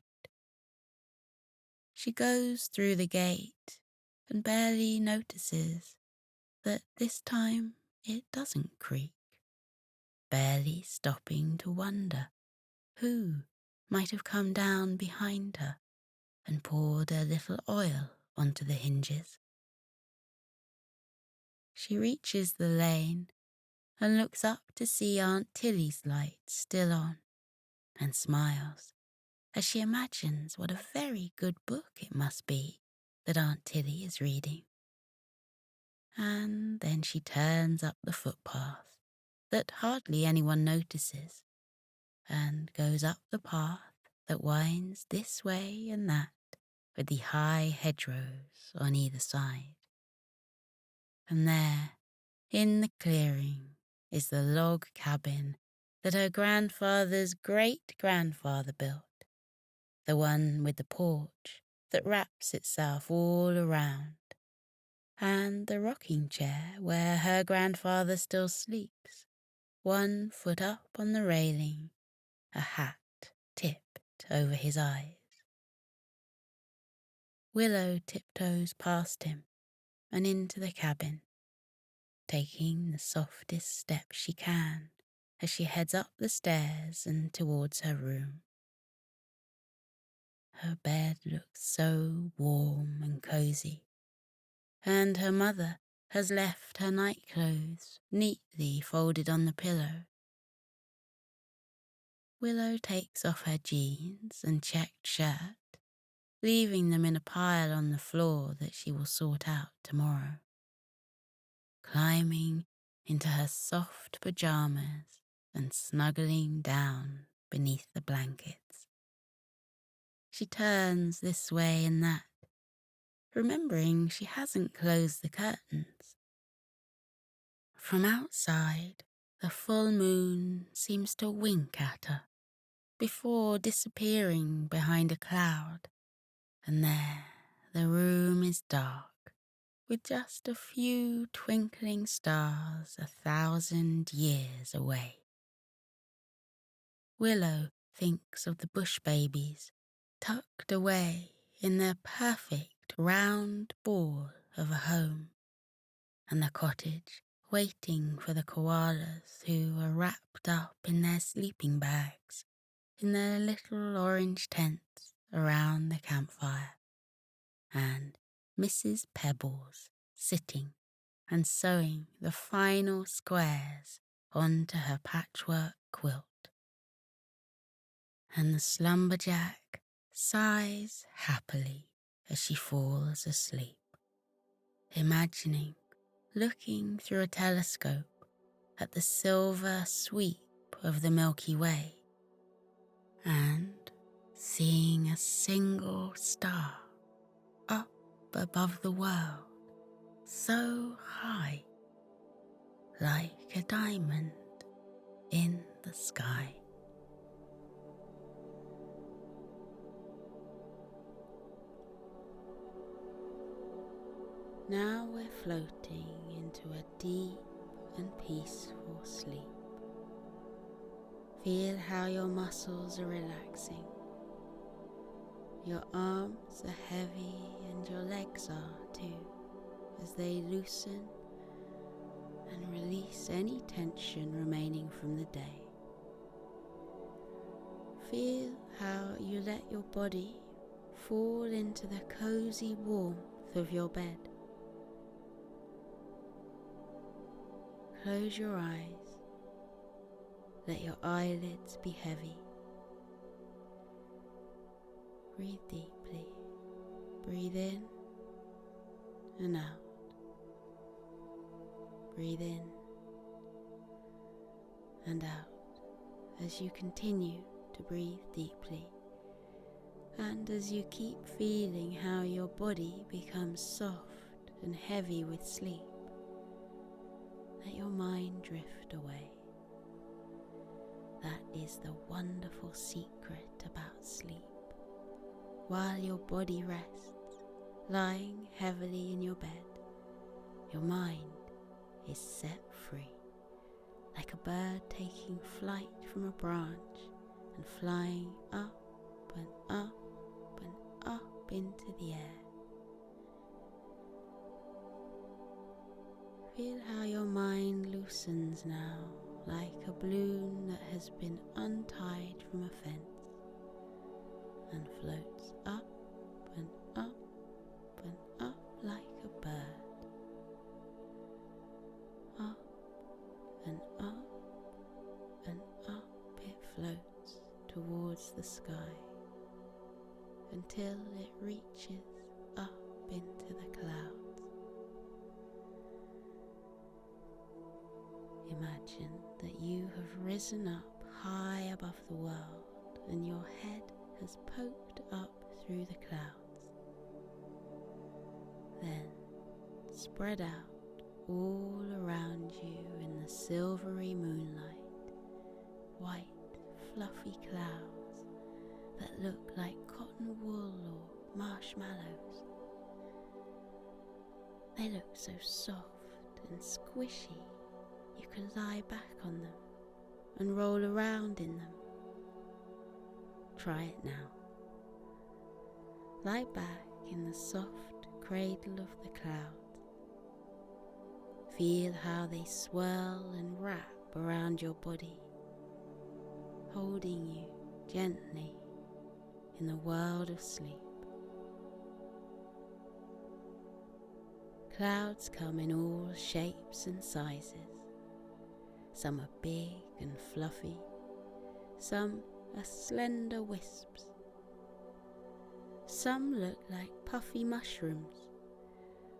She goes through the gate and barely notices that this time it doesn't creak, barely stopping to wonder who might have come down behind her and poured a little oil onto the hinges. She reaches the lane and looks up to see Aunt Tilly's light still on, and smiles as she imagines what a very good book it must be that Aunt Tilly is reading. And then she turns up the footpath that hardly anyone notices and goes up the path that winds this way and that with the high hedgerows on either side. And there, in the clearing, is the log cabin that her grandfather's great-grandfather built, the one with the porch that wraps itself all around, and the rocking chair where her grandfather still sleeps, 1 foot up on the railing, a hat tipped over his eyes. Willow tiptoes past him and into the cabin, taking the softest steps she can as she heads up the stairs and towards her room. Her bed looks so warm and cozy, and her mother has left her nightclothes neatly folded on the pillow. Willow takes off her jeans and checked shirt, leaving them in a pile on the floor that she will sort out tomorrow. Climbing into her soft pyjamas and snuggling down beneath the blankets. She turns this way and that, remembering she hasn't closed the curtains. From outside, the full moon seems to wink at her before disappearing behind a cloud, and there the room is dark, with just a few twinkling stars 1,000 years away. Willow thinks of the bush babies tucked away in their perfect round ball of a home, and the cottage waiting for the koalas who are wrapped up in their sleeping bags in their little orange tents around the campfire, and Mrs. Pebbles sitting and sewing the final squares onto her patchwork quilt. And the Slumberjack sighs happily as she falls asleep, imagining looking through a telescope at the silver sweep of the Milky Way and seeing a single star up above the world so high, like a diamond in the sky. Now we're floating into a deep and peaceful sleep. Feel how your muscles are relaxing. Your arms are heavy and your legs are too, as they loosen and release any tension remaining from the day. Feel how you let your body fall into the cozy warmth of your bed. Close your eyes. Let your eyelids be heavy. Breathe deeply. Breathe in and out. Breathe in and out as you continue to breathe deeply, and as you keep feeling how your body becomes soft and heavy with sleep. Let your mind drift away. That is the wonderful secret about sleep. While your body rests, lying heavily in your bed, your mind is set free, like a bird taking flight from a branch and flying up and up and up into the air. Feel how your mind loosens now, like a balloon that has been untied from a fence, and floats up and up and up like a bird. Up and up and up it floats towards the sky, until it reaches up into the clouds. Imagine that you have risen up high above the world and your head has poked up through the clouds. Then spread out all around you in the silvery moonlight, white fluffy clouds that look like cotton wool or marshmallows. They look so soft and squishy you can lie back on them and roll around in them. Try it now. Lie back in the soft cradle of the clouds. Feel how they swirl and wrap around your body, holding you gently in the world of sleep. Clouds come in all shapes and sizes. Some are big and fluffy, some are slender wisps. Some look like puffy mushrooms,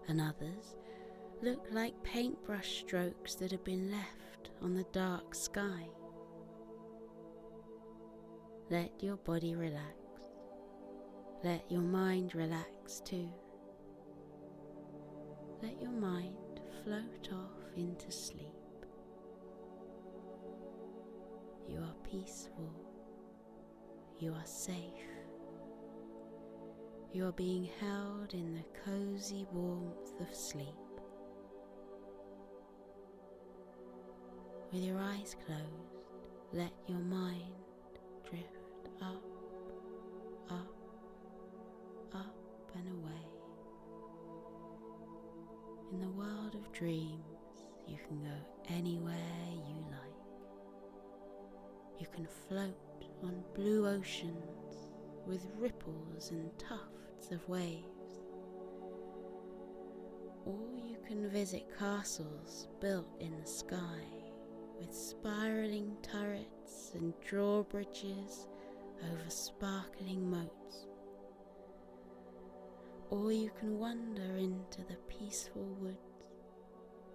and others look like paintbrush strokes that have been left on the dark sky. Let your body relax. Let your mind relax too. Let your mind float off into sleep. You are peaceful. You are safe. You are being held in the cozy warmth of sleep. With your eyes closed, let your mind drift up, up, up and away. In the world of dreams, you can go anywhere you like. You can float on blue oceans with ripples and tufts of waves. Or you can visit castles built in the sky with spiraling turrets and drawbridges over sparkling moats. Or you can wander into the peaceful woods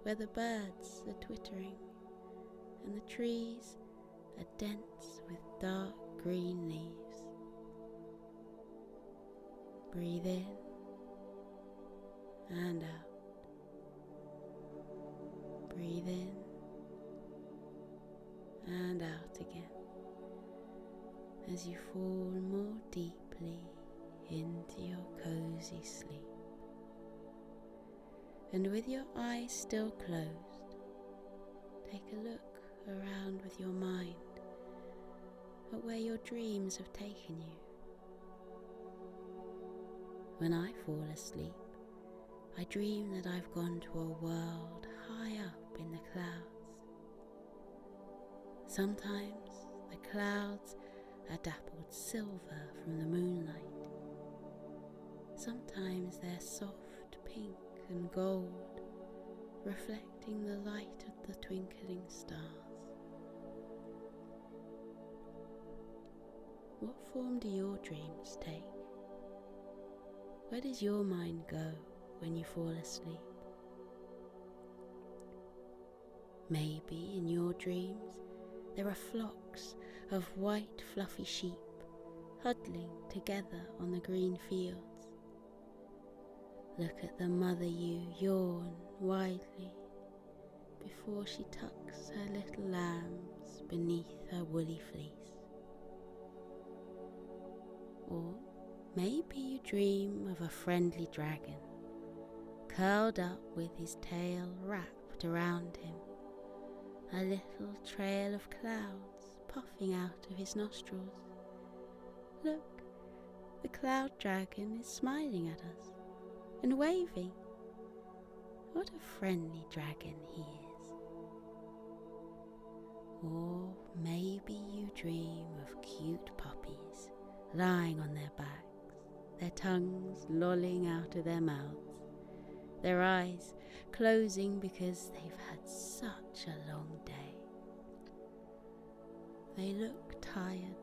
where the birds are twittering and the trees are dense with dark green leaves. Breathe in and out. Breathe in and out again as you fall more deeply into your cozy sleep. And with your eyes still closed, take a look around with your mind at where your dreams have taken you. When I fall asleep, I dream that I've gone to a world high up in the clouds. Sometimes the clouds are dappled silver from the moonlight. Sometimes they're soft pink and gold, reflecting the light of the twinkling stars. What form do your dreams take? Where does your mind go when you fall asleep? Maybe in your dreams there are flocks of white fluffy sheep huddling together on the green fields. Look at the mother ewe yawn widely before she tucks her little lambs beneath her woolly fleece. Or maybe you dream of a friendly dragon, curled up with his tail wrapped around him, a little trail of clouds puffing out of his nostrils. Look, the cloud dragon is smiling at us and waving. What a friendly dragon he is. Or maybe you dream of cute puppies lying on their backs, their tongues lolling out of their mouths, their eyes closing because they've had such a long day. They look tired.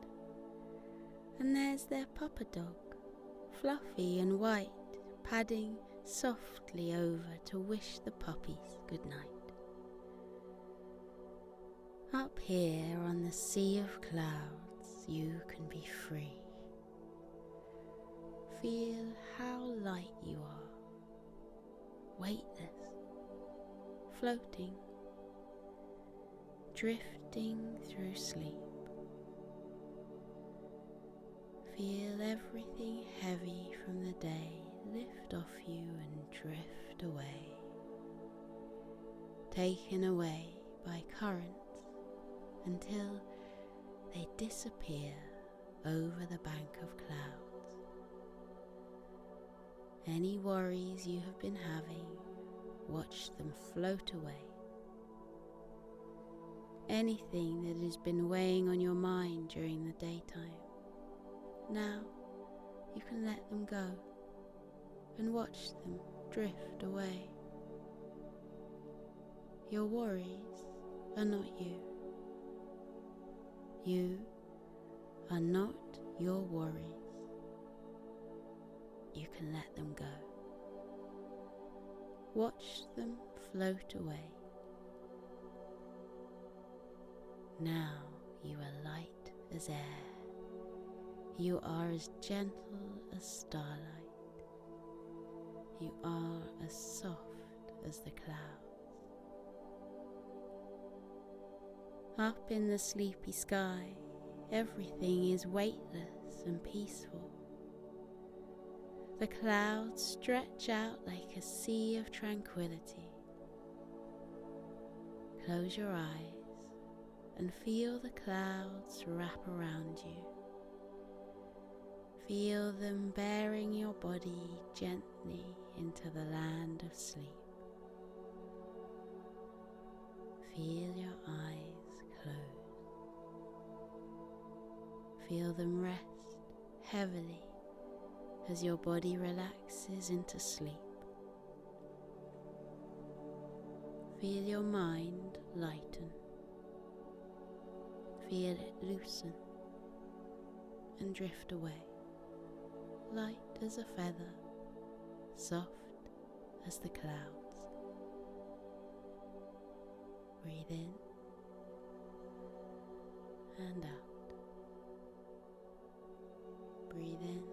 And there's their papa dog, fluffy and white, padding softly over to wish the puppies good night. Up here on the sea of clouds, you can be free. Feel how light you are, weightless, floating, drifting through sleep. Feel everything heavy from the day lift off you and drift away, taken away by currents until they disappear over the bank of clouds. Any worries you have been having, watch them float away. Anything that has been weighing on your mind during the daytime, now you can let them go and watch them drift away. Your worries are not you. You are not your worries. You can let them go. Watch them float away. Now you are light as air. You are as gentle as starlight. You are as soft as the clouds. Up in the sleepy sky, everything is weightless and peaceful. The clouds stretch out like a sea of tranquility. Close your eyes and feel the clouds wrap around you. Feel them bearing your body gently into the land of sleep. Feel your eyes close. Feel them rest heavily as your body relaxes into sleep. Feel your mind lighten. Feel it loosen and drift away, light as a feather, soft as the clouds. Breathe in and out. Breathe in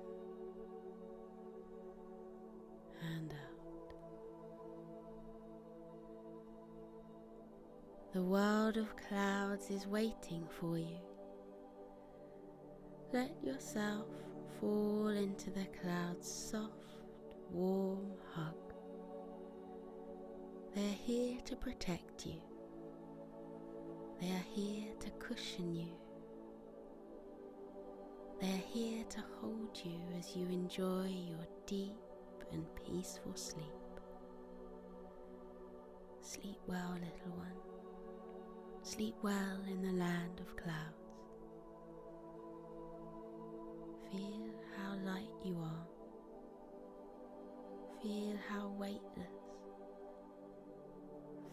and out. The world of clouds is waiting for you. Let yourself fall into the clouds' soft, warm hug. They are here to protect you. They are here to cushion you. They are here to hold you as you enjoy your deep and peaceful sleep. Sleep well, little one. Sleep well in the land of clouds. Feel how light you are. Feel how weightless,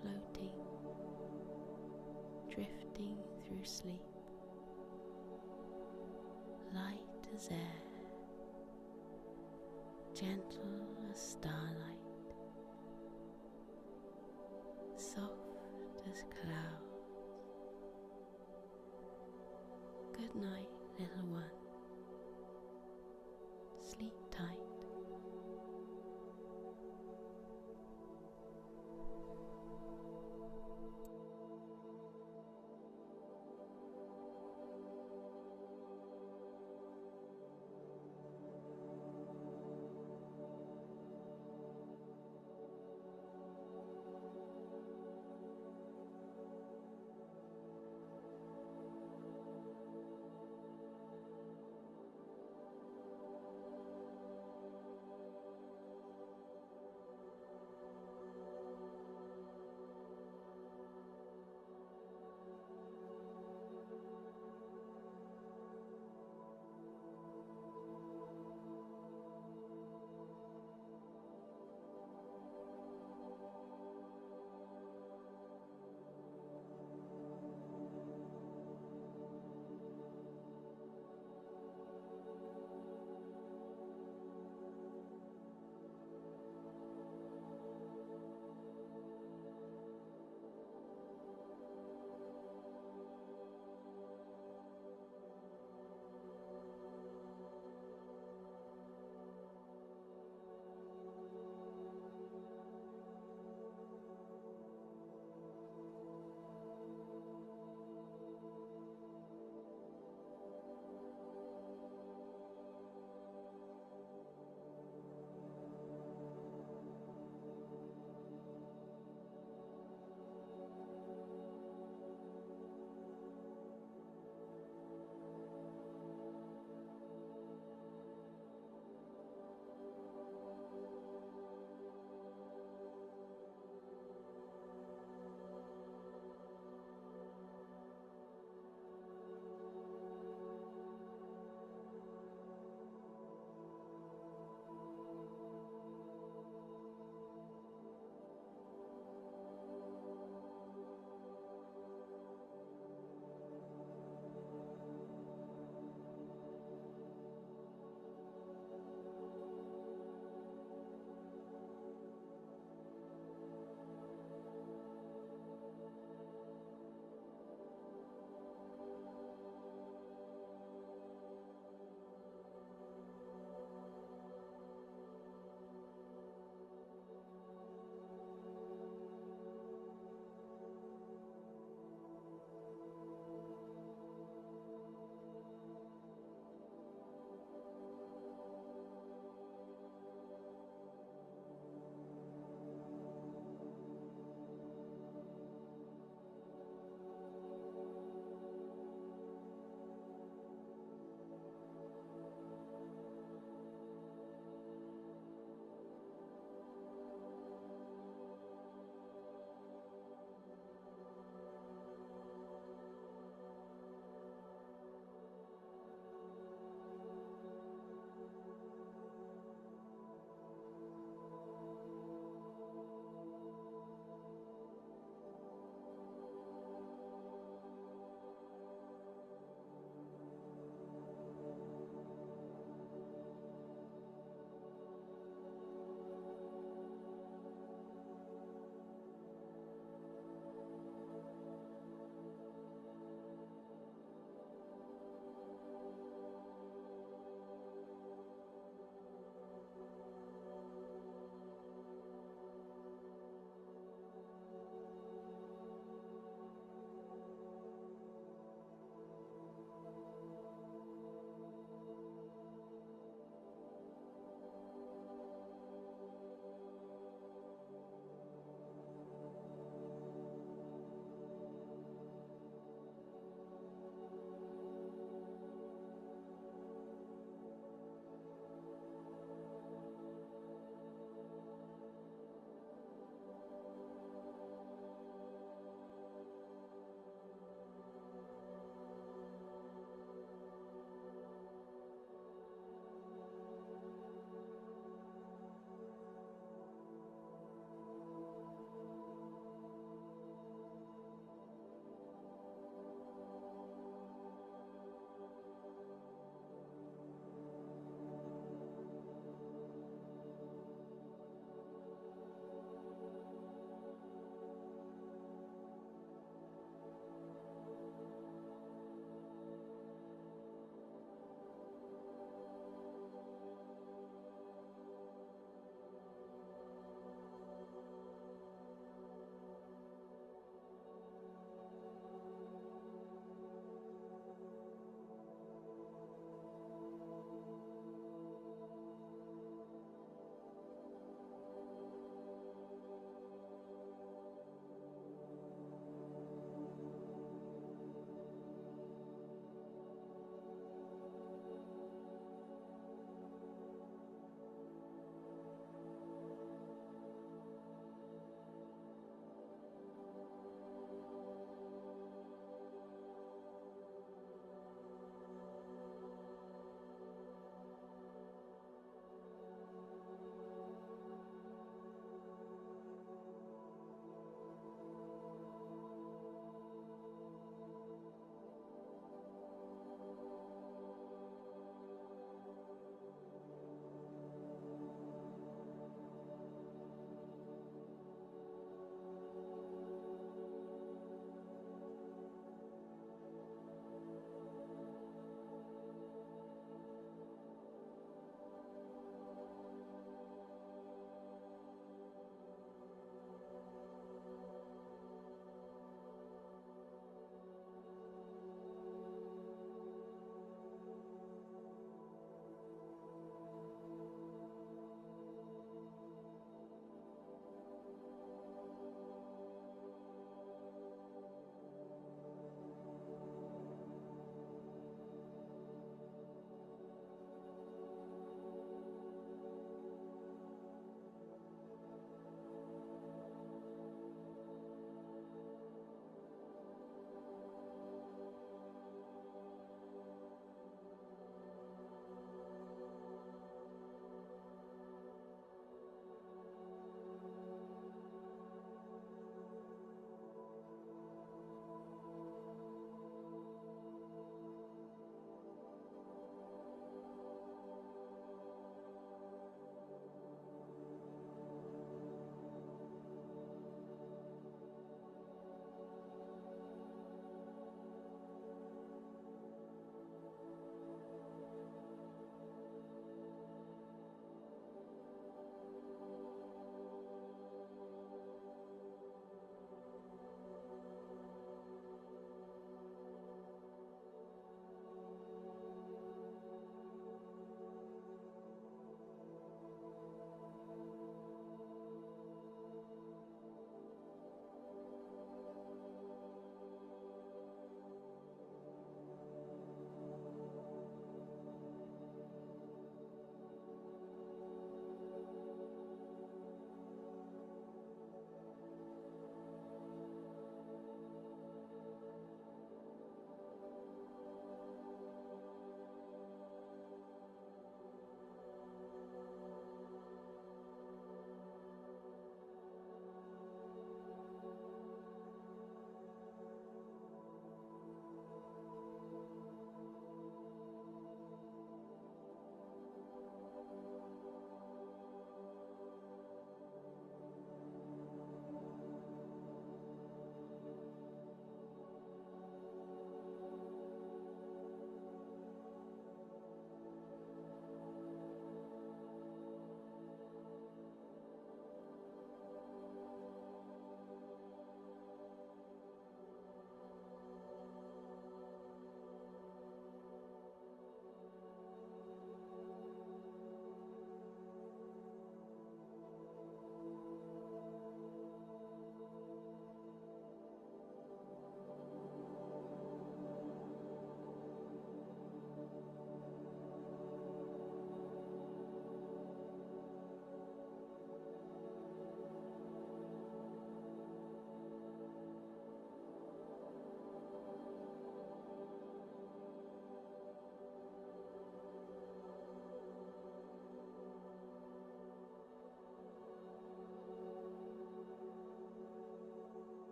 floating, drifting through sleep. Light as air, gentle as starlight, soft as clouds. Good night.